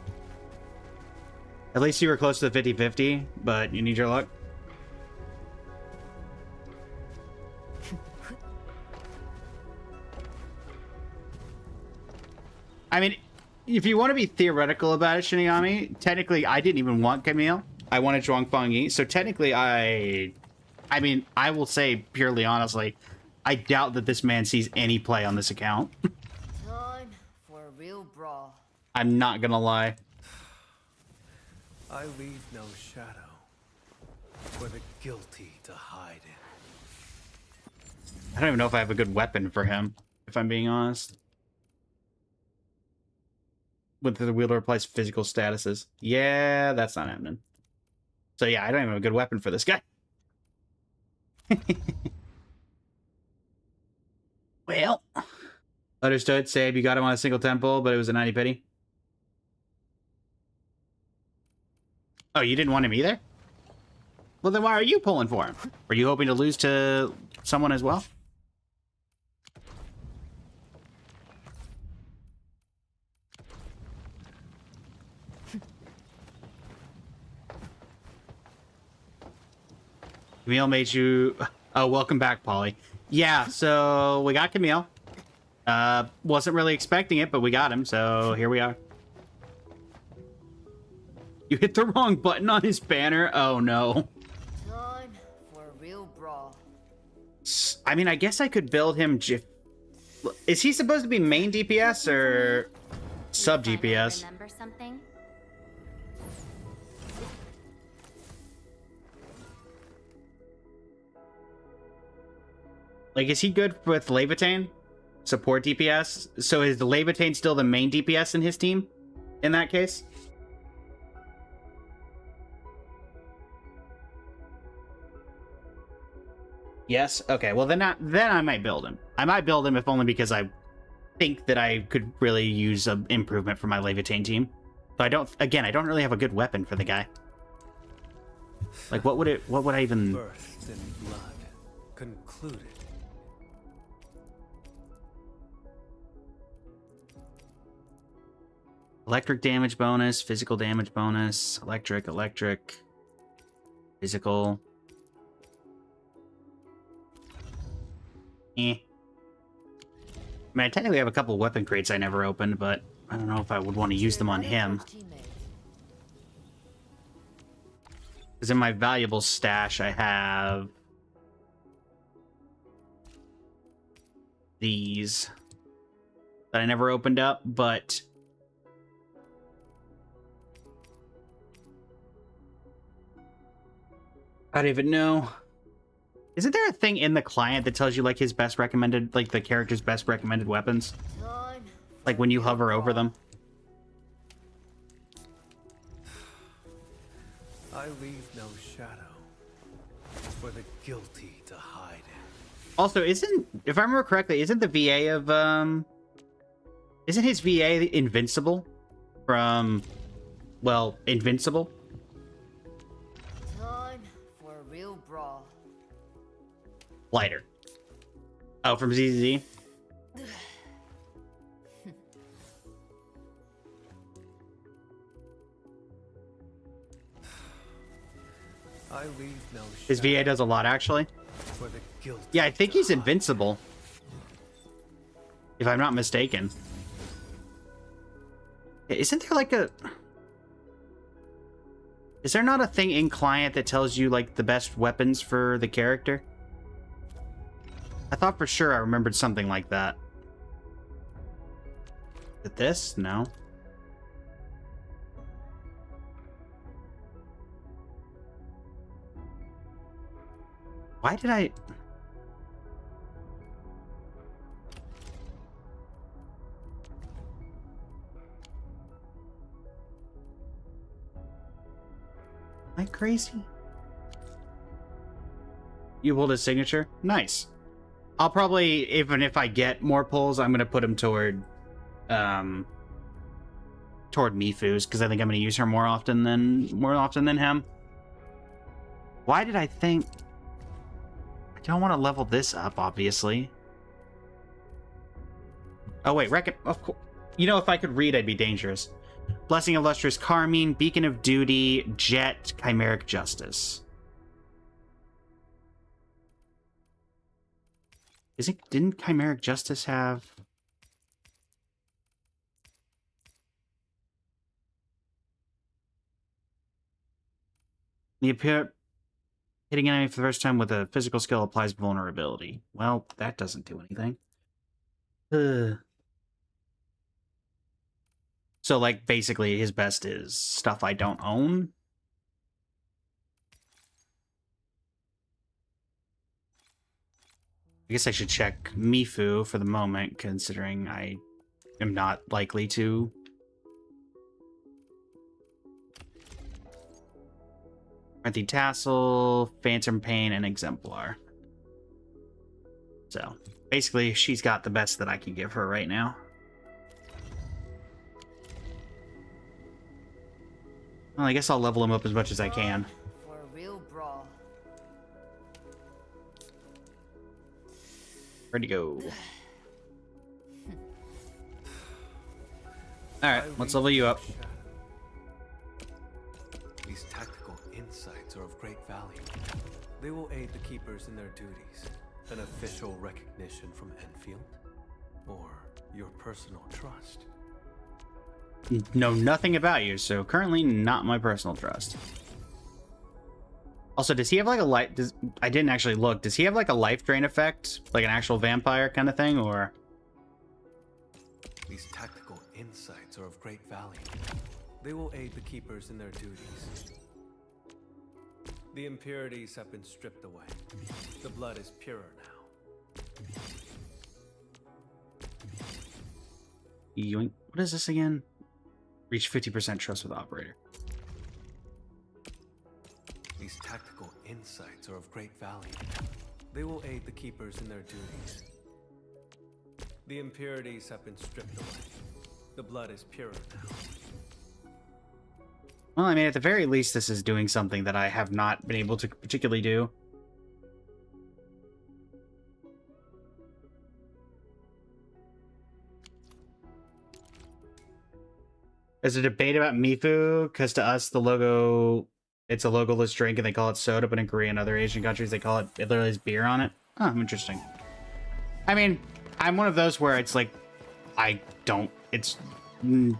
At least you were close to the 50-50, but you need your luck. I mean, if you want to be theoretical about it, Shinigami, technically I didn't even want Camille. I wanted Zhuang Fengyi. So technically I mean, I will say purely honestly, I doubt that this man sees any play on this account. Time for a real brawl. I'm not gonna lie. I leave no shadow for the guilty to hide in. I don't even know if I have a good weapon for him, if I'm being honest. With the wielder applies physical statuses. Yeah, that's not happening. So yeah, I don't even have a good weapon for this guy. Well, understood. Save, you got him on a single temple, but it was a 90 pity. Oh, you didn't want him either? Well, then why are you pulling for him? Were you hoping to lose to someone as well? Camille made you... Oh, welcome back, Polly. Yeah, so we got Camille. Wasn't really expecting it, but we got him, so here we are. You hit the wrong button on his banner? Oh, no. Time for a real brawl. I mean, I guess I could build him... Is he supposed to be main DPS or sub DPS? Remember something? Like, is he good with Leviathan? Support DPS? So is the Leviathan still the main DPS in his team? In that case? Yes? Okay, well then I might build him. I might build him if only because I think that I could really use an improvement for my Leviathan team. So I don't really have a good weapon for the guy. Like, what would I even... Birthed in blood, concluded. Electric damage bonus, physical damage bonus, electric, physical. I mean, I technically have a couple weapon crates I never opened, but I don't know if I would want to use them on him. Because in my valuable stash, I have these that I never opened up, but I don't even know. Isn't there a thing in the client that tells you, like, his best recommended, like, the character's best recommended weapons? Like, when you hover over them? I leave no shadow for the guilty to hide in. Also, if I remember correctly, isn't the VA of, isn't his VA invincible? From, well, invincible? Time for a real brawl. Lighter. Oh, from ZZZ? I leave no His VA does a lot, actually. for the guilty. Yeah, I think to he's hide. invincible. If I'm not mistaken. Isn't there like a... Is there not a thing in client that tells you, like, the best weapons for the character? I thought for sure I remembered something like that. it this? No. Why did I... Am I crazy? You pulled his signature? Nice. I'll probably, even if I get more pulls, I'm gonna put him toward Mifu's, because I think I'm gonna use her more often than him. Why did I think? I don't want to level this up, obviously. Oh wait, of course. You know, if I could read, I'd be dangerous. Blessing of Lustrous Carmine, Beacon of Duty, Jet, Chimeric Justice. Didn't Chimeric Justice have... The hitting an enemy for the first time with a physical skill applies vulnerability. Well, that doesn't do anything. So, like, basically, his best is stuff I don't own. I guess I should check Mifu for the moment, considering I am not likely to. Anti-Tassel, Phantom Pain, and Exemplar. So, basically, she's got the best that I can give her right now. Well, I guess I'll level him up as much as I can. For a real brawl. Ready to go. Alright, let's level you up. These tactical insights are of great value. They will aid the keepers in their duties. An official recognition from Enfield? Or your personal trust? Know nothing about you, so currently not my personal trust. Also, does he have like a life? I didn't actually look. Does he have like a life drain effect, like an actual vampire kind of thing, or? These tactical insights are of great value. They will aid the keepers in their duties. The impurities have been stripped away. The blood is purer now. Yoink. What is this again? Reach 50% trust with operator. These tactical insights are of great value. They will aid the keepers in their duties. The impurities have been stripped away. The blood is purer now. Well, I mean, at the very least, this is doing something that I have not been able to particularly do. There's a debate about Mifu, because to us, the logo, it's a logoless drink, and they call it soda, but in Korea and other Asian countries, they call it literally has beer on it. Oh, interesting. I mean, I'm one of those where it's like, it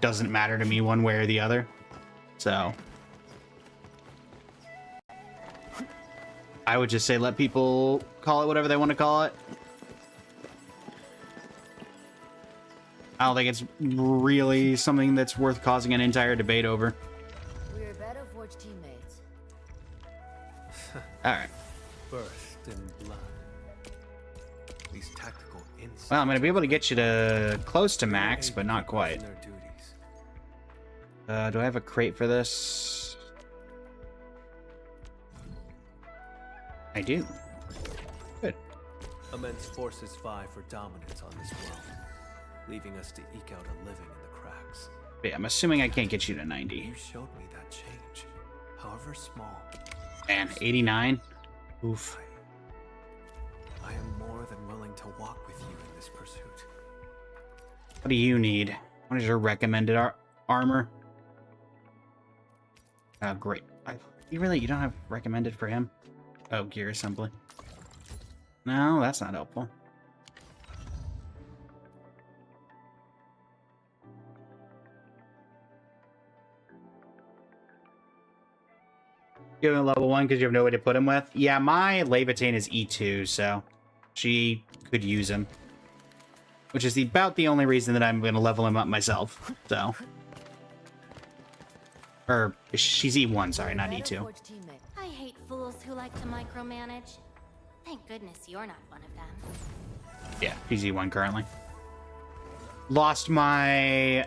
doesn't matter to me one way or the other. So, I would just say let people call it whatever they want to call it. I don't think it's really something that's worth causing an entire debate over. We're better forged teammates. Alright. Birthed in blood. These tactical insights. Well, I'm going to be able to get you to close to max, but not quite. Do I have a crate for this? I do. Good. Immense forces vie for dominance on this world, leaving us to eke out a living in the cracks. But yeah, I'm assuming I can't get you to 90. You showed me that change, however small. Man, 89? Oof. I am more than willing to walk with you in this pursuit. What do you need? What is your recommended armor? Oh, great. You don't have recommended for him? Oh, gear assembly. No, that's not helpful. Give him level 1 because you have no way to put him with? Yeah, my Levitane is E2, so she could use him. which is about the only reason that I'm going to level him up myself. So, or she's E1, sorry, not Better E2. forge teammate. I hate fools who like to micromanage. Thank goodness you're not one of them. Yeah, she's E1 currently. Lost my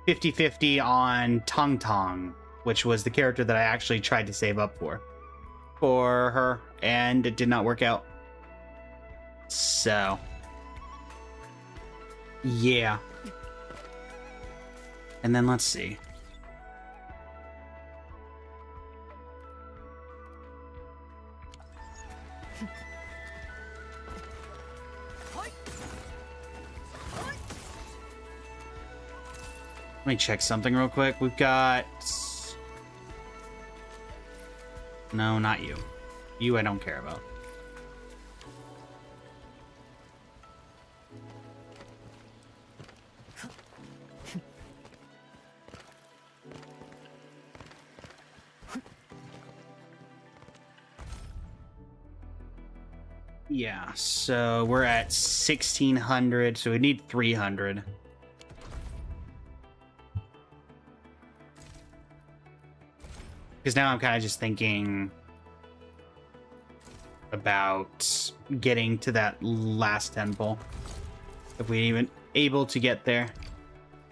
50-50 on Tong Tong, which was the character that I actually tried to save up for her, and it did not work out. So, yeah. And then let's see. Let me check something real quick. We've got... No, not you. You I don't care about. Yeah, so we're at 1,600, so we need 300. Because now I'm kind of just thinking about getting to that last temple. If we even able to get there.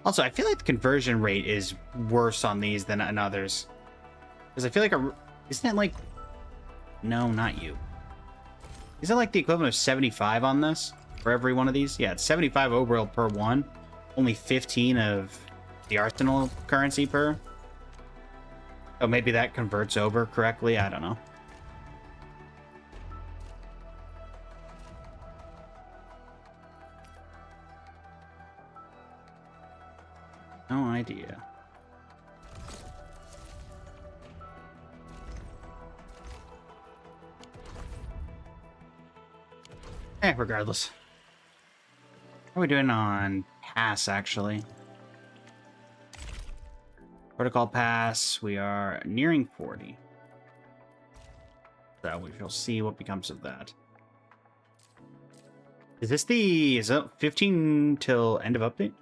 Also, I feel like the conversion rate is worse on these than on others. Because I feel like isn't it like... No, not you. Is it like the equivalent of 75 on this? For every one of these? Yeah, it's 75 overall per one. Only 15 of the arsenal currency per. Oh, maybe that converts over correctly? I don't know. No idea. Regardless. How are we doing on pass, actually? Protocol pass, we are nearing 40. So we shall see what becomes of that. Is it 15 till end of update?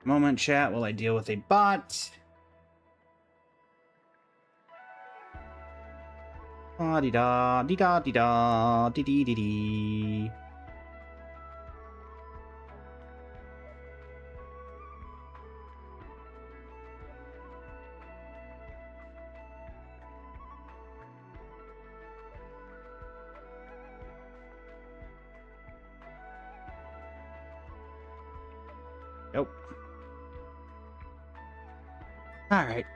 Moment, chat, while I deal with a bot. Da dee da dee da dee dee dee dee. Nope. All right.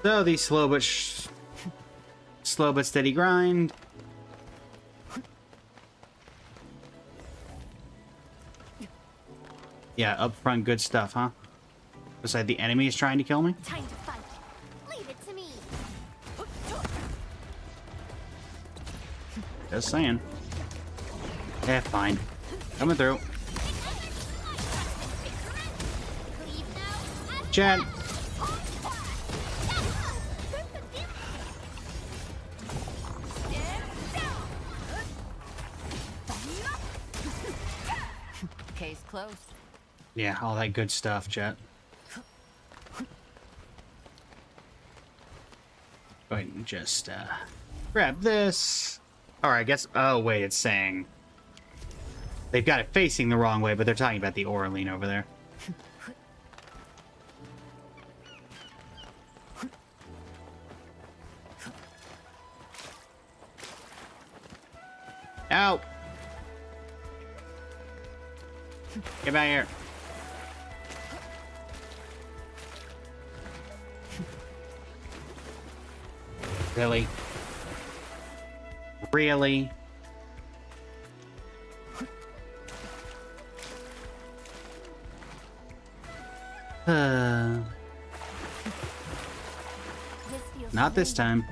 So the slow but steady grind. Yeah, upfront good stuff, huh? Beside the enemy is trying to kill me? Time to fight. Leave it to me. Just saying. Yeah, fine. Coming through. Leave now. Chat. Case closed. Yeah, all that good stuff, chat. Go ahead and just grab this. Or I guess, oh wait, it's saying they've got it facing the wrong way, but they're talking about the Oraline over there. Out! Get back here. Really? Really? Not this time.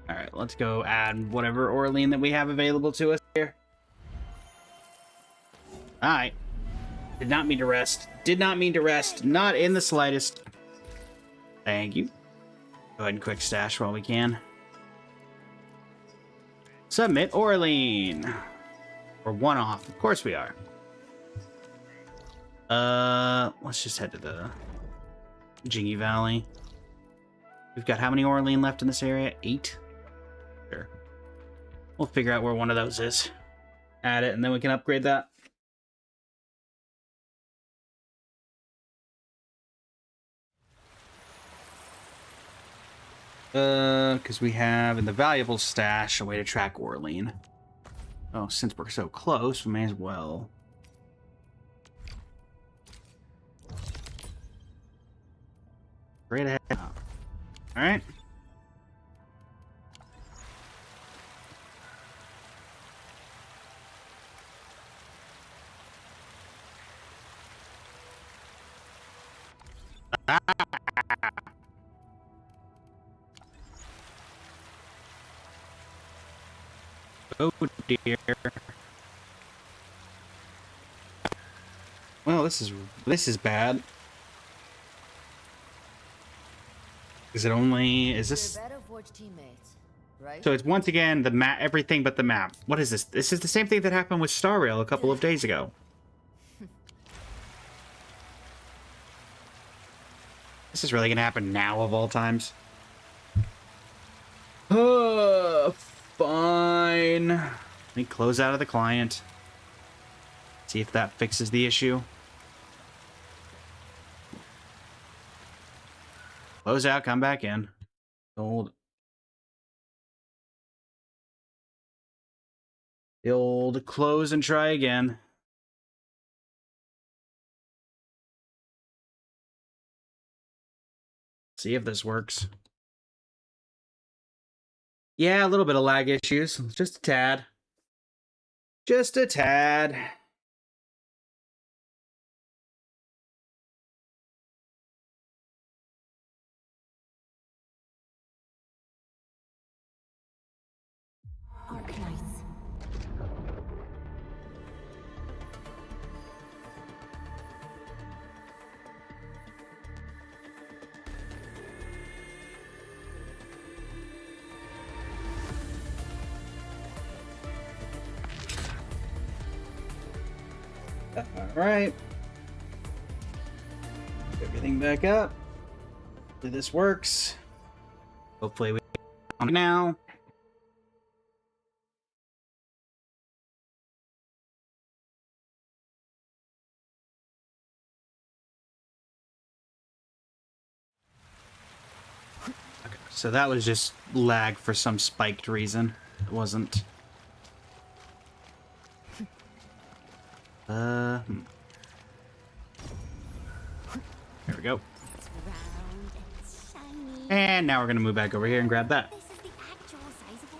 Alright, let's go add whatever Orlean that we have available to us here. Alright. Did not mean to rest. Did not mean to rest. Not in the slightest. Thank you. Go ahead and quick stash while we can. Submit Orlean. We're one off. Of course we are. Let's just head to the Jingy Valley. We've got how many Orlean left in this area? 8? Sure. We'll figure out where one of those is. Add it, and then we can upgrade that. Because we have in the valuable stash a way to track Orlean. Oh, since we're so close, we may as well. Straight ahead. Alright. Oh dear. Well, this is bad. Is it only... Is this... We're better Forge teammates, right? So it's once again the map, everything but the map. What is this? This is the same thing that happened with Star Rail a couple of days ago. This is really gonna happen now of all times. Fine. Let me close out of the client. See if that fixes the issue. Close out, come back in. The old close and try again. See if this works. Yeah, a little bit of lag issues. Just a tad. Just a tad. Arcanines. Alright. Everything back up. Hopefully this works. Hopefully we now. Okay, so that was just lag for some spiked reason. It wasn't. There we go. It's round and shiny. And now we're gonna move back over here and grab that. This is the actual size of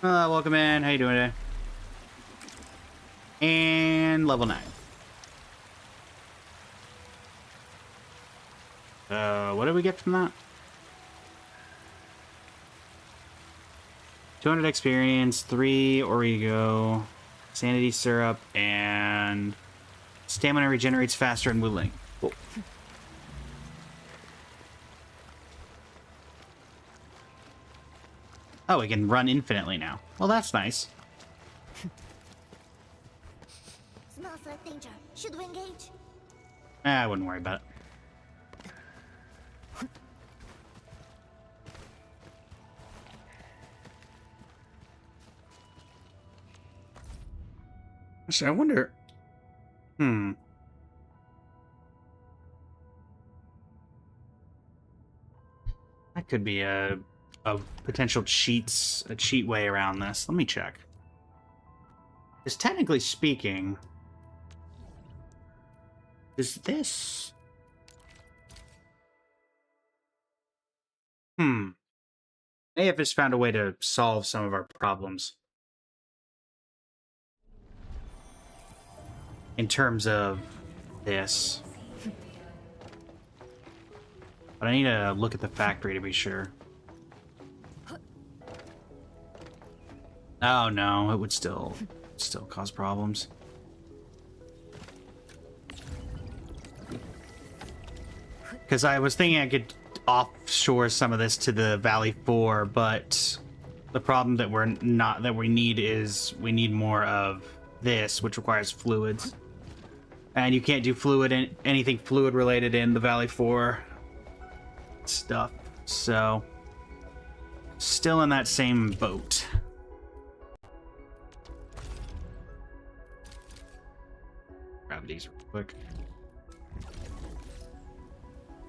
Orlean. Welcome in. How you doing today? And level 9. What did we get from that? 200 experience, 3 Origo, sanity syrup, and stamina regenerates faster in Wuling. Cool. Oh, we can run infinitely now. Well, that's nice. Smells like danger. Should we engage? I wouldn't worry about it. Actually, I wonder... That could be a potential cheat way around this. Let me check. Because technically speaking... Is this... AF has found a way to solve some of our problems. In terms of this. But I need to look at the factory to be sure. Oh no, it would still cause problems. Because I was thinking I could offshore some of this to the Valley 4, but the problem that we need more of this, which requires fluids. And you can't do anything fluid related in the Valley 4 stuff. So still in that same boat. Grab these real quick.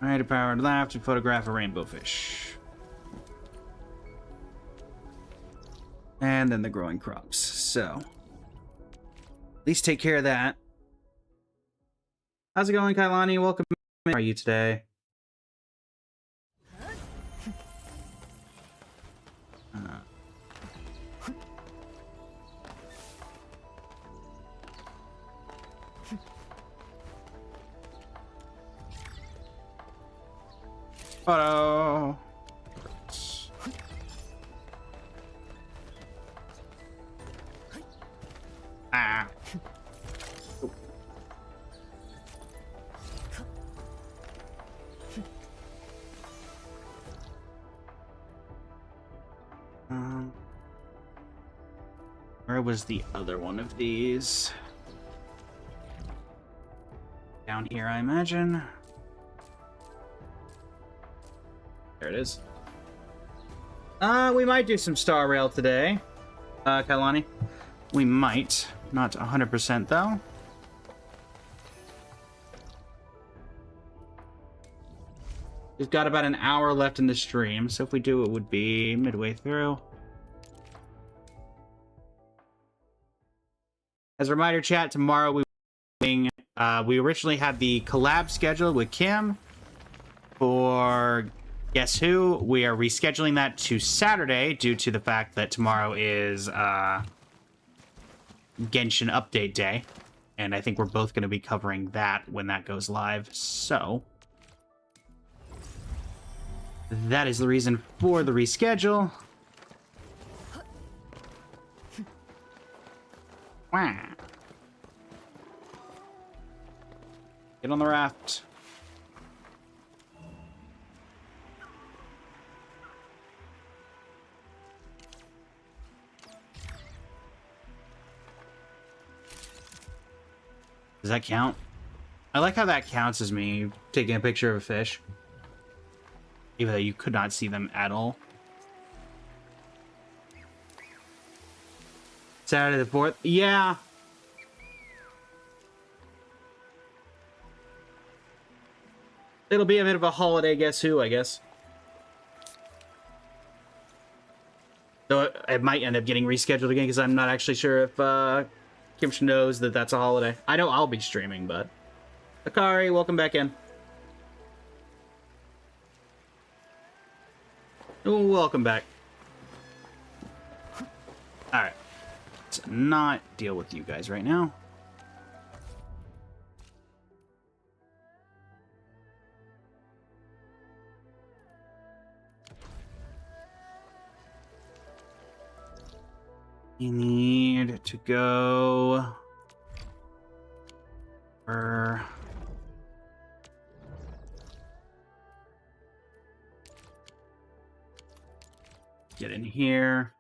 Alright, a powered left to photograph a rainbow fish. And then the growing crops. So at least take care of that. How's it going, Kailani? Welcome. How are you today? Photo. Ah. Where was the other one of these? Down here, I imagine. There it is. We might do some Star Rail today, Kailani. We might. Not 100% though. We've got about an hour left in the stream, so if we do, it would be midway through. As a reminder, chat, tomorrow we originally had the collab scheduled with Kim for Guess Who. We are rescheduling that to Saturday due to the fact that tomorrow is Genshin Update Day, and I think we're both going to be covering that when that goes live, so that is the reason for the reschedule. Wow. Get on the raft. Does that count? I like how that counts as me taking a picture of a fish. Even though you could not see them at all. Saturday the 4th? Yeah. It'll be a bit of a holiday Guess Who, I guess. Though it might end up getting rescheduled again because I'm not actually sure if Kim knows that that's a holiday. I know I'll be streaming, but... Akari, welcome back in. Welcome back. Alright. Let's not deal with you guys right now. You need to go... Get in here.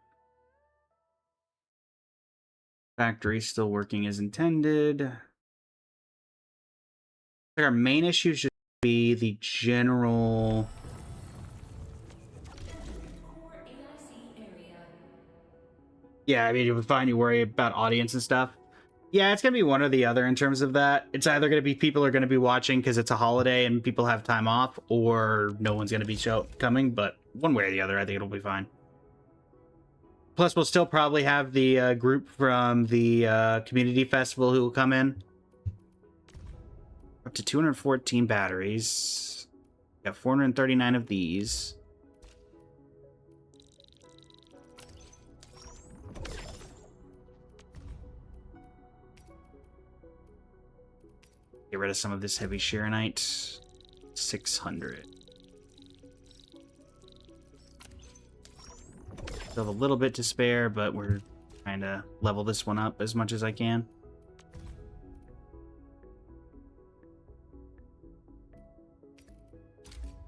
Factory still working as intended. Our main issue should be the general... Yeah, I mean, you're fine. You worry about audience and stuff. Yeah, it's going to be one or the other in terms of that. It's either going to be people are going to be watching because it's a holiday and people have time off, or no one's going to be coming, but one way or the other, I think it'll be fine. Plus, we'll still probably have the group from the community festival who will come in. Up to 214 batteries. Got 439 of these. Get rid of some of this heavy Sharonite. 600. Still have a little bit to spare, but we're trying to level this one up as much as I can.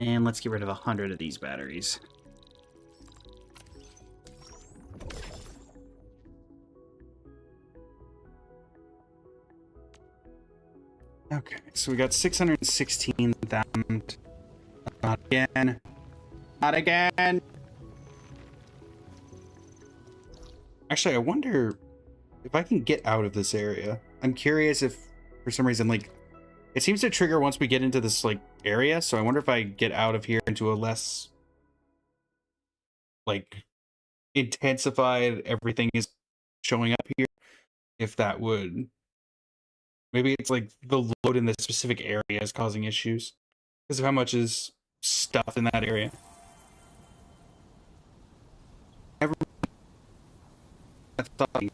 And let's get rid of 100 of these batteries. Okay, so we got 616,000. Not again. Not again. Actually, I wonder if I can get out of this area. I'm curious if, for some reason, like, it seems to trigger once we get into this, like, area. So I wonder if I get out of here into a less, like, intensified everything is showing up here. If that would... Maybe it's, like, the load in this specific area is causing issues. Because of how much is stuff in that area. I thought...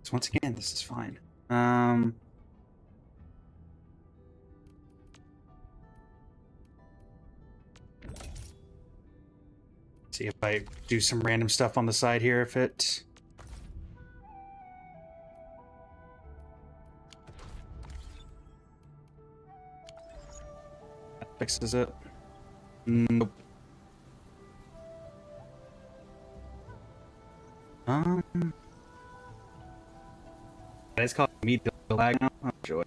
So once again, this is fine. See if I do some random stuff on the side here, if it... That fixes it. Nope. It's called me the lag now. Oh, joy.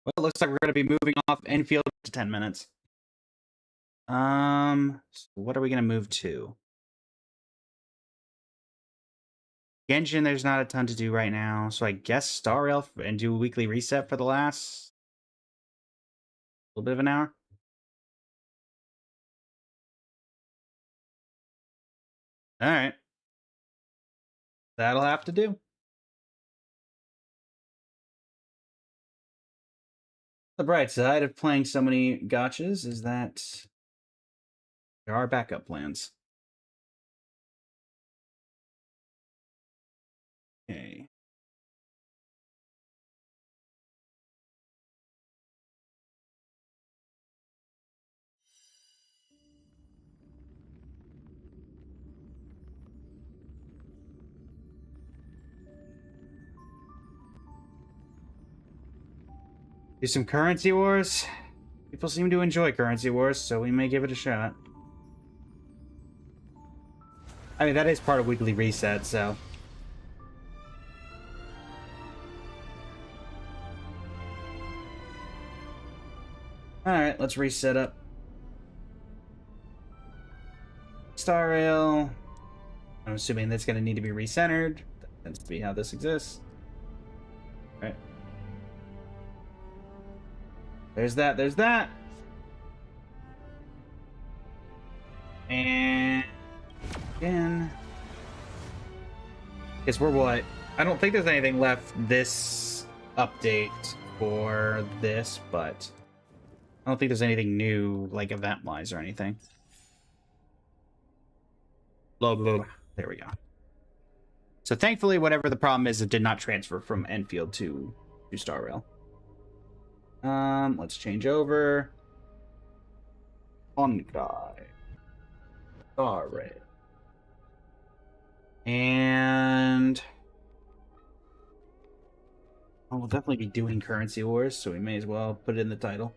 Well, it looks like we're going to be moving off Enfield to 10 minutes. So what are we going to move to? Genshin, there's not a ton to do right now, so I guess Star Rail and do a weekly reset for the last little bit of an hour. All right. That'll have to do. The bright side of playing so many gotchas is that there are backup plans. Okay. Do some currency wars. People seem to enjoy currency wars, so we may give it a shot. I mean, that is part of weekly reset, so. Alright, let's reset up. Star Rail. I'm assuming that's going to need to be recentered. That tends to be how this exists. Alright. There's that, there's that. And again. Guess we're what? I don't think there's anything left this update for this, but I don't think there's anything new, like event-wise or anything. Blah, blah, blah. There we go. So thankfully, whatever the problem is, it did not transfer from Enfield to Star Rail. Let's change over. Honkai. Star Rail. And we'll definitely be doing currency wars, so we may as well put it in the title.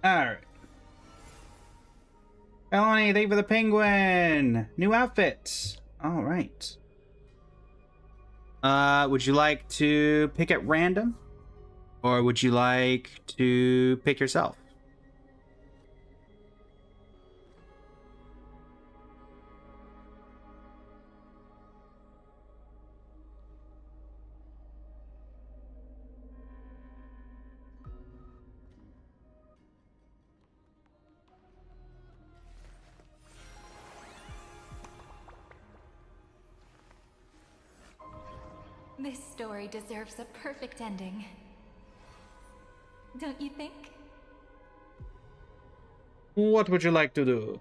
Alright. Melanie, thank you for the penguin! New outfit! Alright. Would you like to pick at random? Or would you like to pick yourself? This story deserves a perfect ending. Don't you think? What would you like to do?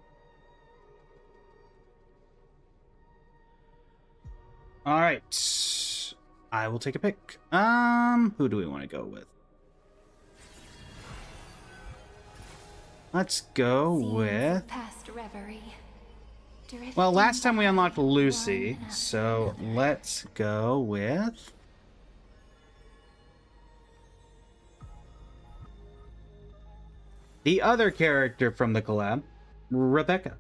All right. I will take a pick. Who do we want to go with? Let's go with... Past reverie. Well, last time we unlocked Lucy, so let's go with... the other character from the collab, Rebecca,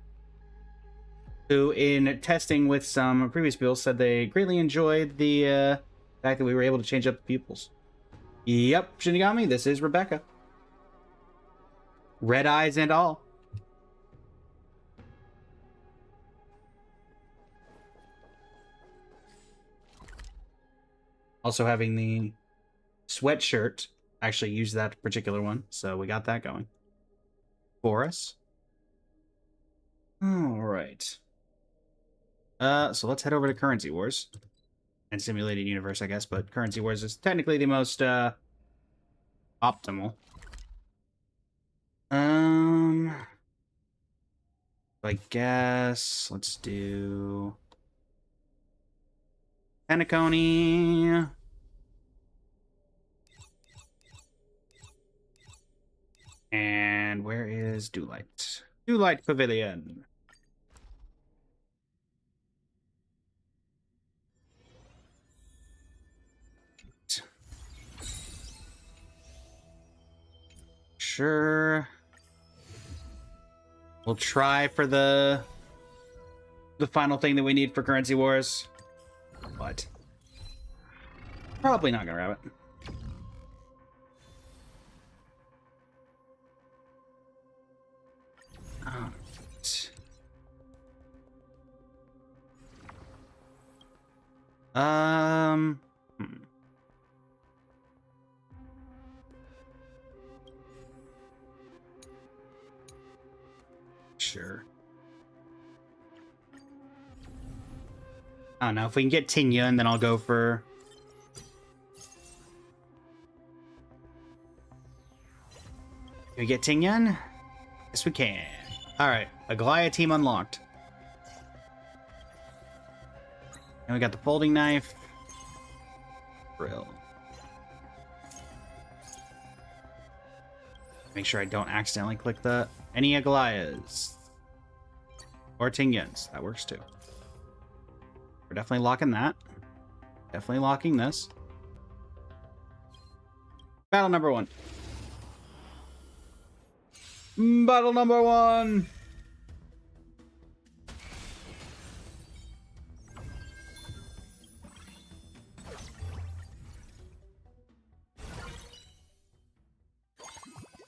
who in testing with some previous builds said they greatly enjoyed the fact that we were able to change up the pupils. Yep, Shinigami, this is Rebecca. Red eyes and all. Also having the sweatshirt. Actually used that particular one, so we got that going for us. All right. So let's head over to Currency Wars and Simulated Universe, I guess, but Currency Wars is technically the most optimal. I guess let's do Penacony. And where is Dewlight? Dewlight Pavilion. Sure. We'll try for the final thing that we need for Currency Wars. But probably not gonna grab it. Sure. I don't know. If we can get Ting Yun, then I'll go for... Can we get Ting Yun? Yes, we can. Alright, a Goliath team unlocked. And we got the folding knife. Drill. Make sure I don't accidentally click the any Agalias. Or Ting Yuns. That works too. We're definitely locking that. Definitely locking this. Battle number 1. Battle number 1.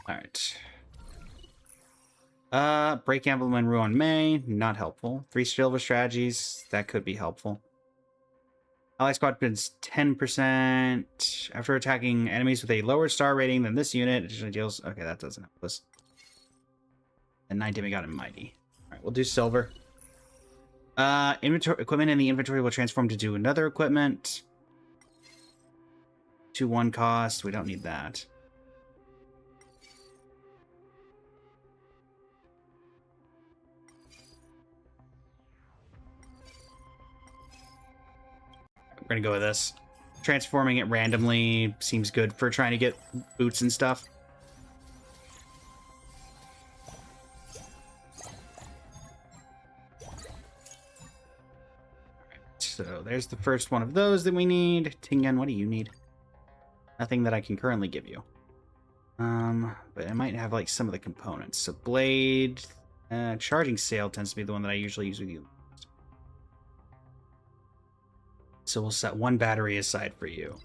All right. Break Emblem and Ruin May, not helpful. 3 silver strategies, that could be helpful. Ally squad spends 10% after attacking enemies with a lower star rating than this unit. Additionally deals. Okay, that doesn't help us. And 9 demigod and mighty. All right, we'll do silver. Inventory equipment in the inventory will transform to do another equipment. 2-1 cost. We don't need that. We're gonna go with this. Transforming it randomly seems good for trying to get boots and stuff. So there's the first one of those that we need. Ting Yun, what do you need? Nothing that I can currently give you. But I might have like some of the components. So blade, charging sail tends to be the one that I usually use with you. So we'll set 1 battery aside for you.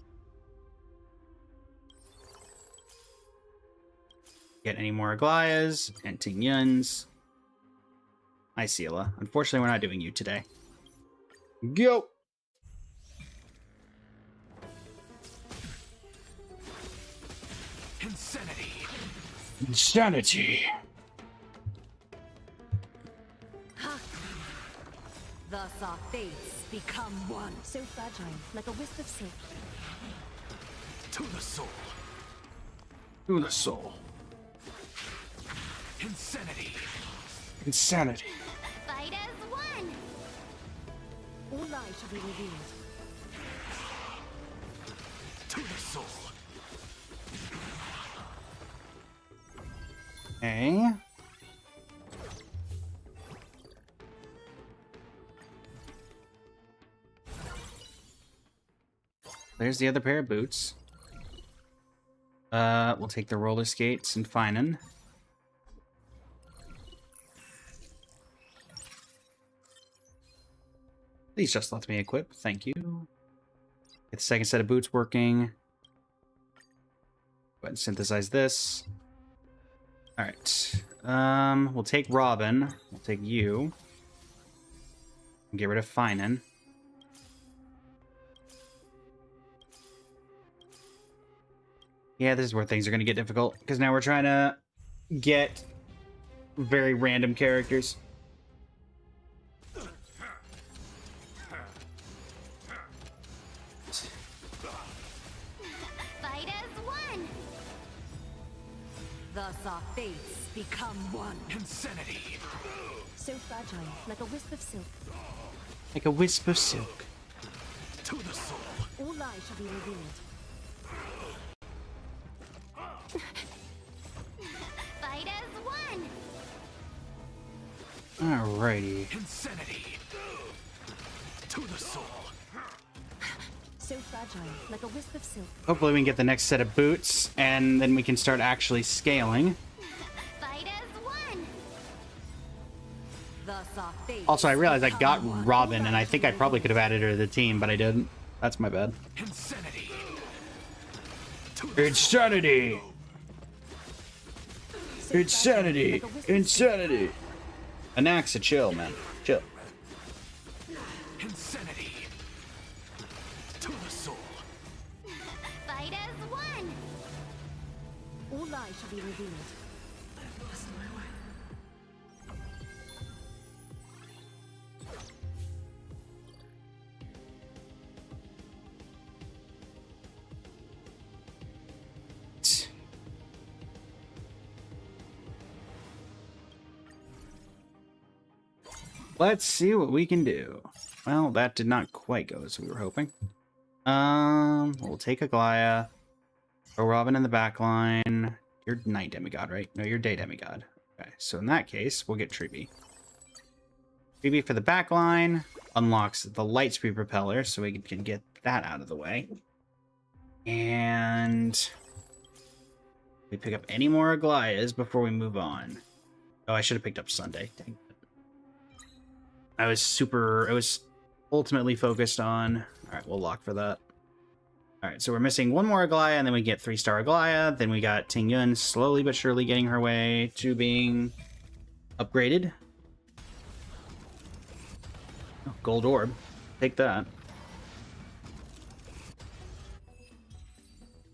Get any more Aglayas and Ting Yuns. Hi, Sela. Unfortunately, we're not doing you today. Go! Insanity. Insanity. The fates become one. So fragile, like a wisp of silk. To the soul. To the soul. Insanity. Insanity. Fight as one. All lies shall be revealed. To the soul. Okay. There's the other pair of boots. We'll take the roller skates and Finan. Please just let me equip. Thank you. Get the second set of boots working. Go ahead and synthesize this. Alright. We'll take Robin. We'll take you. And get rid of Finan. Yeah, this is where things are going to get difficult. Because now we're trying to get very random characters. Fight as one. Thus our fates become one. Insanity. So fragile, like a wisp of silk. Like a wisp of silk. To the soul. All lies shall be revealed. Fight as one. Alrighty. Insanity. To the soul. So fragile, like a wisp of silk. Hopefully we can get the next set of boots, and then we can start actually scaling. Fight as one. Thus our fates Also, I realized I got become one. Robin, and I think I probably could have added her to the team, but I didn't. That's my bad. Insanity. To the Insanity! So Insanity! fragile, like a wisp of silk. Insanity! Anaxa, chill, man. Chill. Insanity. To the soul. Fight as one. All lies shall be revealed. Let's see what we can do. Well, that did not quite go as we were hoping. We'll take Aglaya. Throw Robin in the back line. You're Night Demigod, right? No, you're Day Demigod. Okay, so in that case, we'll get Treeby. Treeby for the back line. Unlocks the Lightspeed Propeller, so we can get that out of the way. And we pick up any more Aglayas before we move on. Oh, I should have picked up Sunday. Dang. I was ultimately focused on... Alright, we'll lock for that. Alright, so we're missing one more Aglaya, and then we get 3-star Aglaya. Then we got Ting Yun slowly but surely getting her way to being upgraded. Oh, gold orb. Take that.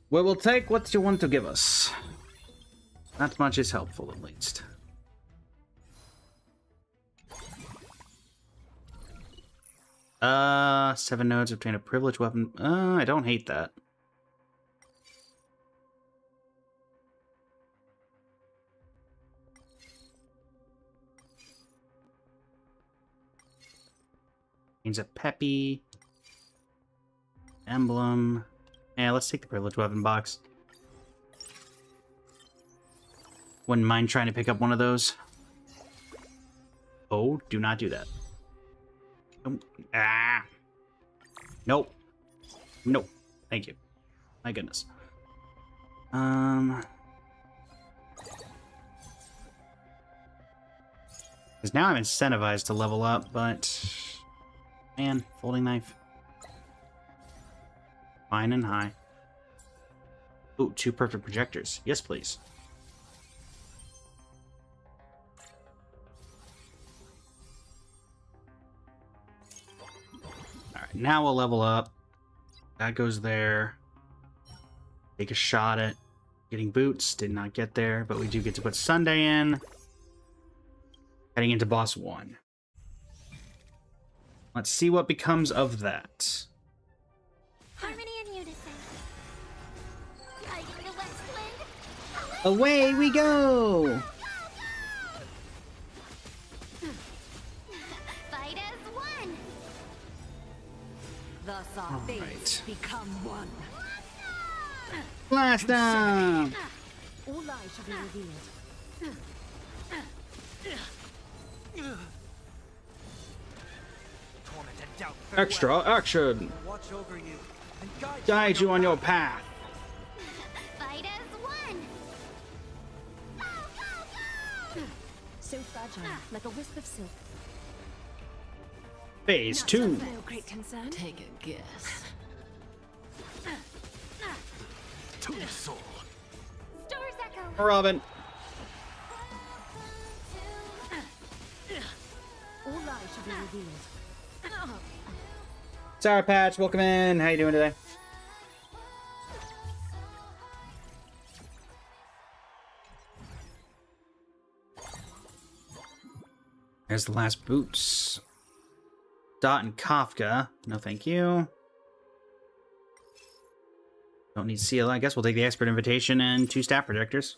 We will take what you want to give us. That much is helpful, at least. Seven nodes obtain a privileged weapon. I don't hate that. Means a peppy emblem. Yeah, let's take the privileged weapon box. Wouldn't mind trying to pick up one of those. Oh, do not do that. Ah. Nope. Nope. Thank you. My goodness. Because now I'm incentivized to level up, but... Man, folding knife. Fine and high. Ooh, 2 perfect projectors. Yes, please. Alright, now we'll level up. That goes there. Take a shot at getting boots. Did not get there, but we do get to put Sunday in. Heading into boss 1. Let's see what becomes of that. Harmony and unison. Guiding the west wind. Away we go! Fight as one. Thus our fates become one. Blast them! All lies shall be revealed. Torment and doubt. Extra action! Watch over you and Guide you on your path. Fight as one. So fragile, like a wisp of silk. Phase 2. No great concern. Take a guess. To the soul. Stars echo. Robin. All lies shall be revealed. Sour Patch, welcome in. How you doing today? There's the last boots. Dot and Kafka. No, thank you. Don't need seal. I guess we'll take the expert invitation and 2 staff projectors.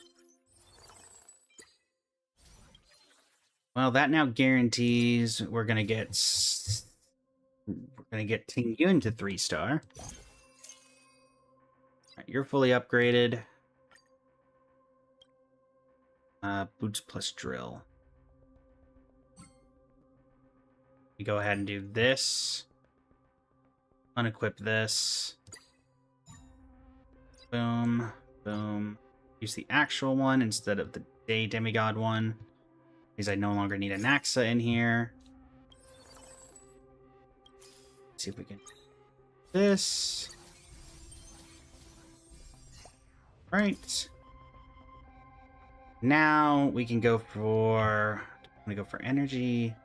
Well, that now guarantees we're gonna get Ting Yun to 3-star. Right, you're fully upgraded. Boots plus drill. We go ahead and do this. Unequip this. Boom, boom. Use the actual one instead of the day demigod one, because I no longer need a Naxa in here. Let's see if we can do this. Right. Now we can go for, I'm gonna go for energy.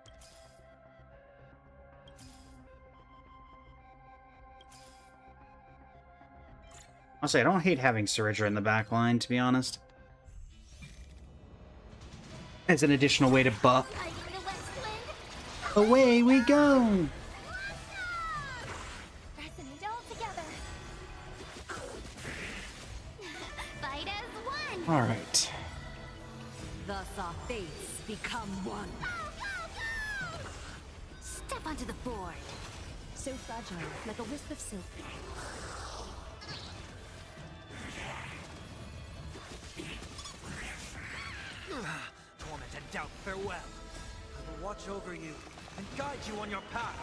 Honestly, I don't hate having Surridra in the back line, to be honest. It's an additional way to buff. Guiding the west wind. Away we go! Resonate all together. Fight as one. Alright. Thus our fates become one. Step onto the board. So fragile, like a wisp of silk. Torment and doubt, farewell. I will watch over you and guide you on your path.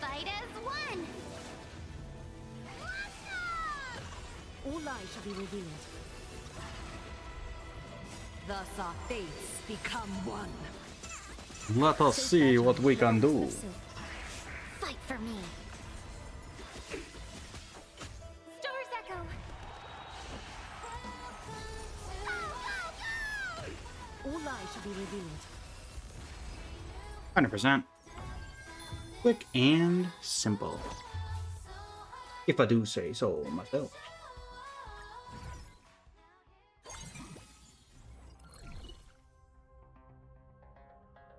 Fight as one. All lies shall be revealed. Thus our fates become one. Let us see what we can do. Fight for me. Stars echo. All lies shall be revealed. 100%. Quick and simple. If I do say so myself.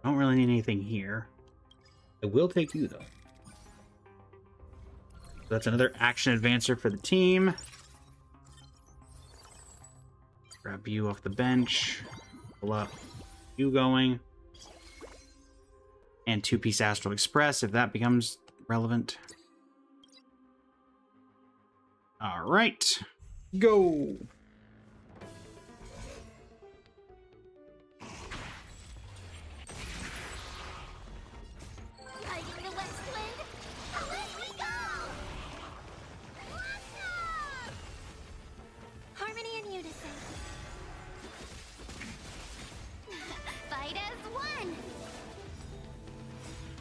I don't really need anything here. I will take you, though. That's another action advancer for the team. Grab you off the bench. Pull up you going. And 2-piece Astral Express, if that becomes relevant. Alright. Go! Guiding the west wind. Away we go. Harmony and unison. Fight as one.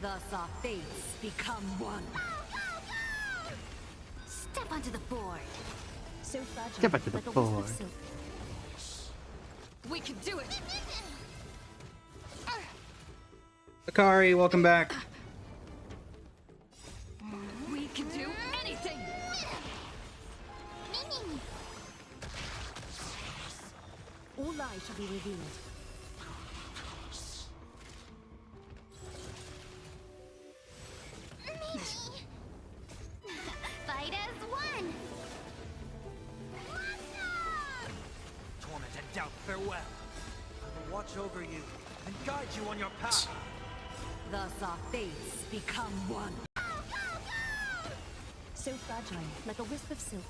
Thus our fates become one. Step onto the board. So fragile, Step onto the like a wisp board. of silk. We can do it! Akari, welcome back. We can do anything! All lies shall be revealed. doubt farewell. I will watch over you and guide you on your path. Thus our fates become one. So fragile, like a wisp of silk.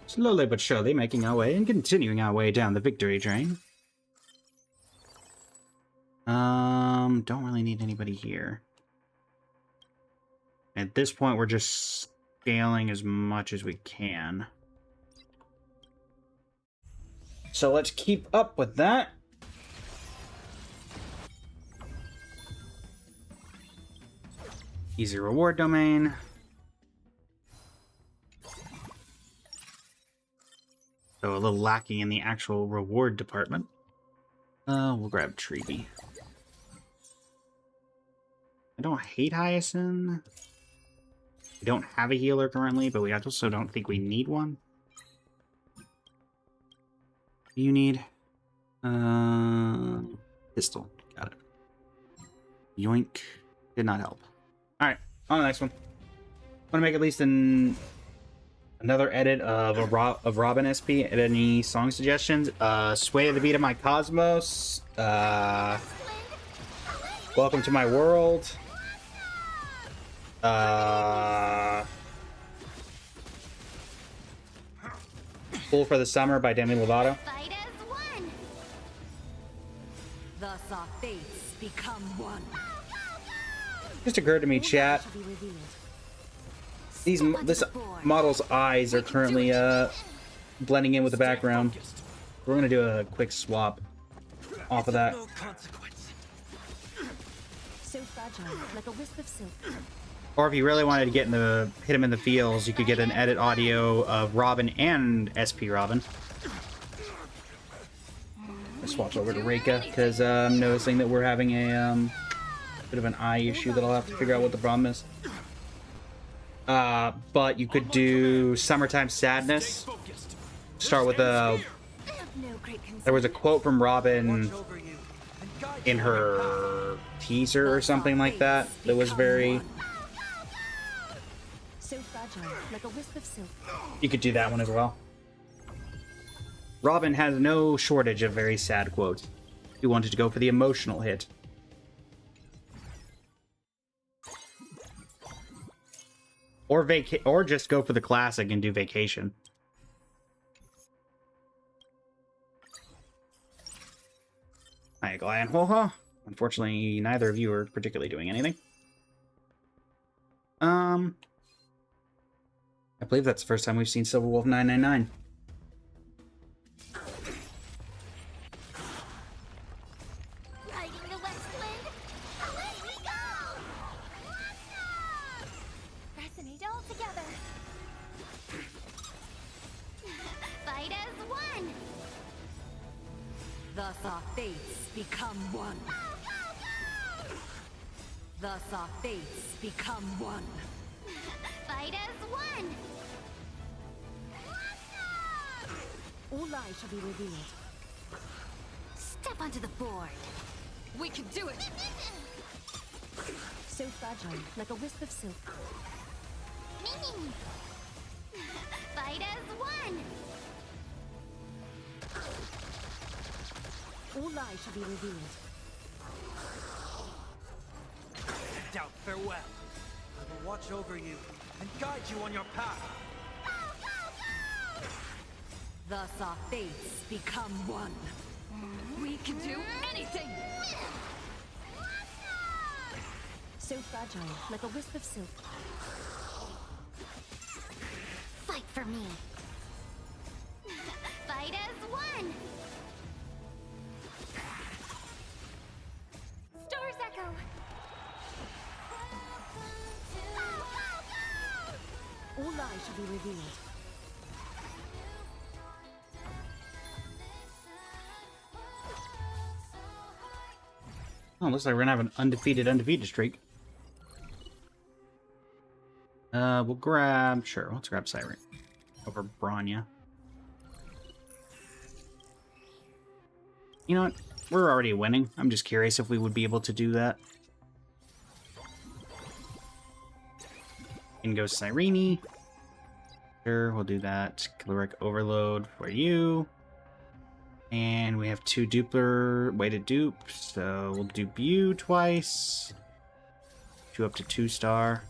Slowly but surely making our way and continuing our way down the victory train. Don't really need anybody here. At this point, we're just scaling as much as we can. So let's keep up with that. Easy reward domain. So a little lacking in the actual reward department. We'll grab Treeby. I don't hate Hyacinth. We don't have a healer currently, but we also don't think we need one. What do you need? Pistol. Got it. Yoink. Did not help. Alright, on the next one. I want to make at least another edit of Robin SP. Any song suggestions? Sway to the Beat of My Cosmos. Welcome to My World. Fool for the Summer by Demi Lovato. Fight as one. Thus our fates become one. Just occurred to me, chat. This model's eyes are currently blending in with the background. We're gonna do a quick swap off of that. No consequence. So fragile, like a wisp of silk. Or if you really wanted to get in the hit him in the feels, you could get an edit audio of Robin and SP Robin. Let's swatch over to Reika because I'm noticing that we're having a bit of an eye issue that I'll have to figure out what the problem is. But you could do Summertime Sadness. Start with a. There was a quote from Robin Over you and guide you in on your her teaser or something like that. That was very. So fragile, like a wisp of silk. You could do that one as well. Robin has no shortage of very sad quotes. You wanted to go for the emotional hit. Or just go for the classic and do Vacation. Hi, Glanhoha. Unfortunately, neither of you are particularly doing anything. I believe that's the first time we've seen Silver Wolf 999. Riding the west wind. Away we go. Resonate all together. Fight as one. Thus our fates become one. Thus our fates become one. Fight as one. All lies shall be revealed. Step onto the board. We can do it! So fragile, like a wisp of silk. Ming. Fight as one. All lies shall be revealed. In doubt, farewell. I will watch over you and guide you on your path. Thus our fates become one. We can do anything! So fragile, like a wisp of silk. Fight for me. Fight as one. Stars echo. All lies shall be revealed. Oh, looks like we're gonna have an undefeated streak. We'll grab... Sure, let's grab Siren over Bronya. You know what? We're already winning. I'm just curious if we would be able to do that. In goes Cyrene. Sure, we'll do that. Caloric Overload for you. And we have 2 duper way to dupe, so we'll dupe you twice. 2 up to 2-star.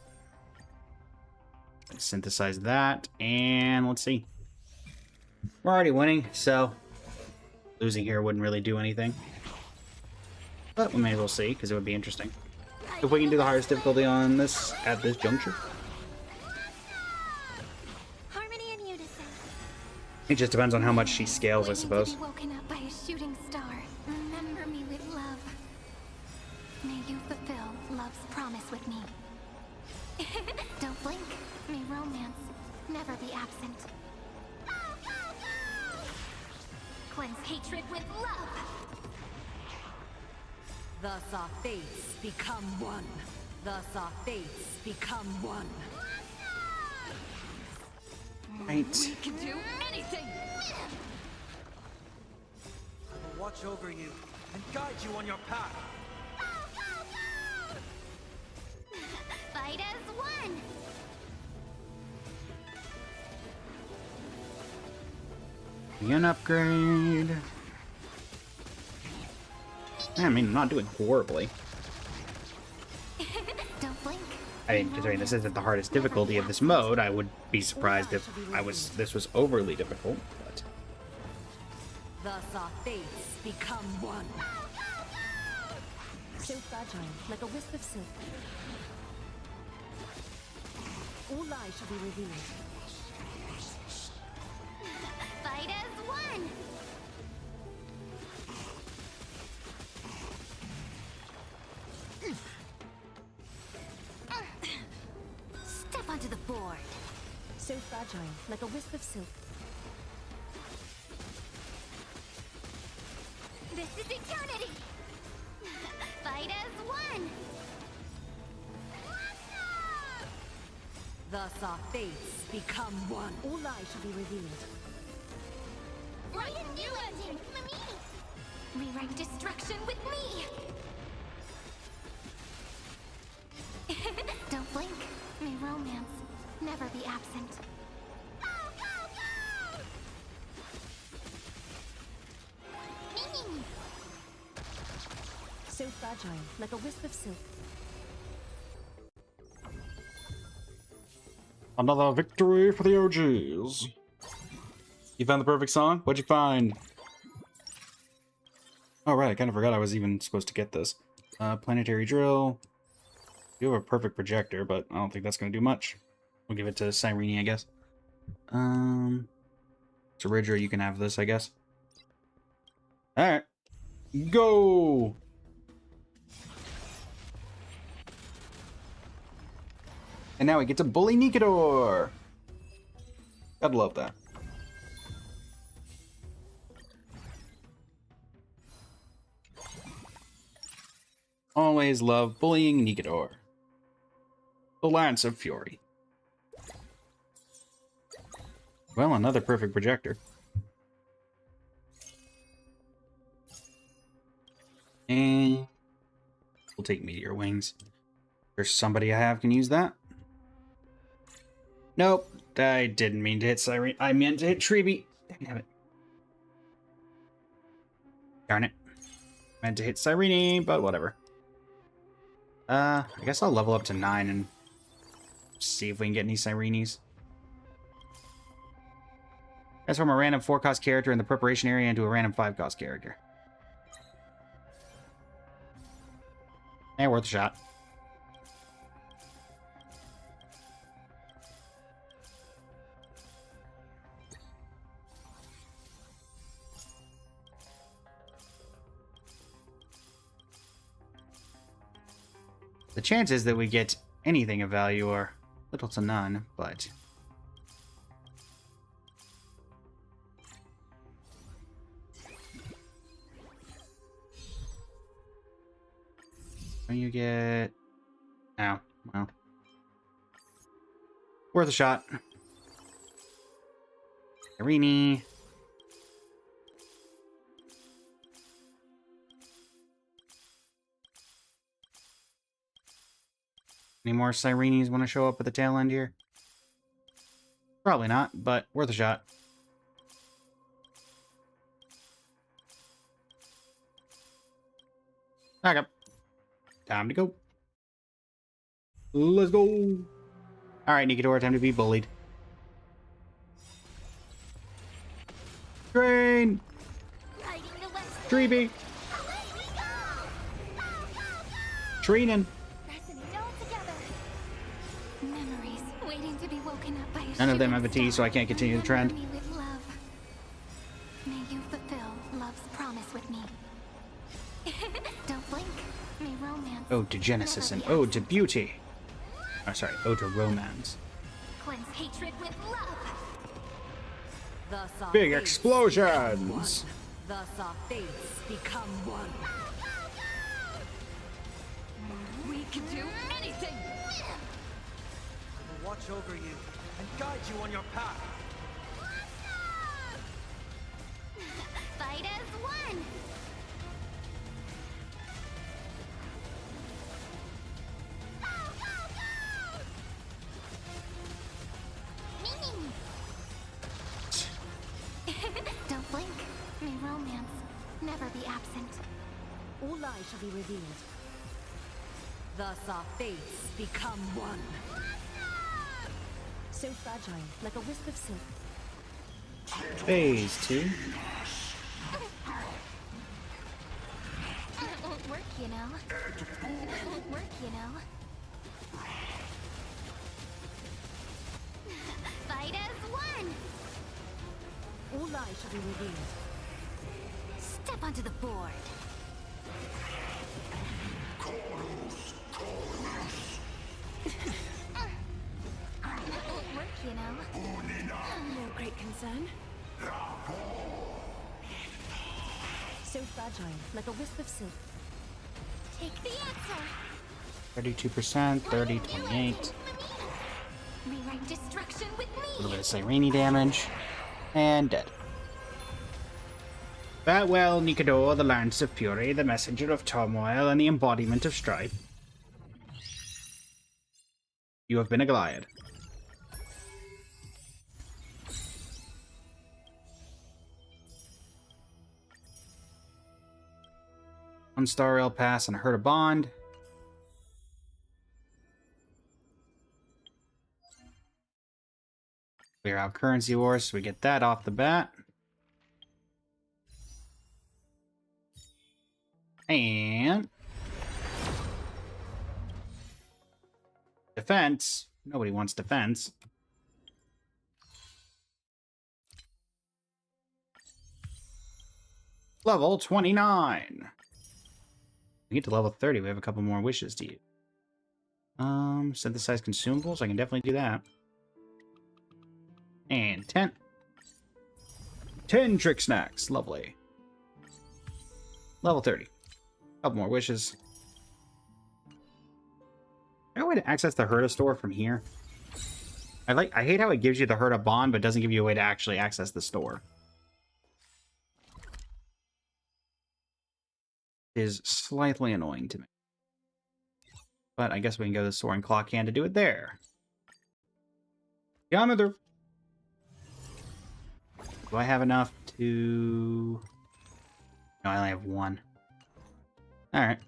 Let's synthesize that, and let's see. We're already winning, so losing here wouldn't really do anything. But we may as well see, because it would be interesting. If we can do the hardest difficulty on this at this juncture. Harmony and unison. It just depends on how much she scales, I Waiting suppose. To be woken up by a shooting star. Remember me with love. May you fulfill love's promise with me. Don't blink. May romance never be absent. Cleanse hatred with love. Thus our fates become one. Thus our fates become one. Right. We can do anything! I will watch over you and guide you on your path. Fight as one. An upgrade. I mean, I'm not doing horribly. Don't blink. I mean, considering this isn't the hardest difficulty of this mode, I would be surprised if this was overly difficult. But Thus our fates become one. So fragile, like a wisp of silk. All lies shall be revealed. Fight as one. Step onto the board. So fragile, like a wisp of silk. This is eternity. Fight as one. Thus our fates become one. All lies shall be revealed. Write a new ending. Me. Rewrite destruction with me. Don't blink. May romance never be absent. So fragile, like a wisp of silk. another victory for the OGs. You found the perfect song? What'd you find? Oh right, I kind of forgot I was even supposed to get this. Planetary drill. You have a perfect projector, but I don't think that's going to do much. We'll give it to Cyrene, I guess. So Ridger, you can have this, I guess. Alright. Go! And now we get to bully Nikador! Gotta love that. Always love bullying Nikador. The Lance of Fury. Well, another perfect projector. And we'll take Meteor Wings. There's somebody I have can use that. Nope, I didn't mean to hit Cyrene. I meant to hit Treeby. Damn it. Darn it. Meant to hit Cyrene, but whatever. I guess I'll level up to 9 and see if we can get any Cyrenes. Transform a random 4-cost character in the preparation area into a random 5-cost character. Eh, worth a shot. The chances that we get anything of value are little to none, but... When you get... Oh, well. Worth a shot. Irene. Any more Sirenes want to show up at the tail end here? Probably not, but worth a shot. Back up. Time to go. Let's go. Alright, Nikador, time to be bullied. Train! Riding the west. Treeby! Training! Resonate all together. Memories waiting to be woken up by a None of them shooting have a T, so I can't continue the trend. Remember me with love. May you fulfill love's promise with me. Don't blink. May romance. Ode to Genesis and Ode to Beauty. Oh, sorry, Ode to Romance. Cleanse hatred with love. Thus our Big fates explosions! become one. Thus our fates become one. We can do anything! I will watch over you and guide you on your path. Fight as one. Don't blink. May romance never be absent. All lies shall be revealed. Thus our fates become one. So fragile, like a wisp of silk. Phase 2. It won't work, you know. It won't work, you know. Fight as one. All lies shall be revealed. Step onto the board. It won't work, you know. No great concern. So fragile, like a wisp of silk. Take the answer. 32%, 30, 28. Rewrite destruction with A me. little bit of Sireni damage. And dead. Farewell, Nikador, the Lance of Fury, the messenger of turmoil, and the embodiment of strife. You have been a Goliath. One star rail pass and hurt a bond. Clear out currency wars, so we get that off the bat. And defense. Nobody wants defense. Level 29. We get to level 30. We have a couple more wishes to use. Synthesize consumables. I can definitely do that. And 10. 10 trick snacks. Lovely. Level 30. Couple more wishes. I way to access the Herta store from here. I hate how it gives you the Herta bond, but doesn't give you a way to actually access the store. It is slightly annoying to me. But I guess we can go to the store and clock in to do it there. Coming through. Do I have enough to... No, I only have one. Alright.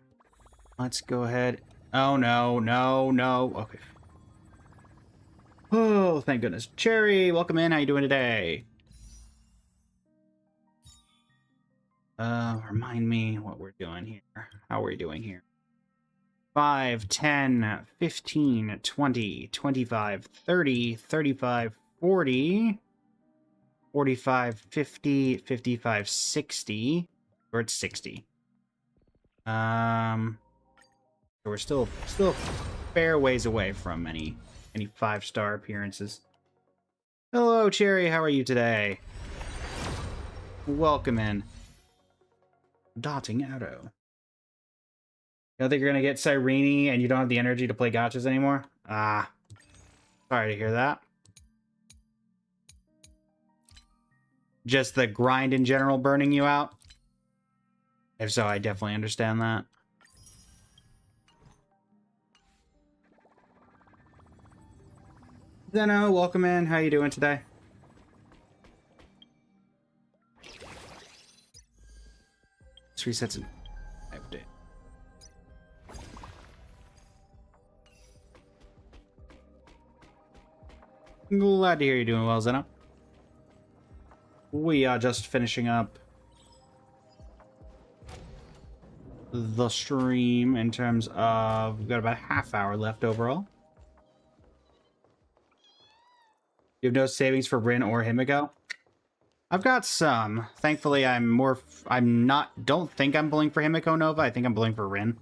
Let's go ahead. Oh, no, no, no. Okay. Oh, thank goodness. Cherry, welcome in. How you doing today? Remind me what we're doing here. How are we doing here? 5, 10, 15, 20, 25, 30, 35, 40, 45, 50, 55, 60. We're at 60. We're still a fair ways away from any 5-star appearances. Hello, Cherry. How are you today? Welcome in. Dotting Arrow. You don't think you're gonna get Sireni and you don't have the energy to play gachas anymore? Ah. Sorry to hear that. Just the grind in general burning you out? If so, I definitely understand that. Zeno, welcome in. How you doing today? This resets an update. Glad to hear you're doing well, Zeno. We are just finishing up the stream in terms of we've got about a half hour left overall. You have no savings for Rin or Himiko? I've got some. Thankfully, don't think I'm pulling for Himiko Nova. I think I'm pulling for Rin.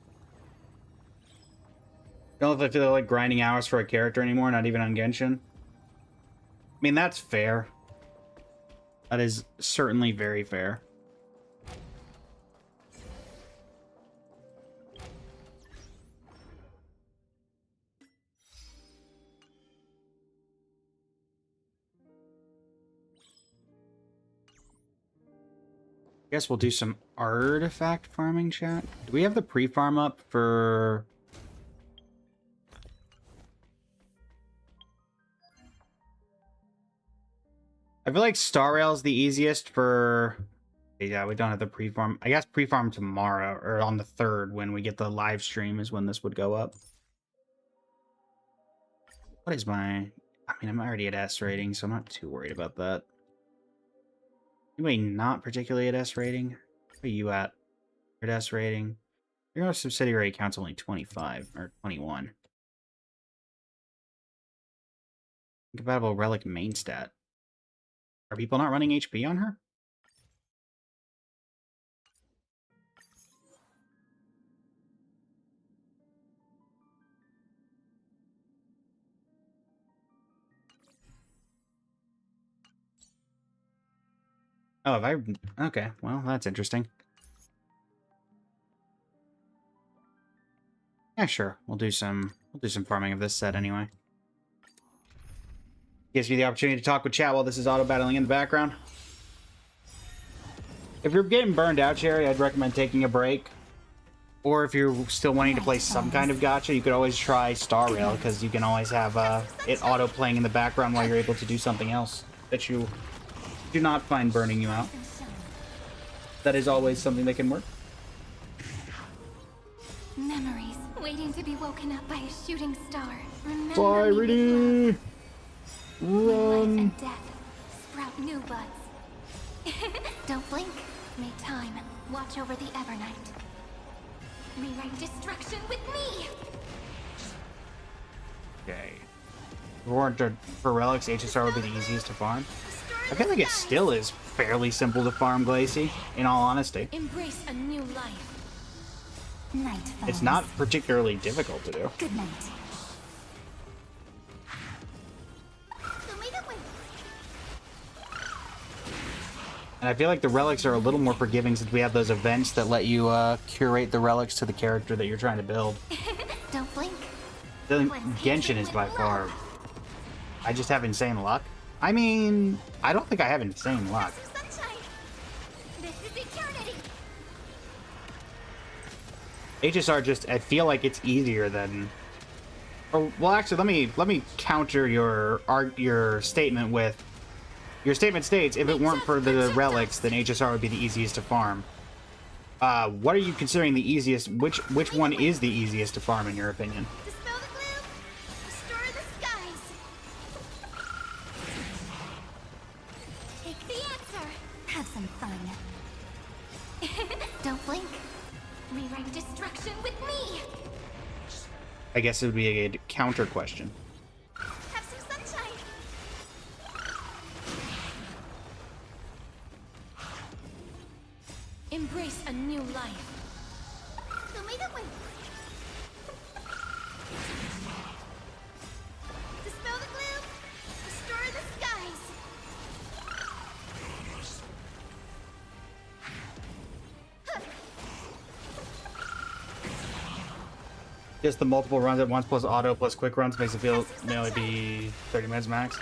Don't know if I feel like grinding hours for a character anymore, not even on Genshin. I mean, that's fair. That is certainly very fair. Guess we'll do some artifact farming, chat. Do we have the pre-farm up for... I feel like Star Rail is the easiest for... Yeah, we don't have the pre-farm. I guess pre-farm tomorrow, or on the 3rd, when we get the live stream is when this would go up. What is my... I mean, I'm already at S rating, so I'm not too worried about that. Anybody not particularly at S rating? What are you at? You're at S rating. Your subsidiary count's only 25, or 21. Compatible relic main stat. Are people not running HP on her? Oh, have I... Okay, well, that's interesting. Yeah, sure. We'll do some farming of this set anyway. Gives me the opportunity to talk with chat while this is auto-battling in the background. If you're getting burned out, Cherry, I'd recommend taking a break. Or if you're still wanting to play some kind of gacha, you could always try Star Rail, because you can always have it auto-playing in the background while you're able to do something else that you do not find burning you out. That is always something that can work. Memories waiting to be woken up by a shooting star. Bye, Reedy! Life Run! and death sprout new buds. Don't blink. May time watch over the Evernight. Rewrite destruction with me. Okay. For relics, HSR would be the easiest to farm. I feel like it still is fairly simple to farm Glacy, in all honesty. Embrace a new life. Night falls. It's not particularly difficult to do. Good night. And I feel like the relics are a little more forgiving since we have those events that let you curate the relics to the character that you're trying to build. Don't blink. The Genshin is by far... I just have insane luck. I mean, I don't think I have insane luck. This is eternity. HSR just, I feel like it's easier than... Or, well, actually, let me counter your statement with... Your statement states, if it weren't for the relics, then HSR would be the easiest to farm. What are you considering the easiest? Which one is the easiest to farm, in your opinion? Dispel the gloom. Restore the skies. Take the answer. Have some fun. Don't blink. Rewrite destruction with me. I guess it would be a counter question. Have some sunshine. Embrace a new life. Show me the way. Dispel the gloom. Restore the skies. Just the multiple runs at once plus auto plus quick runs makes it feel nearly be 30 minutes max.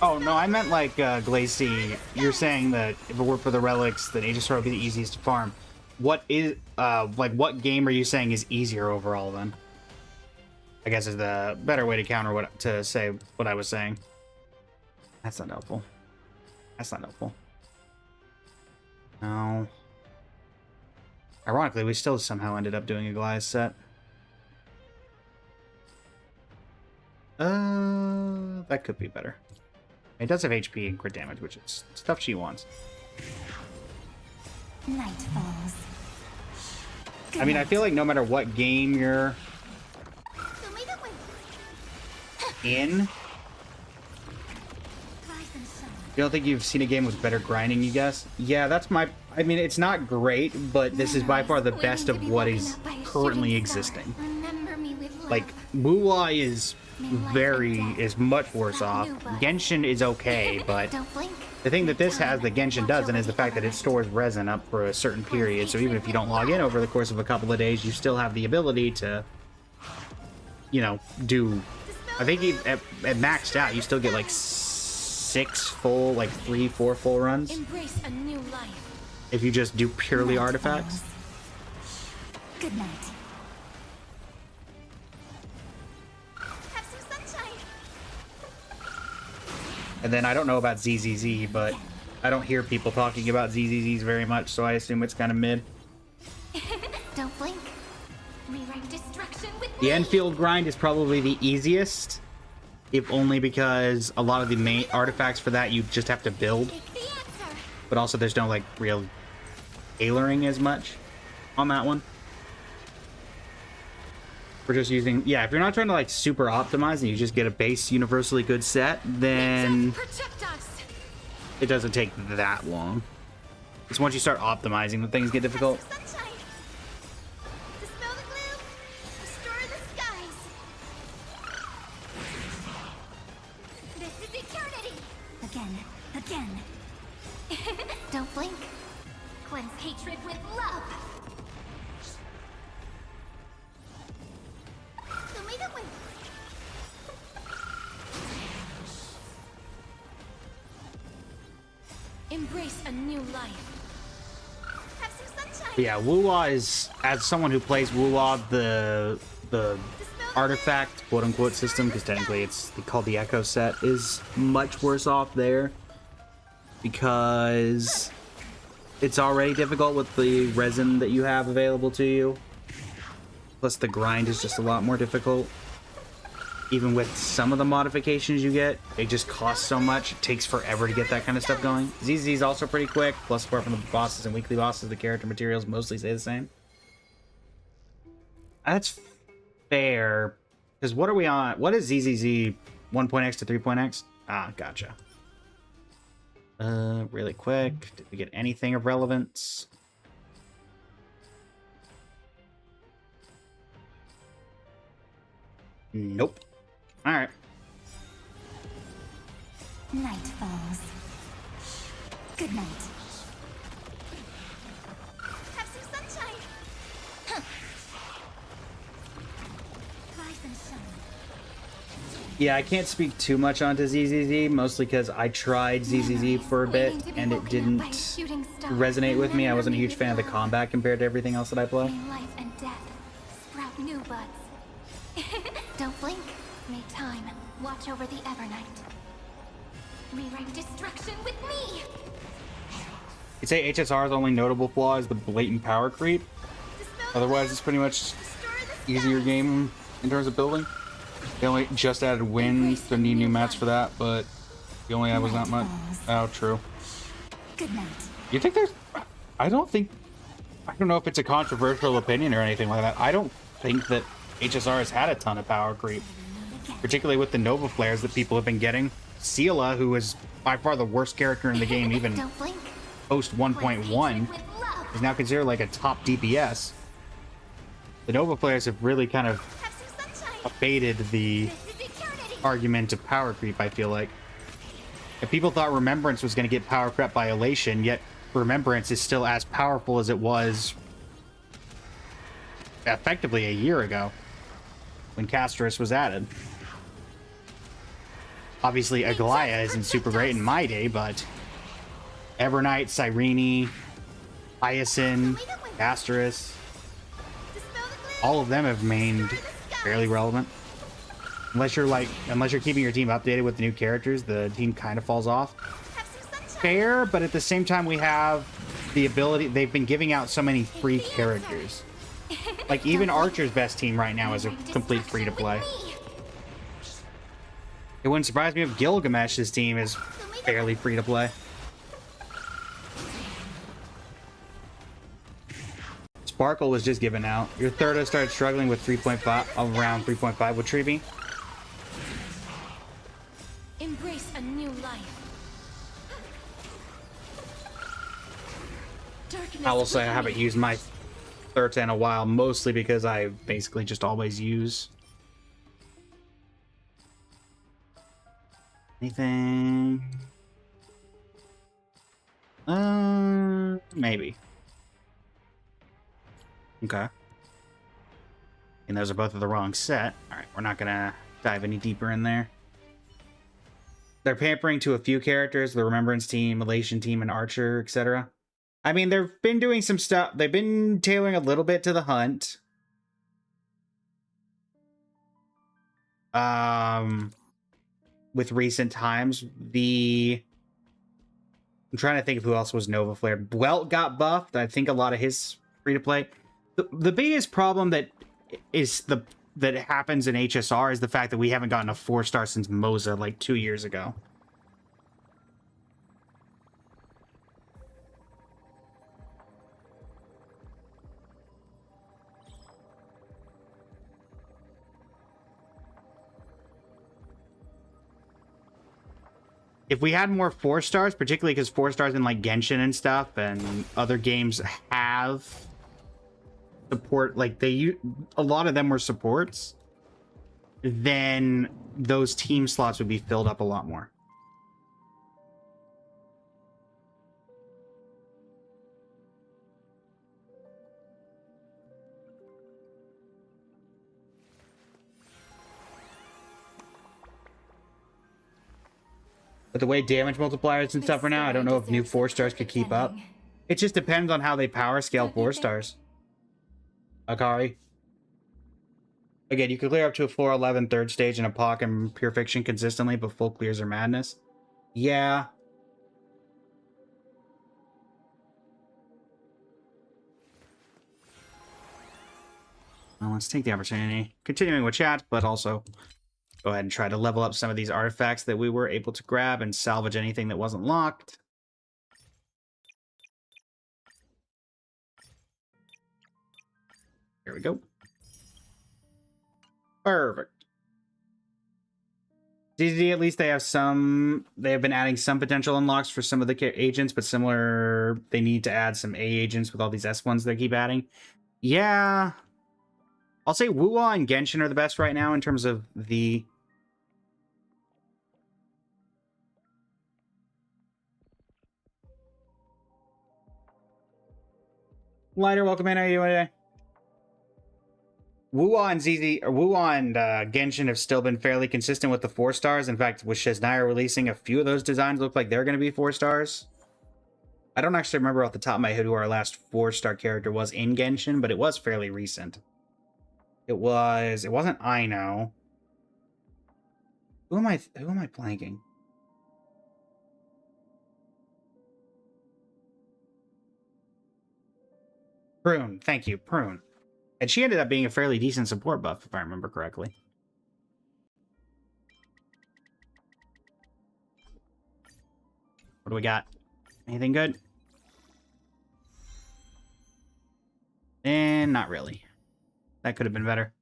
Oh, no, I meant like Glacy. You're saying that if it were for the relics, then HSR would be the easiest to farm. What is, like, what game are you saying is easier overall then? I guess is the better way to counter to say what I was saying. That's not helpful. That's not helpful. No. Ironically, we still somehow ended up doing a Goliath set. That could be better. It does have HP and crit damage, which is stuff she wants. Night falls. I mean, I feel like no matter what game you're in, you don't think you've seen a game with better grinding, you guess? Yeah, that's my... I mean, it's not great, but this is by far the best of what is currently existing. Like, Wuwa is much worse off. Genshin is okay, but the thing that this has that Genshin doesn't is the fact that it stores resin up for a certain period, so even if you don't log in over the course of a couple of days, you still have the ability to, you know, do... I think at maxed out, you still get like 6 full, like 3-4 full runs. Embrace a new life. If you just do purely artifacts. Good night. Have some sunshine. And then I don't know about ZZZ, but I don't hear people talking about ZZZs very much, so I assume it's kind of mid. Don't blink. Rewrite destruction with The me. Enfield grind is probably the easiest, if only because a lot of the main artifacts for that you just have to build. Take the answer. But also there's no like real tailoring as much on that one. We're just using, yeah, if you're not trying to like super optimize and you just get a base universally good set, then Protect us. it doesn't take that long. It's once you start optimizing that things get difficult. Sunshine. Dispel the gloom. Restore the skies. This is eternity. Again. Don't blink. Cleanse hatred with love. Embrace a new life. Have some sunshine. Yeah, Wuwa is, as someone who plays Wuwa, the artifact quote unquote system, because technically it's called the Echo set, is much worse off there because it's already difficult with the resin that you have available to you. Plus the grind is just a lot more difficult. Even with some of the modifications you get, it just costs so much. It takes forever to get that kind of stuff going. ZZ is also pretty quick. Plus, apart from the bosses and weekly bosses, the character materials mostly stay the same. That's fair. Because what are we on? What is ZZZ 1.x to 3.x? Ah, gotcha. Really quick. Did we get anything of relevance? Nope. All right. Night falls. Good night. Have some sunshine. Rise and shine. Yeah, I can't speak too much onto ZZZ, mostly because I tried ZZZ for a bit and it didn't resonate with me. I wasn't a huge fan of the combat compared to everything else that I play. Between life and death, sprout new buds. Don't blink. Make time. Watch over the Evernight. Rewrite destruction with me. You'd say HSR's only notable flaw is the blatant power creep. Otherwise, it's pretty much easier game in terms of building. They only just added winds, so need new mats for that, but the only add was not much. Oh, true. Good night. You think there's... I don't know if it's a controversial opinion or anything like that. I don't think that HSR has had a ton of power creep, particularly with the Nova Flares that people have been getting. Seela, who is by far the worst character in the game, even Don't blink. post 1.1, is now considered like a top DPS. The Nova Flares have really kind of Have some sunshine. abated the This is eternity. argument of power creep, I feel like. If people thought Remembrance was going to get power crept by Elation, yet Remembrance is still as powerful as it was effectively a year ago when Castris was added. Obviously, Aglaia isn't super great in my day, but Evernight, Cyrene, Hyacinth, Castris, Dispel the gloom. all of them have remained fairly relevant. Unless you're keeping your team updated with the new characters, the team kind of falls off. Fair, but at the same time, we have the ability. They've been giving out so many free characters. Like even Archer's best team right now is a complete free to play. It wouldn't surprise me if Gilgamesh's team is fairly free to play. Sparkle was just given out. Your third started struggling with 3.5, around 3.5 with Treeby. Embrace a new life. Darkness I will say I within haven't me. used my third in a while, mostly because I basically just always use. Anything? Maybe. Okay. And those are both of the wrong set. Alright, we're not gonna dive any deeper in there. They're pampering to a few characters, the Remembrance team, Elation team, and Archer, etc. I mean, they've been doing some stuff. They've been tailoring a little bit to the hunt. With recent times, I'm trying to think of who else was Nova Flare. Bwelt got buffed. I think a lot of his free to play. The biggest problem that happens in HSR is the fact that we haven't gotten a 4-star since Moza like 2 years ago. If we had more 4-stars, particularly because 4-stars in like Genshin and stuff and other games have support, like a lot of them were supports, then those team slots would be filled up a lot more. But the way damage multipliers and stuff are now, I don't know if new 4-stars could keep up. It just depends on how they power scale 4-stars. Akari. Again, you could clear up to a floor 11 third stage in a POC and Pure Fiction consistently, but full clears are madness. Yeah. Well, let's take the opportunity. Continuing with chat, but also go ahead and try to level up some of these artifacts that we were able to grab and salvage anything that wasn't locked. Here we go. Perfect. DD, at least they have been adding some potential unlocks for some of the agents, but similar, they need to add some A agents with all these S ones they keep adding. Yeah. I'll say Wuwa and Genshin are the best right now in terms of the... Lighter, welcome in. How are you doing today? Wuwa and Genshin have still been fairly consistent with the 4-stars. In fact, with Shiznaya releasing, a few of those designs look like they're going to be 4-stars. I don't actually remember off the top of my head who our last 4-star character was in Genshin, but it was fairly recent. It wasn't Aino. Who am I blanking? Prune, thank you, Prune. And she ended up being a fairly decent support buff, if I remember correctly. What do we got? Anything good? And not really. That could have been better.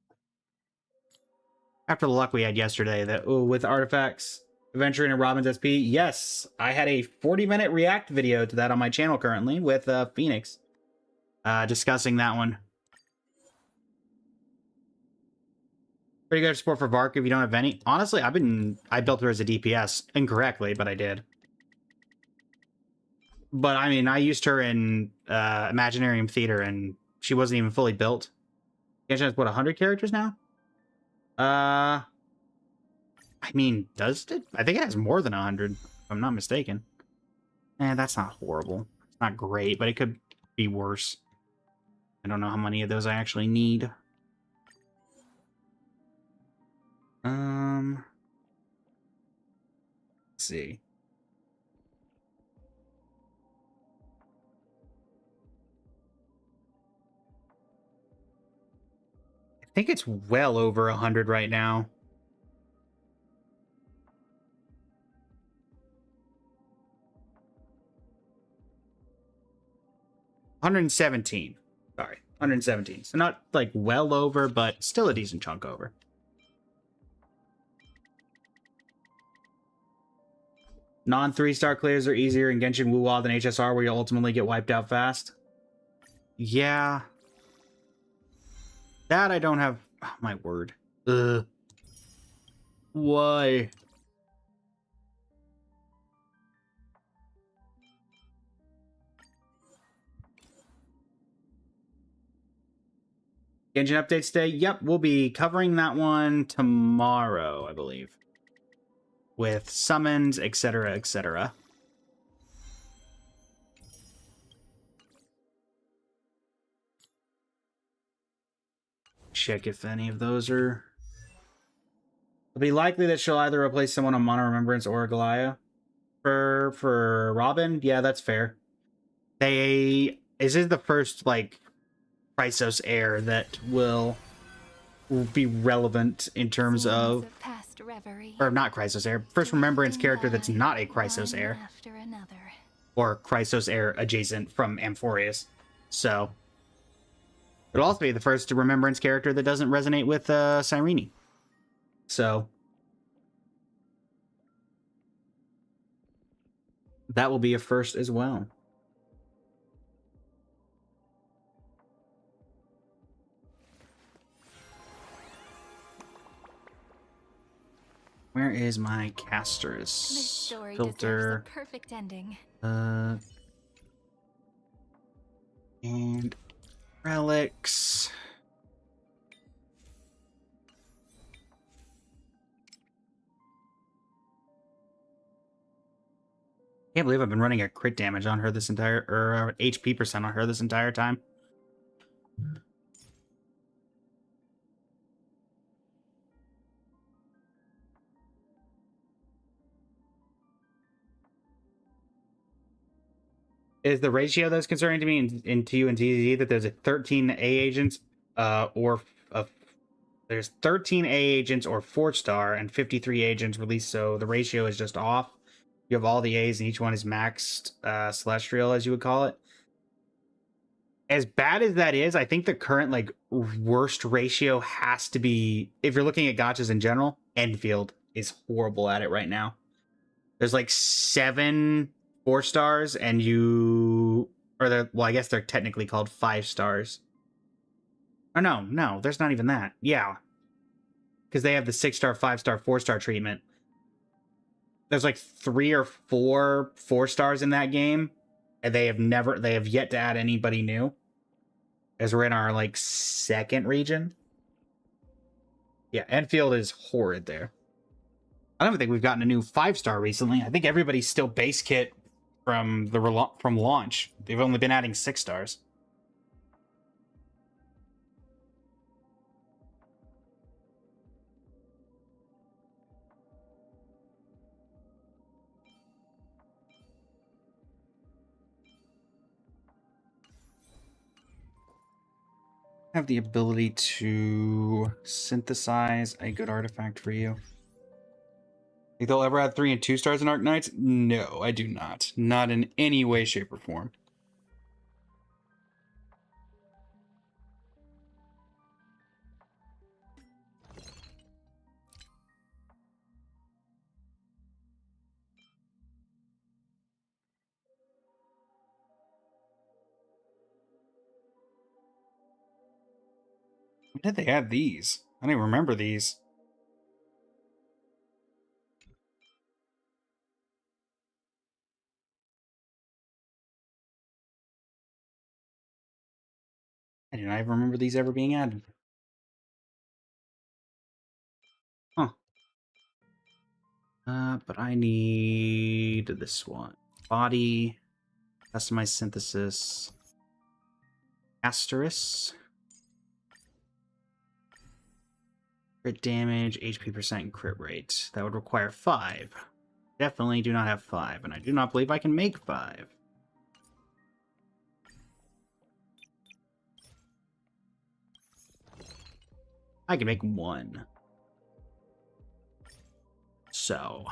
After the luck we had yesterday, with artifacts, Adventuring and Robin's SP, yes, I had a 40-minute react video to that on my channel currently with Phoenix, discussing that one. Pretty good support for Vark if you don't have any. Honestly, I built her as a DPS incorrectly, but I did. But I mean, I used her in Imaginarium Theater, and she wasn't even fully built. Genshin has, what, 100 characters now? I mean, does it? I think it has more than 100, if I'm not mistaken. That's not horrible. It's not great, but it could be worse. I don't know how many of those I actually need. see. I think it's well over 100 right now. $117. Sorry, 117. So not like well over, but still a decent chunk over. Non 3-star clears are easier in Genshin Wuwa than HSR, where you ultimately get wiped out fast. Yeah. That I don't have. Oh, my word. Ugh. Why? Genshin updates day. Yep, we'll be covering that one tomorrow, I believe. With summons, etc., etc. Check if any of those are... It'll be likely that she'll either replace someone on Mono Remembrance or Galaya. For Robin, yeah, that's fair. This is the first, like, Chrysos heir that will be relevant in terms of... Or not Chrysos heir. First Remembrance character that's not a Chrysos heir. Or Chrysos heir adjacent from Amphorius. So... It'll also be the first Remembrance character that doesn't resonate with Cyrene. So... That will be a first as well. Where is my Casterus This story filter? deserves a perfect ending. And relics. Can't believe I've been running a crit damage on her this entire, or HP percent on her this entire time. Is the ratio that's concerning to me in TU and TZ that there's a 13 A agents, there's 13 A agents or 4-star and 53 agents released, so the ratio is just off. You have all the A's and each one is maxed celestial, as you would call it. As bad as that is, I think the current like worst ratio has to be, if you're looking at gachas in general, Enfield is horrible at it right now. There's like 7 4-stars and well, I guess they're technically called 5-stars. Oh no, there's not even that. Yeah. Because they have the 6-star, 5-star, 4-star treatment. There's like 3 or 4 4-stars in that game, and they have yet to add anybody new. As we're in our like 2nd region. Yeah, Enfield is horrid there. I don't think we've gotten a new 5-star recently. I think everybody's still base kit from launch. They've only been adding 6-stars. Have the ability to synthesize a good artifact for you. Think they'll ever add 3 and 2 stars in Arknights? No, I do not. Not in any way, shape, or form. When did they add these? I don't even remember these. I do not even remember these ever being added. Huh. But I need this one. Body, customize synthesis, Asterisk, crit damage, HP percent, and crit rate. That would require 5. definitely do not have 5, and I do not believe I can make 5. I can make 1. So,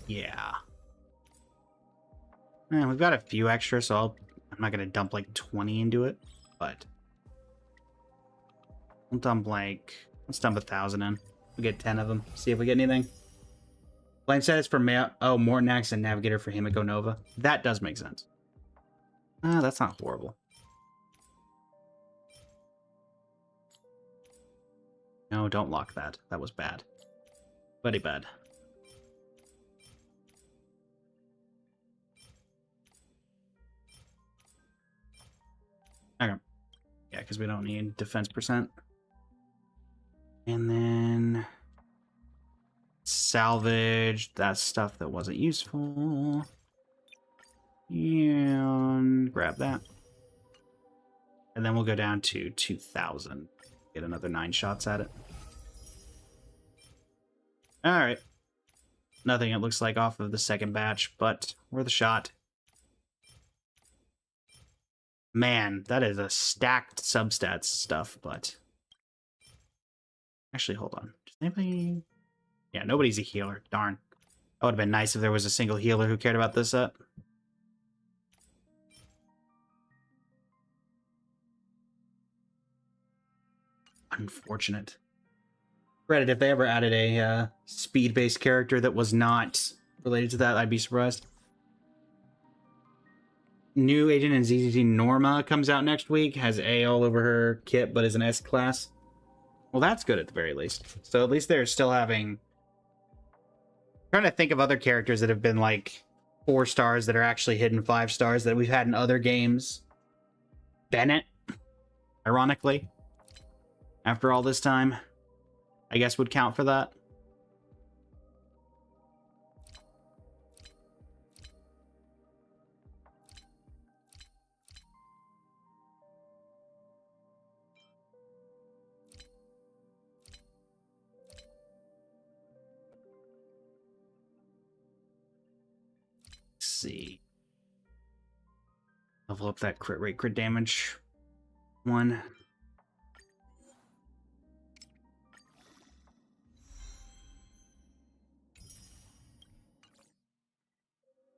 yeah. We've got a few extra, so I'm not going to dump like 20 into it, but we'll dump like, let's dump 1,000 in. We'll get 10 of them, see if we get anything. Flame set is for Mortnax and Navigator for Himiko Nova. That does make sense. That's not horrible. No, don't lock that. That was bad. Very bad. Okay. Yeah, because we don't need defense percent. And then salvage that stuff that wasn't useful. And grab that. And then we'll go down to 2,000. Get another 9 shots at it. Alright. Nothing, it looks like, off of the second batch, but worth a shot. Man, that is a stacked substats stuff, but... Actually, hold on. Does anybody... Yeah, nobody's a healer. Darn. That would have been nice if there was a single healer who cared about this set. Unfortunate. Reddit, if they ever added a speed-based character that was not related to that, I'd be surprised. New agent in ZZT Norma comes out next week. Has A all over her kit, but is an S class. Well, that's good at the very least. So at least they're still having... I'm trying to think of other characters that have been like 4 stars that are actually hidden 5 stars that we've had in other games. Bennett, ironically, after all this time, I guess would count for that. See. Level up that crit rate, crit damage 1. I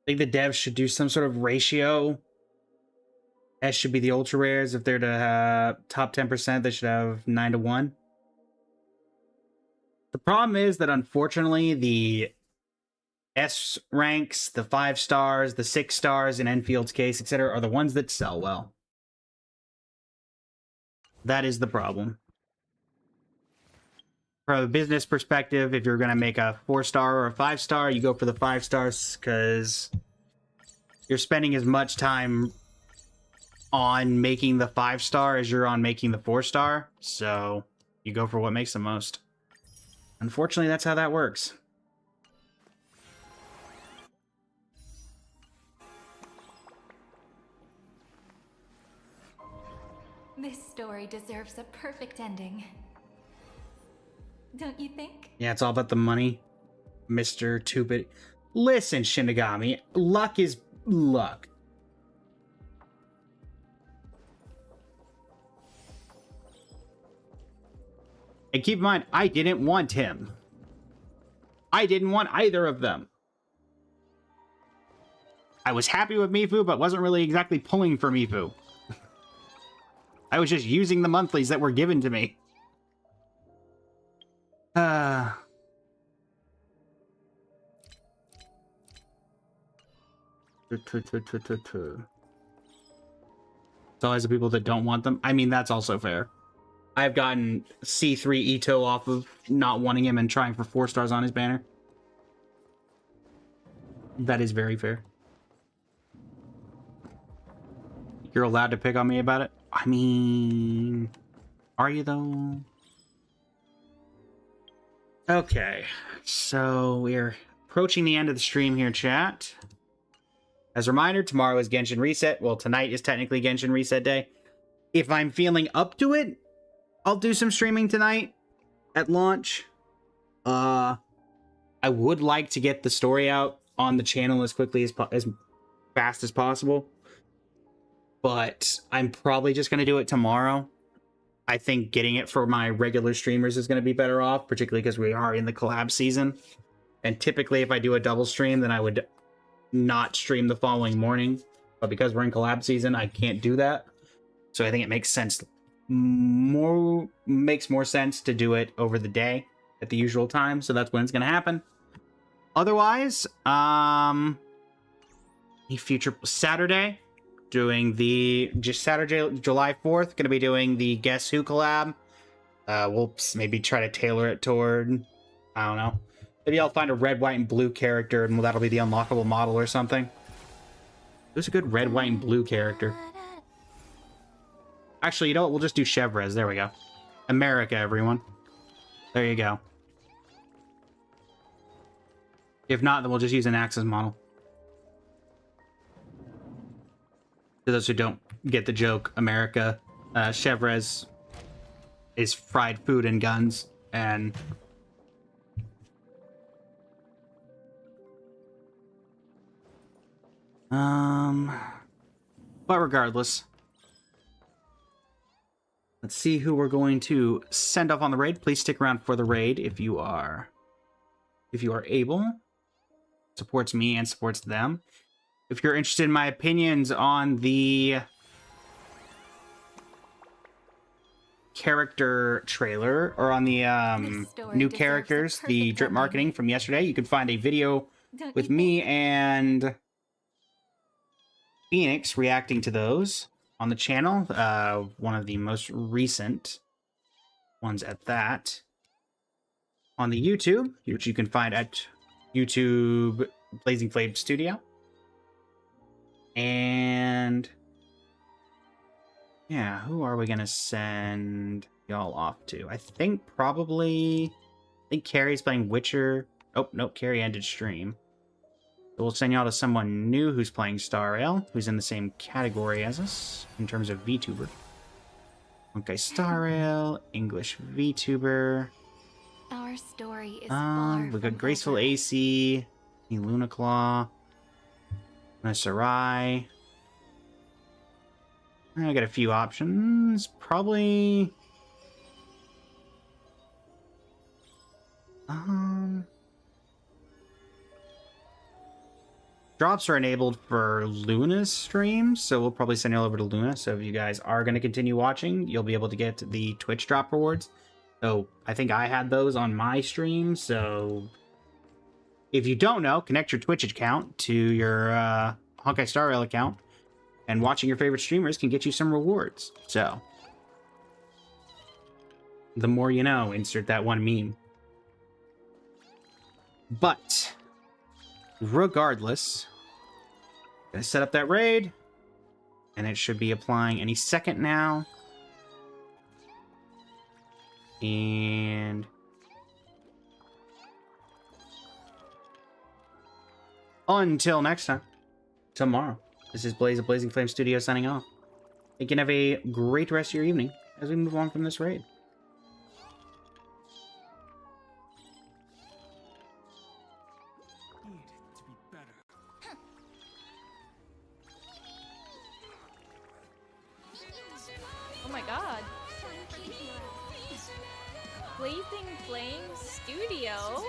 think the devs should do some sort of ratio. S should be the ultra rares. If they're to top 10%, they should have 9 to 1. The problem is that unfortunately the S ranks, the 5 stars, the 6 stars in Enfield's case, etc., are the ones that sell well. That is the problem. From a business perspective, if you're going to make a 4-star or a 5-star, you go for the 5 stars because you're spending as much time on making the 5-star as you're on making the 4-star. So you go for what makes the most. Unfortunately, that's how that works. This story deserves a perfect ending. Don't you think? Yeah, it's all about the money, Mr. Two-Bit. Listen, Shinigami, luck is luck. And keep in mind, I didn't want him. I didn't want either of them. I was happy with Mifu, but wasn't really exactly pulling for Mifu. I was just using the monthlies that were given to me. It's always the people that don't want them. I mean, that's also fair. I've gotten C3 Ito off of not wanting him and trying for 4 stars on his banner. That is very fair. You're allowed to pick on me about it? I mean, are you though? Okay, so we're approaching the end of the stream here, chat. As a reminder, tomorrow is Genshin Reset. Well, tonight is technically Genshin Reset Day. If I'm feeling up to it, I'll do some streaming tonight at launch. I would like to get the story out on the channel as quickly as fast as possible, but I'm probably just going to do it tomorrow. I think getting it for my regular streamers is going to be better off, particularly because we are in the collab season. And typically if I do a double stream, then I would not stream the following morning. But because we're in collab season, I can't do that. So I think it makes more sense to do it over the day at the usual time. So that's when it's going to happen. Otherwise, future Saturday, doing Saturday, July 4th, going to be doing the Guess Who collab. We'll maybe try to tailor it toward, I don't know. Maybe I'll find a red, white, and blue character, and that'll be the unlockable model or something. There's a good red, white, and blue character. Actually, you know what? We'll just do Chevres. There we go. America, everyone. There you go. If not, then we'll just use an Axis model. For those who don't get the joke, America, Chevres is fried food and guns, and but regardless, let's see who we're going to send off on the raid. Please stick around for the raid if you are able. Supports me and supports them. If you're interested in my opinions on the character trailer or on the new characters, the drip marketing from yesterday, you can find a video with me and Phoenix reacting to those on the channel. One of the most recent ones at that. On the YouTube, which you can find at YouTube Blazing Flame Studio. And yeah, who are we gonna send y'all off to? I think Carrie's playing Witcher. Oh, nope, Carrie ended stream. So we'll send y'all to someone new who's playing Star Rail, who's in the same category as us in terms of VTuber. Okay, Star Rail, English VTuber. Our story is far We got from Graceful over. AC, Luna Claw, Sarai. I got a few options. Probably. Drops are enabled for Luna's streams, so we'll probably send you over to Luna. So if you guys are going to continue watching, you'll be able to get the Twitch drop rewards. So I think I had those on my stream. So if you don't know, connect your Twitch account to your Honkai Star Rail account, and watching your favorite streamers can get you some rewards. So the more you know, insert that one meme. But regardless, gonna set up that raid, and it should be applying any second now. And until next time, tomorrow, this is Blaze of Blazing Flame Studio signing off. You can have a great rest of your evening as we move on from this raid. Oh my god. Blazing Flame Studio?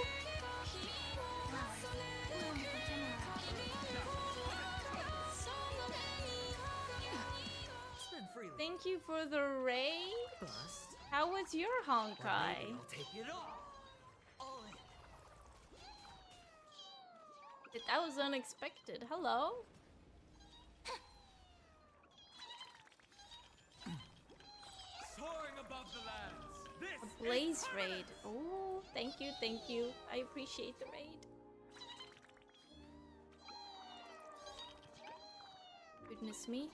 Thank you for the raid. How was your Honkai? That was unexpected. Hello? A Blaze raid. Oh, thank you, thank you. I appreciate the raid. Goodness me.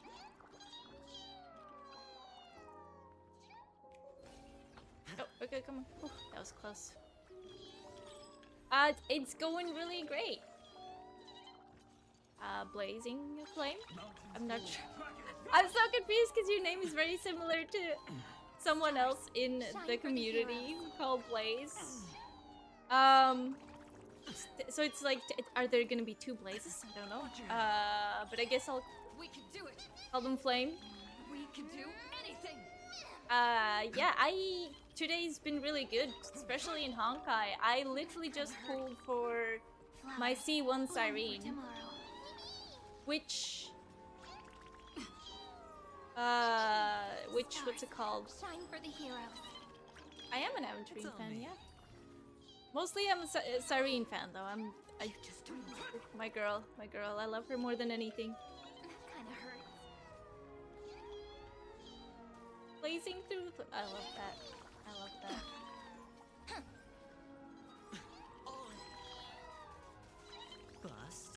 Oh, okay, come on. Ooh, that was close. It's going really great. Blazing Flame? I'm not sure. I'm so confused because your name is very similar to someone else in the community called Blaze. So it's like, are there gonna be two blazes? I don't know. But I guess I'll We can do it. call them flame. We can do anything. Yeah, today's been really good, especially in Honkai. I literally just pulled for my C1 Cyrene, Tomorrow. which, what's it called? Shine for the heroes. I am an Aventurine fan, yeah. Mostly I'm a Cyrene fan though. My girl. I love her more than anything. That kind of hurts. Blazing through. I love that.